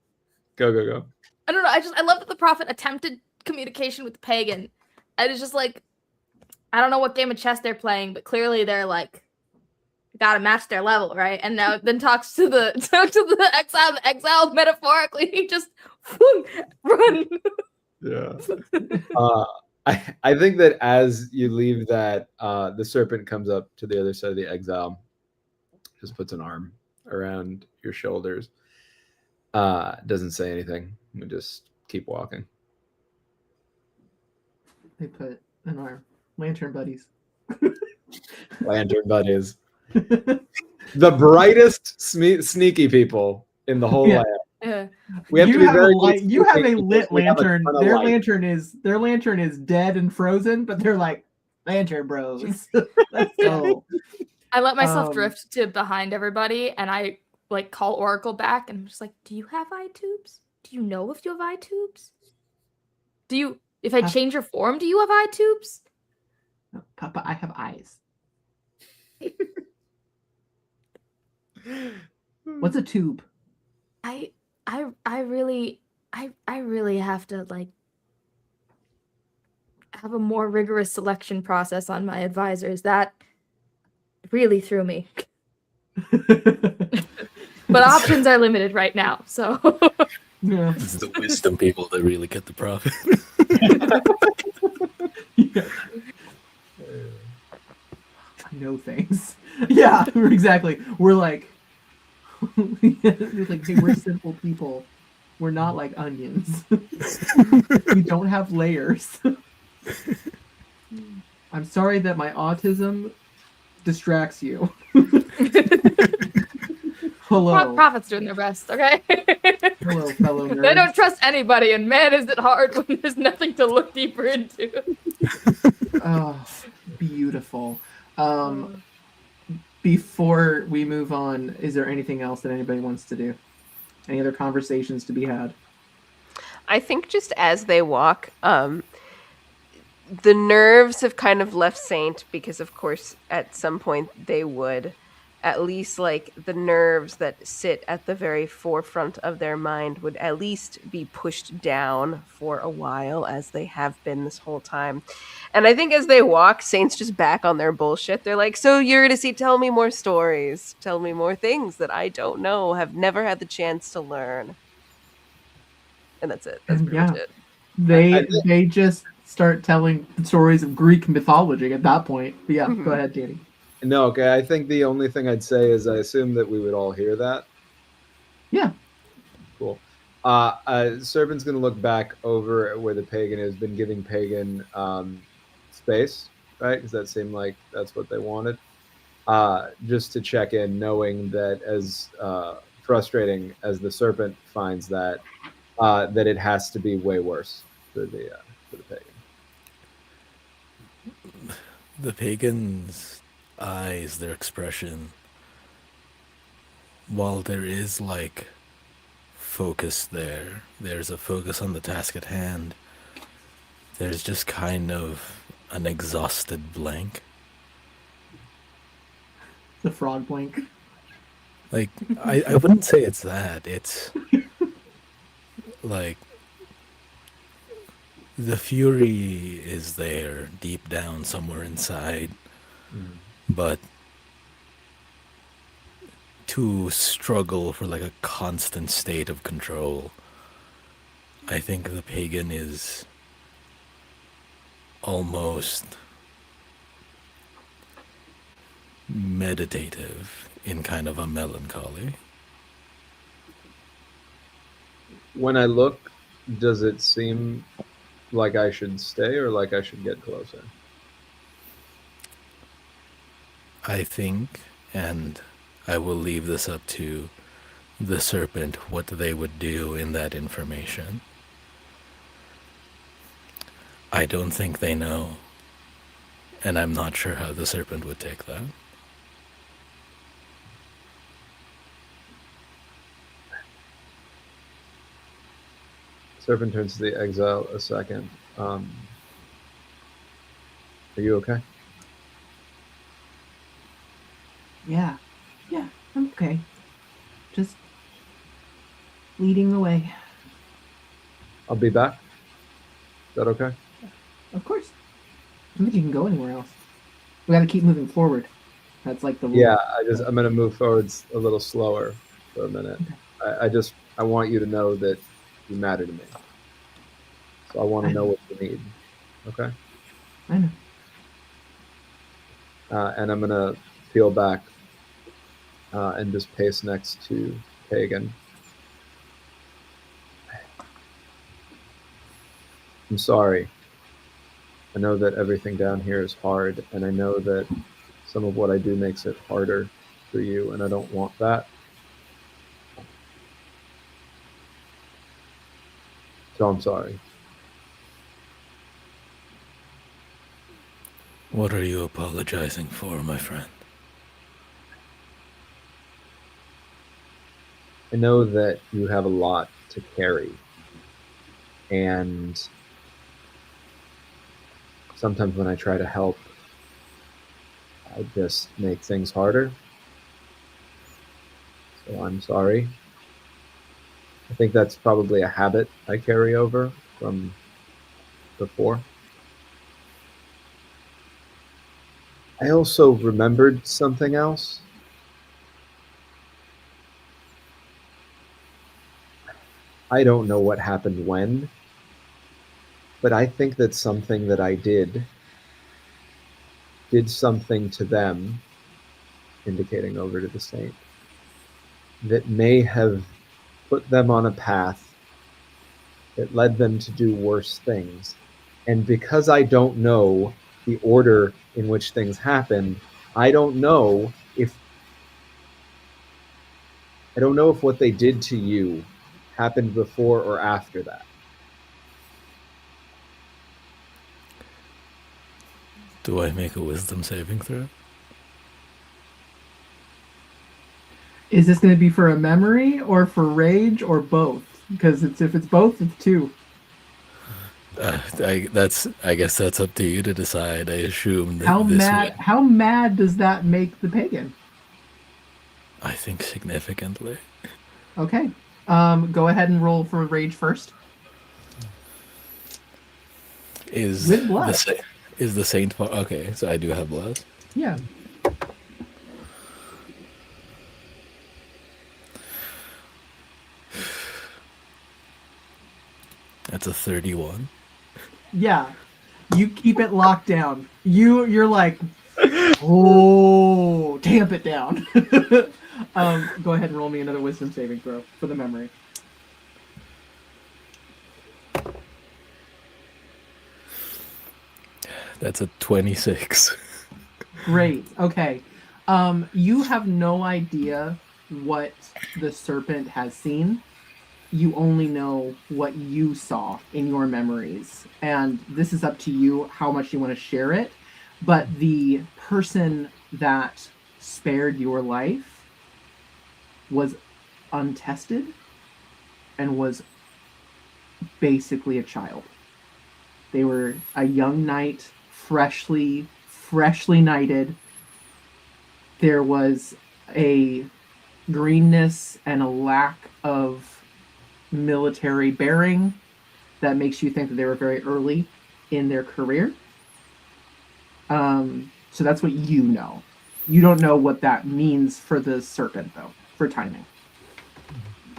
go. I don't know. I love that the prophet attempted communication with the pagan, and it's just like, I don't know what game of chess they're playing, but clearly they're like, gotta match their level, right? And now then talks to the exile. The exile metaphorically, he just run. Yeah. I think that as you leave that, the serpent comes up to the other side of the exile, just puts an arm around your shoulders. Doesn't say anything. We just keep walking. They put an arm. Lantern buddies. Lantern buddies. The brightest sneaky people in the whole land. We have to be very. You have a lit lantern. Their lantern is dead and frozen, but they're like lantern bros. Let's go. I let myself drift to behind everybody, and I like call Oracle back, and I'm just like, "Do you have eye tubes? Do you know if you have eye tubes? Do you? If I change your form, do you have eye tubes?" No, Papa, I have eyes. What's a tube? I really have to like have a more rigorous selection process on my advisors. That really threw me. But options are limited right now, so yeah. It's the wisdom people that really get the profit. Yeah. No thanks. Yeah, exactly. We're like, hey, we're simple people. We're not like onions. We don't have layers. I'm sorry that my autism distracts you. Hello. Prophet's doing their best, okay? Hello, fellow nerds. They don't trust anybody, and man, is it hard when there's nothing to look deeper into. Oh, beautiful. Before we move on, is there anything else that anybody wants to do? Any other conversations to be had? I think just as they walk, the nerves have kind of left Saint because, of course, at some point they would. At least, like, the nerves that sit at the very forefront of their mind would at least be pushed down for a while, as they have been this whole time. And I think as they walk, Saint's just back on their bullshit. They're like, so Eurydice, tell me more stories. Tell me more things that I don't know, have never had the chance to learn. And that's it. That's And pretty much it. they just start telling stories of Greek mythology at that point. But yeah, Mhm. go ahead, Danny. No, okay. I think the only thing I'd say is I assume that we would all hear that. Yeah. Cool. Serpent's going to look back over at where the pagan has been giving pagan space, right? Because that seemed like that's what they wanted. Just to check in, knowing that as frustrating as the serpent finds that it has to be way worse for the pagan. The pagan's eyes, their expression, while there is like focus there, there's a focus on the task at hand, there's just kind of an exhausted blank. The frog blink. Like, I wouldn't say it's that. It's like the fury is there deep down somewhere inside, but to struggle for like a constant state of control, I think the pagan is almost meditative in kind of a melancholy. When I look, does it seem like I should stay or like I should get closer? I think, and I will leave this up to the serpent, what they would do in that information. I don't think they know, and I'm not sure how the serpent would take that. Serpent turns to the exile a second. Are you okay? Yeah. Yeah, I'm okay. Just leading the way. I'll be back. Is that okay? Of course. I don't think you can go anywhere else. We gotta keep moving forward. That's like the rule. Yeah, I'm gonna move forwards a little slower for a minute. I want you to know that you matter to me. So I want to know what you need. Okay? I know. And I'm gonna peel back and just pace next to Pagan. I'm sorry. I know that everything down here is hard, and I know that some of what I do makes it harder for you, and I don't want that. So I'm sorry. What are you apologizing for, my friend? I know that you have a lot to carry, and sometimes when I try to help, I just make things harder. So I'm sorry. I think that's probably a habit I carry over from before. I also remembered something else. I don't know what happened when, but I think that something that I did something to them, indicating over to the saint, that may have put them on a path that led them to do worse things. And because I don't know the order in which things happened, I don't know if what they did to you happened before or after that. Do I make a wisdom saving throw? Is this going to be for a memory or for rage or both? Because if it's both, it's 2. I guess that's up to you to decide. I assume that How this mad? would, How mad does that make the pagan? I think, significantly. Okay. Go ahead and roll for rage first. Is With bless. is the saint part? Okay, so I do have bless. Yeah. That's a 31. Yeah. You keep it locked down. You're like, oh, tamp it down. Go ahead and roll me another wisdom saving throw for the memory. That's a 26. Great. Okay. You have no idea what the serpent has seen. You only know what you saw in your memories. And this is up to you how much you want to share it. But the person that spared your life was untested and was basically a child. They were a young knight, freshly knighted. There was a greenness and a lack of military bearing that makes you think that they were very early in their career. So that's what you know. You don't know what that means for the serpent, though, for timing.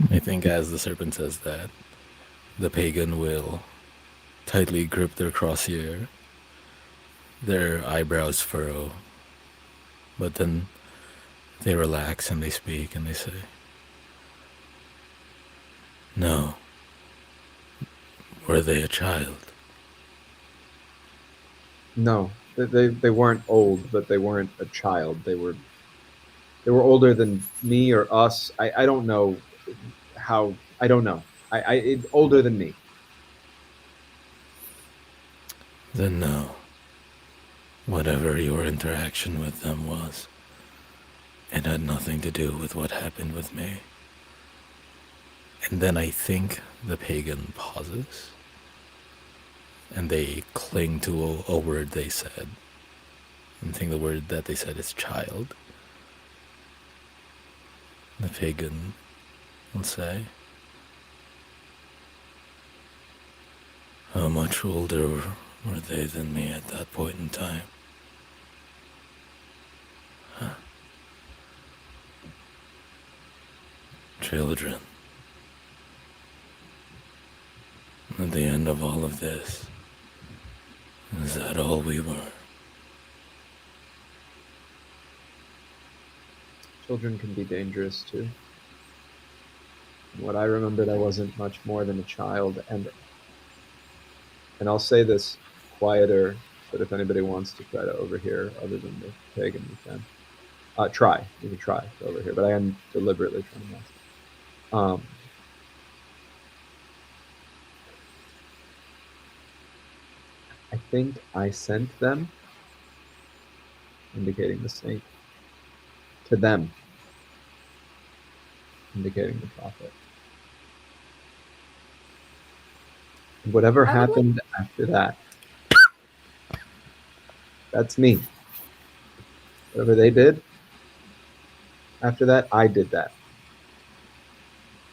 I think as the serpent says that, the pagan will tightly grip their crosshair, their eyebrows furrow, but then they relax and they speak and they say, "No. Were they a child?" No, they weren't old, but they weren't a child. They were older than me or us. I don't know how. I don't know. Older than me. Then no. Whatever your interaction with them was, it had nothing to do with what happened with me. And then I think the pagan pauses, and they cling to a word they said. And think the word that they said is child. The pagan will say, "How much older were they than me at that point in time?" Huh. Children. At the end of all of this, is that all we were? Children can be dangerous too. What I remembered, I wasn't much more than a child, and I'll say this quieter, but if anybody wants to try to overhear other than the pagan, you can. You can try to overhear, but I am deliberately trying not to. I think I sent them, indicating the saint, to them, indicating the prophet. And whatever happened after that, that's me. Whatever they did after that, I did that.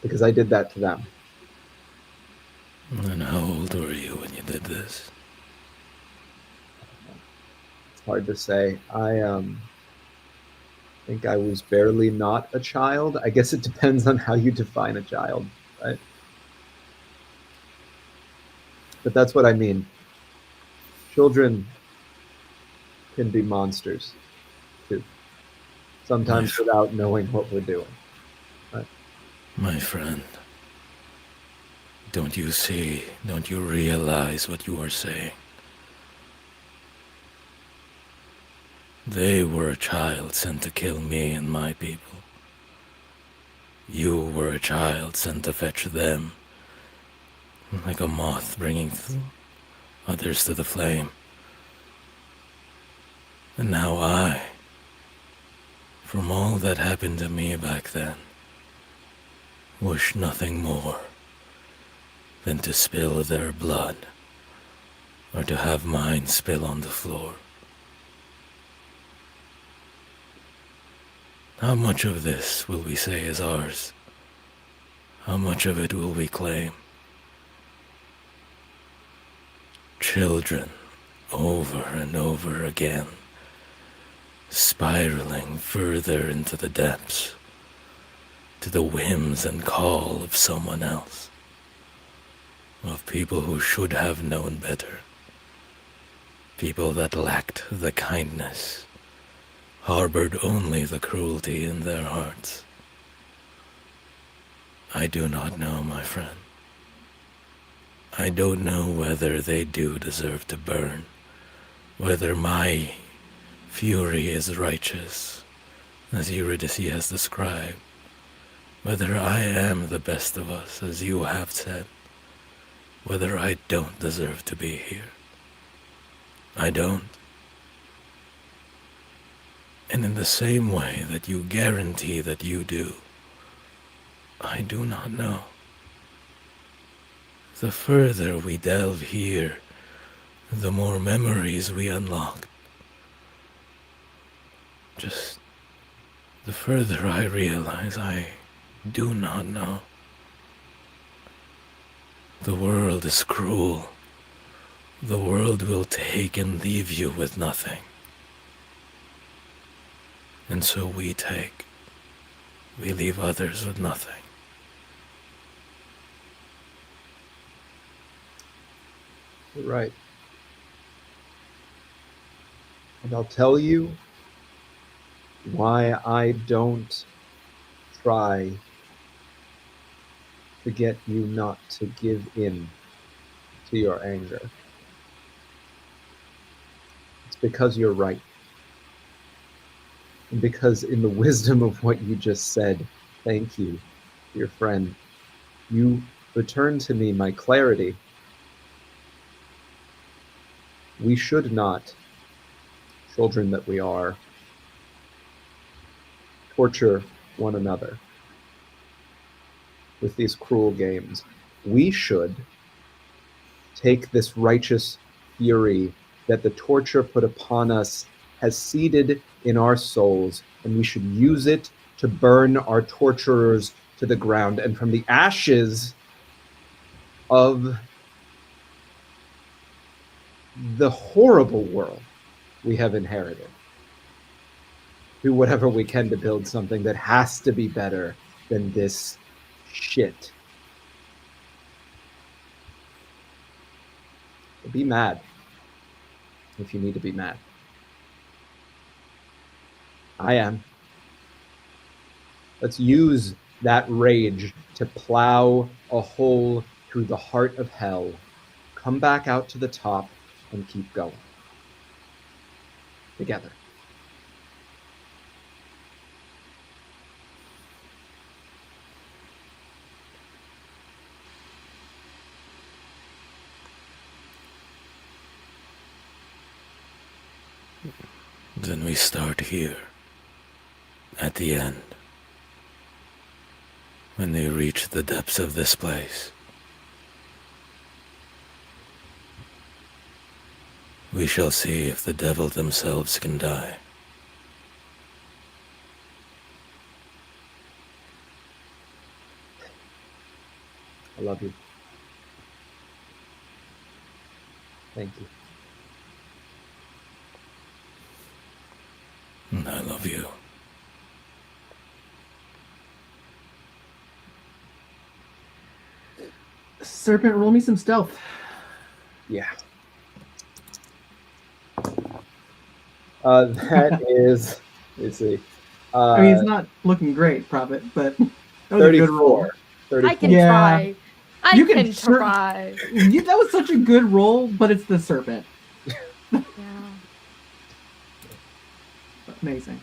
Because I did that to them. And how old were you when you did this? It's hard to say. I think I was barely not a child. I guess it depends on how you define a child, right? But that's what I mean. Children can be monsters, too. Sometimes without knowing what we're doing. Right? My friend, don't you see, don't you realize what you are saying? They were a child sent to kill me and my people. You were a child sent to fetch them, like a moth bringing others to the flame. And now I, from all that happened to me back then, wish nothing more than to spill their blood, or to have mine spill on the floor. How much of this will we say is ours? How much of it will we claim? Children, over and over again, spiraling further into the depths, to the whims and call of someone else, of people who should have known better, people that lacked the kindness, harbored only the cruelty in their hearts. I do not know, my friend. I don't know whether they do deserve to burn, whether my fury is righteous, as Eurydice has described, whether I am the best of us, as you have said, whether I don't deserve to be here. I don't. And in the same way that you guarantee that you do, I do not know. The further we delve here, the more memories we unlock. Just the further I realize I do not know. The world is cruel. The world will take and leave you with nothing. And so we take. We leave others with nothing. You're right. And I'll tell you why I don't try to get you not to give in to your anger. It's because you're right. And because in the wisdom of what you just said, thank you, dear friend, you return to me my clarity. We should not, children that we are, torture one another with these cruel games. We should take this righteous fury that the torture put upon us has seeded in our souls, and we should use it to burn our torturers to the ground. And from the ashes of the horrible world we have inherited, do whatever we can to build something that has to be better than this shit. Be mad if you need to be mad. I am. Let's use that rage to plow a hole through the heart of hell, come back out to the top, and keep going. Together. Then we start here, at the end, when they reach the depths of this place. We shall see if the devil themselves can die. I love you. Thank you. And I love you. Serpent, roll me some stealth. Yeah. That is, let's see. I mean, it's not looking great, Prophet, but that was a good roll. 34. I can Yeah. try. I You can can try. That was such a good roll, but it's the serpent. Yeah. Amazing.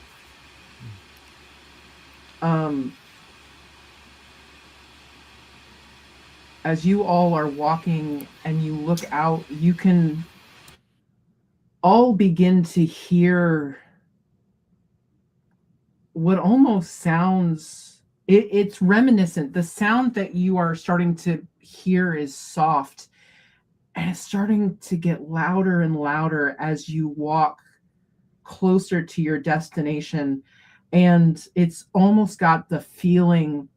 As you all are walking and you look out, you can all begin to hear what almost sounds, it's reminiscent. The sound that you are starting to hear is soft, and it's starting to get louder and louder as you walk closer to your destination. And it's almost got the feeling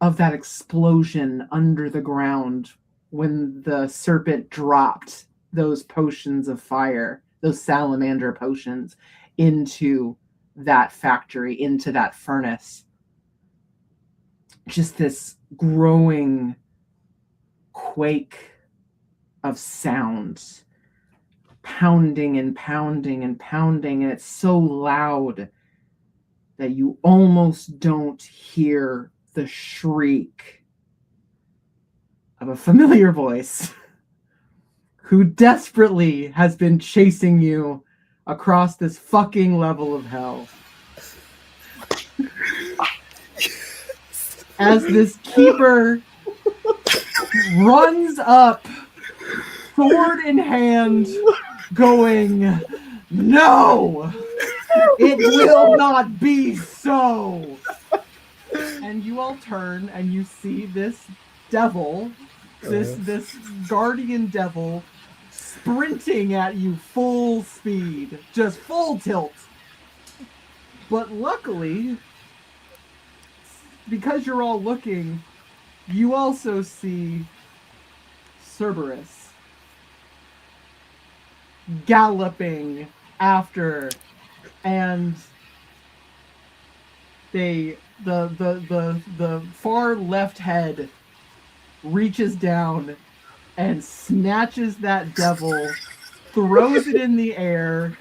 of that explosion under the ground when the serpent dropped those potions of fire, those salamander potions, into that factory, into that furnace. Just this growing quake of sounds, pounding and pounding and pounding, and it's so loud that you almost don't hear the shriek of a familiar voice who desperately has been chasing you across this fucking level of hell. As this keeper runs up, sword in hand, going, "No! It will not be so!" And you all turn and you see this devil, this guardian devil, sprinting at you full speed, just full tilt. But luckily, because you're all looking, you also see Cerberus galloping after, and the far left head reaches down and snatches that devil, throws it in the air.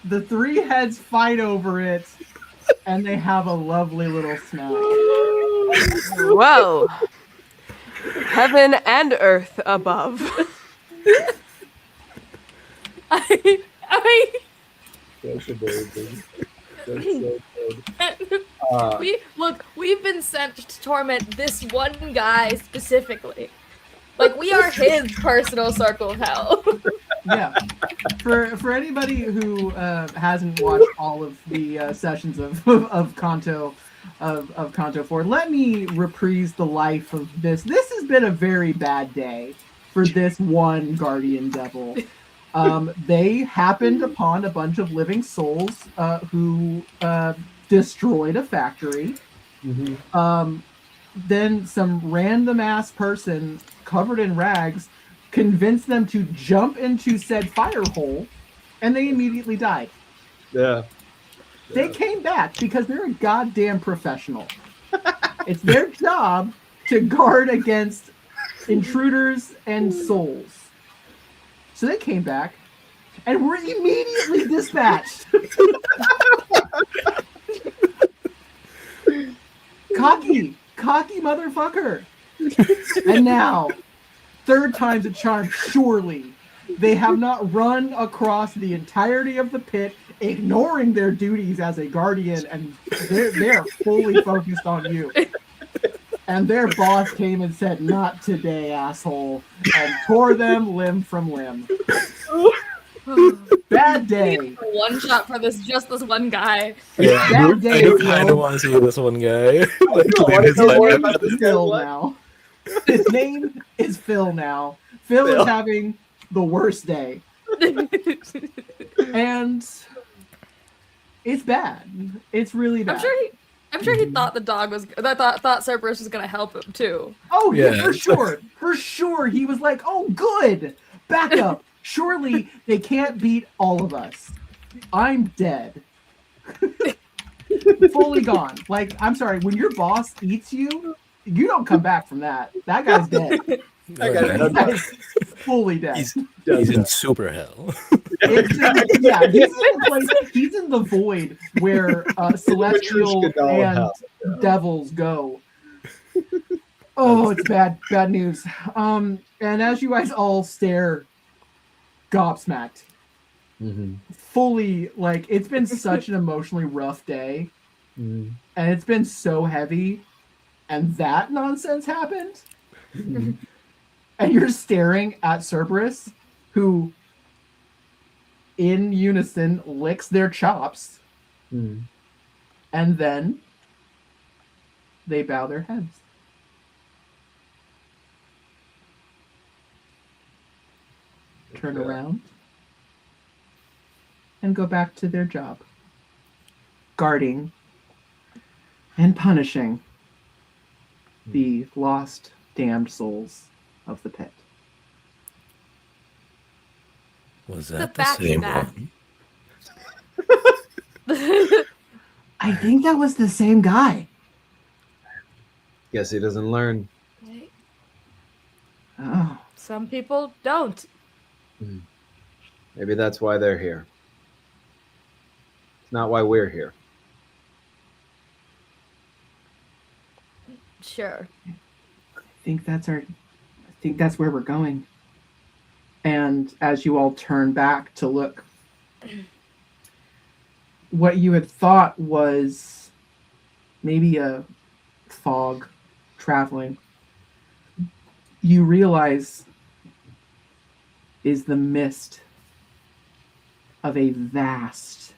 The three heads fight over it, and they have a lovely little snack. Whoa. Heaven and earth above. That's amazing. That's so good. We've been sent to torment this one guy specifically. Like, we are his personal circle of hell. Yeah. For anybody who hasn't watched all of the sessions of Canto of Canto 4, let me reprise the life of this. This has been a very bad day for this one guardian devil. They happened upon a bunch of living souls who destroyed a factory. Mm-hmm. Then some random ass person covered in rags convinced them to jump into said fire hole, and they immediately died. Yeah. They came back because they're a goddamn professional. It's their job to guard against intruders and souls. So they came back and were immediately dispatched. Cocky motherfucker. And now, third time's a charm, surely. They have not run across the entirety of the pit, ignoring their duties as a guardian, and they're fully focused on you. And their boss came and said, "Not today, asshole," and tore them limb from limb. Bad day. One shot for just this one guy. Yeah, Bad day, I do bro. kind of want to see this one guy. Like, what his is life it? after this. Phil now. His name is Phil now. Phil is having the worst day. And it's bad. It's really bad. I'm sure he thought the dog was. I thought Cerberus was gonna help him too. Oh yeah, Yeah. for sure. For sure. He was like, "Oh good. Back up. Surely they can't beat all of us. I'm dead." Fully gone. Like, I'm sorry, when your boss eats you, you don't come back from that. That guy's dead. That is fully dead. He's in super hell. He's in the void where celestial and devils go. Oh, it's bad news. And as you guys all stare, gobsmacked, fully, like, it's been such an emotionally rough day, and it's been so heavy, and that nonsense happened. And you're staring at Cerberus, who in unison licks their chops, and And then they bow their heads. Turn around and go back to their job, guarding and punishing the lost, damned souls of the pit. Was The that the back same back. one? I think that was the same guy. Guess he doesn't learn. Oh, Some people don't. Maybe that's why they're here. It's not why we're here. Sure. I think that's where we're going. And as you all turn back to look, what you had thought was maybe a fog traveling, you realize is the mist of a vast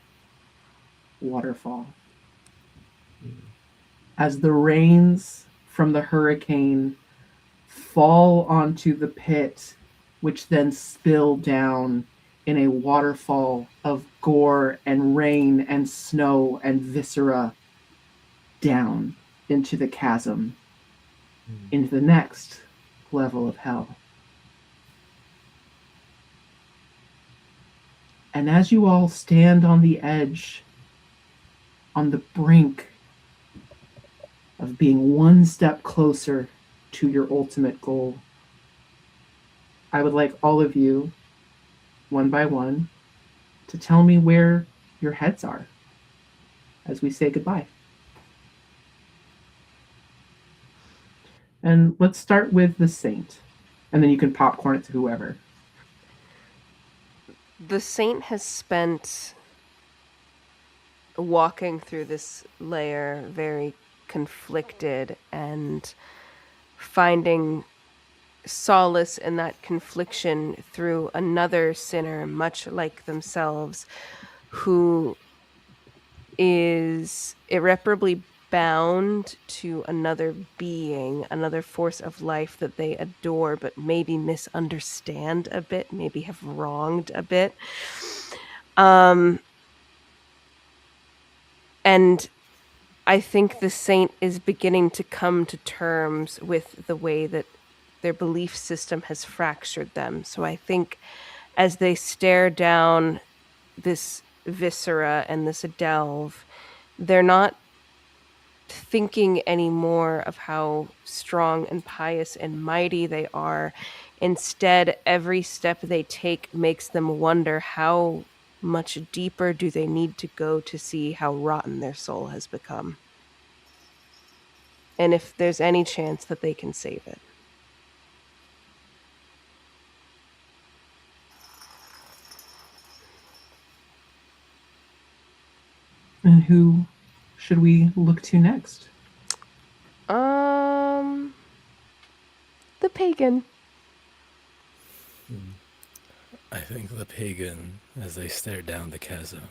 waterfall. As the rains from the hurricane fall onto the pit, which then spill down in a waterfall of gore and rain and snow and viscera down into the chasm, into the next level of hell. And as you all stand on the edge, on the brink of being one step closer to your ultimate goal, I would like all of you, one by one, to tell me where your heads are as we say goodbye. And let's start with the saint, and then you can popcorn it to whoever. The saint has spent walking through this layer very conflicted and finding solace in that confliction through another sinner, much like themselves, who is irreparably bound to another being, another force of life that they adore, but maybe misunderstand a bit, maybe have wronged a bit. And I think the saint is beginning to come to terms with the way that their belief system has fractured them. So I think as they stare down this viscera and this delve, they're not thinking anymore of how strong and pious and mighty they are. Instead, every step they take makes them wonder how much deeper do they need to go to see how rotten their soul has become. And if there's any chance that they can save it. And who should we look to next? The pagan. I think the pagan, as they stare down the chasm,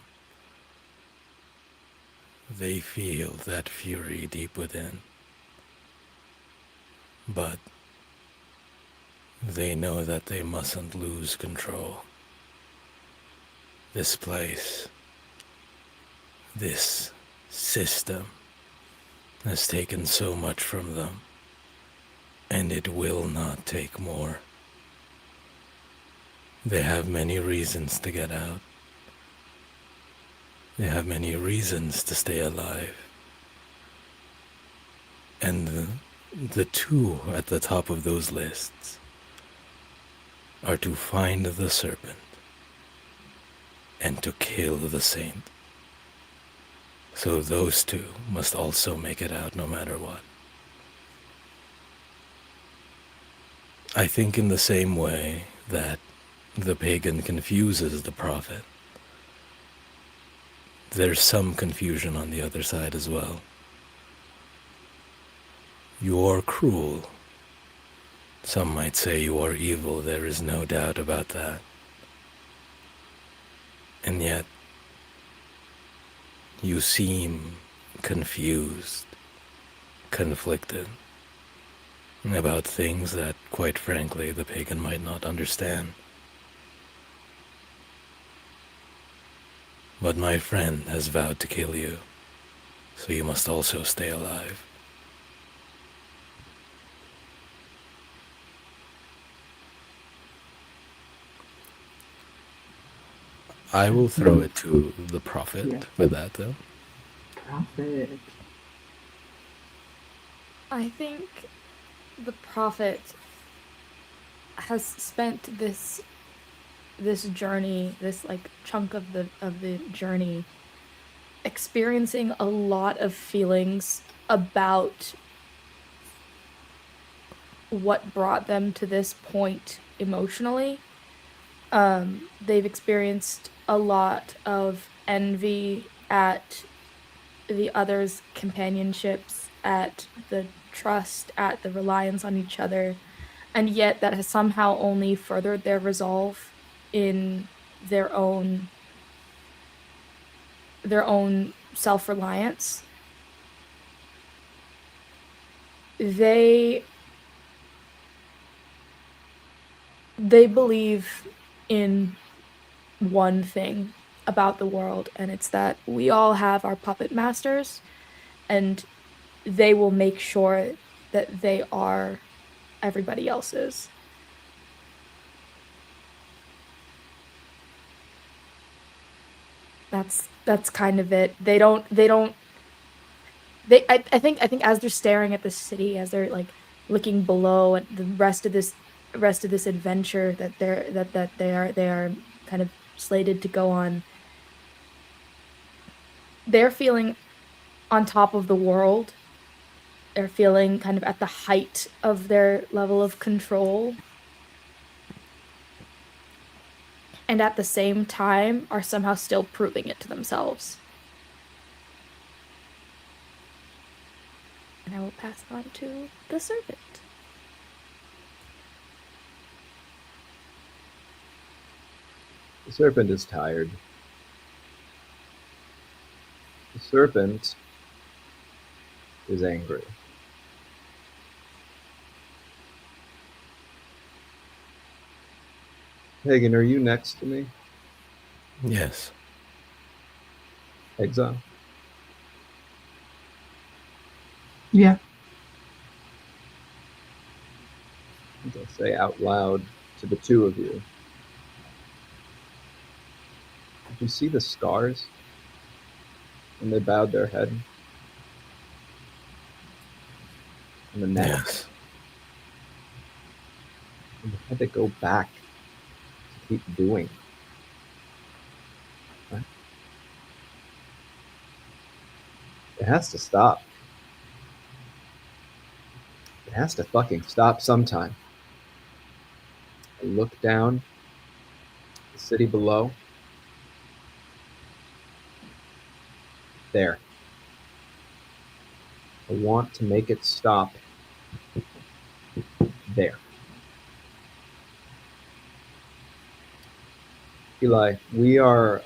they feel that fury deep within. But they know that they mustn't lose control. This place, this system has taken so much from them, and it will not take more. They have many reasons to get out. They have many reasons to stay alive. And the two at the top of those lists are to find the serpent and to kill the saint. So those two must also make it out no matter what. I think in the same way that the pagan confuses the prophet, there's some confusion on the other side as well. You are cruel. Some might say you are evil, there is no doubt about that. And yet, you seem confused, conflicted about things that, quite frankly, the pagan might not understand. But my friend has vowed to kill you, so you must also stay alive. I will throw it to the prophet Yeah. with that, though. Prophet. I think the prophet has spent this journey, this like chunk of the journey, experiencing a lot of feelings about what brought them to this point emotionally. They've experienced a lot of envy at the others' companionships, at the trust, at the reliance on each other, and yet that has somehow only furthered their resolve in their own self-reliance. They believe in one thing about the world, and it's that we all have our puppet masters, and they will make sure that they are everybody else's. That's kind of it. I think as they're staring at the city, as they're like looking below at the rest of this adventure that they are kind of slated to go on, they're feeling on top of the world. They're feeling kind of at the height of their level of control. And at the same time are somehow still proving it to themselves. And I will pass it on to the serpent. The serpent is tired. The serpent is angry. Pagan, are you next to me? Yes. Exile? Yeah. As I say out loud to the two of you, did you see the scars when they bowed their head? And the neck? Yes. And they had to go back to keep doing. Right? It has to stop. It has to fucking stop sometime. I look down the city below. There. I want to make it stop there. Eli, we are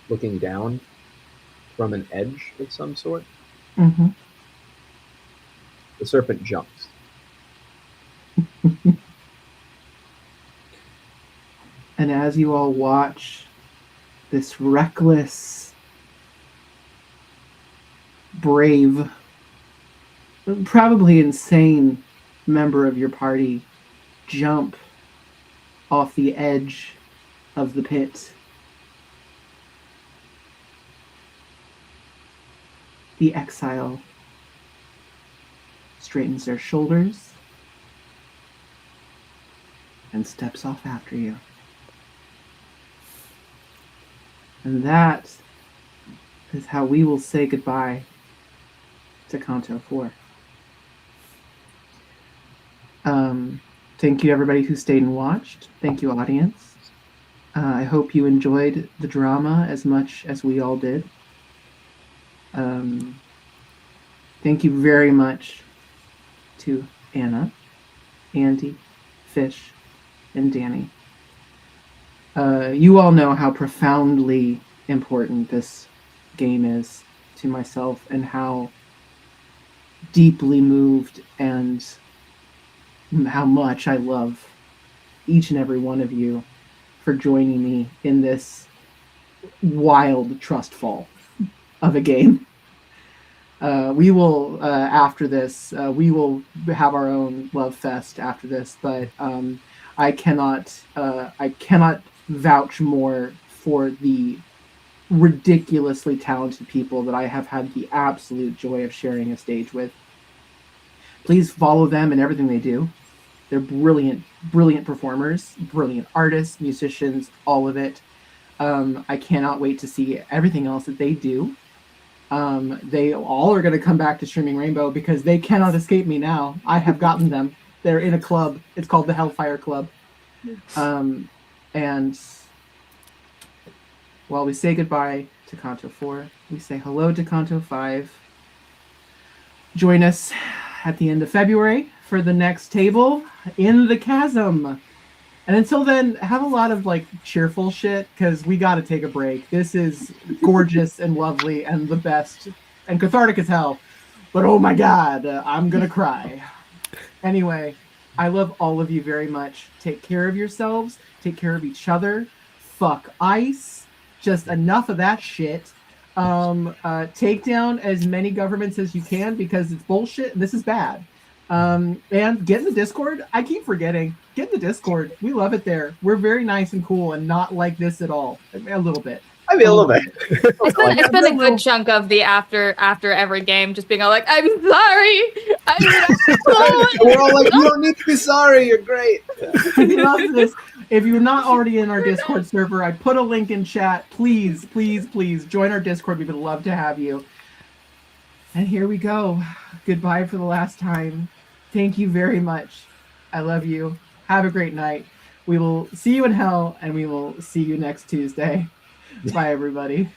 looking down from an edge of some sort. Mm-hmm. The serpent jumps. And as you all watch this reckless, brave, probably insane member of your party jump off the edge of the pit, the exile straightens their shoulders and steps off after you. And that is how we will say goodbye to Canto 4. Thank you, everybody who stayed and watched. Thank you, audience. I hope you enjoyed the drama as much as we all did. Thank you very much to Anna, Andy, Fish, and Danny. You all know how profoundly important this game is to myself and how deeply moved and how much I love each and every one of you for joining me in this wild trust fall of a game. We will after this. We will have our own love fest after this, but I cannot vouch more for the ridiculously talented people that I have had the absolute joy of sharing a stage with. Please follow them in everything they do. They're brilliant performers, brilliant artists, musicians, all of it. I cannot wait to see everything else that they do. They all are going to come back to Streaming Rainbow because they cannot escape me now. I have gotten them. They're in a club. It's called the Hellfire Club. And while we say goodbye to Canto 4, we say hello to Canto 5. Join us at the end of February for the next table in the Chasm. And until then, have a lot of like cheerful shit because we got to take a break. This is gorgeous and lovely and the best and cathartic as hell. But oh my God, I'm going to cry. Anyway, I love all of you very much. Take care of yourselves. Take care of each other. Fuck ICE. Just enough of that shit. Take down as many governments as you can because it's bullshit and this is bad. And get in the Discord. I keep forgetting. Get in the Discord. We love it there. We're very nice and cool and not like this at all. A little bit. I mean, a little bit. It's been a good chunk of the after every game, just being all like, I'm sorry. We're all like, you don't need to be sorry. You're great. I love this. If you're not already in our Discord server, I put a link in chat. Please, please, please join our Discord. We would love to have you. And here we go. Goodbye for the last time. Thank you very much. I love you. Have a great night. We will see you in hell, and we will see you next Tuesday. Bye, everybody.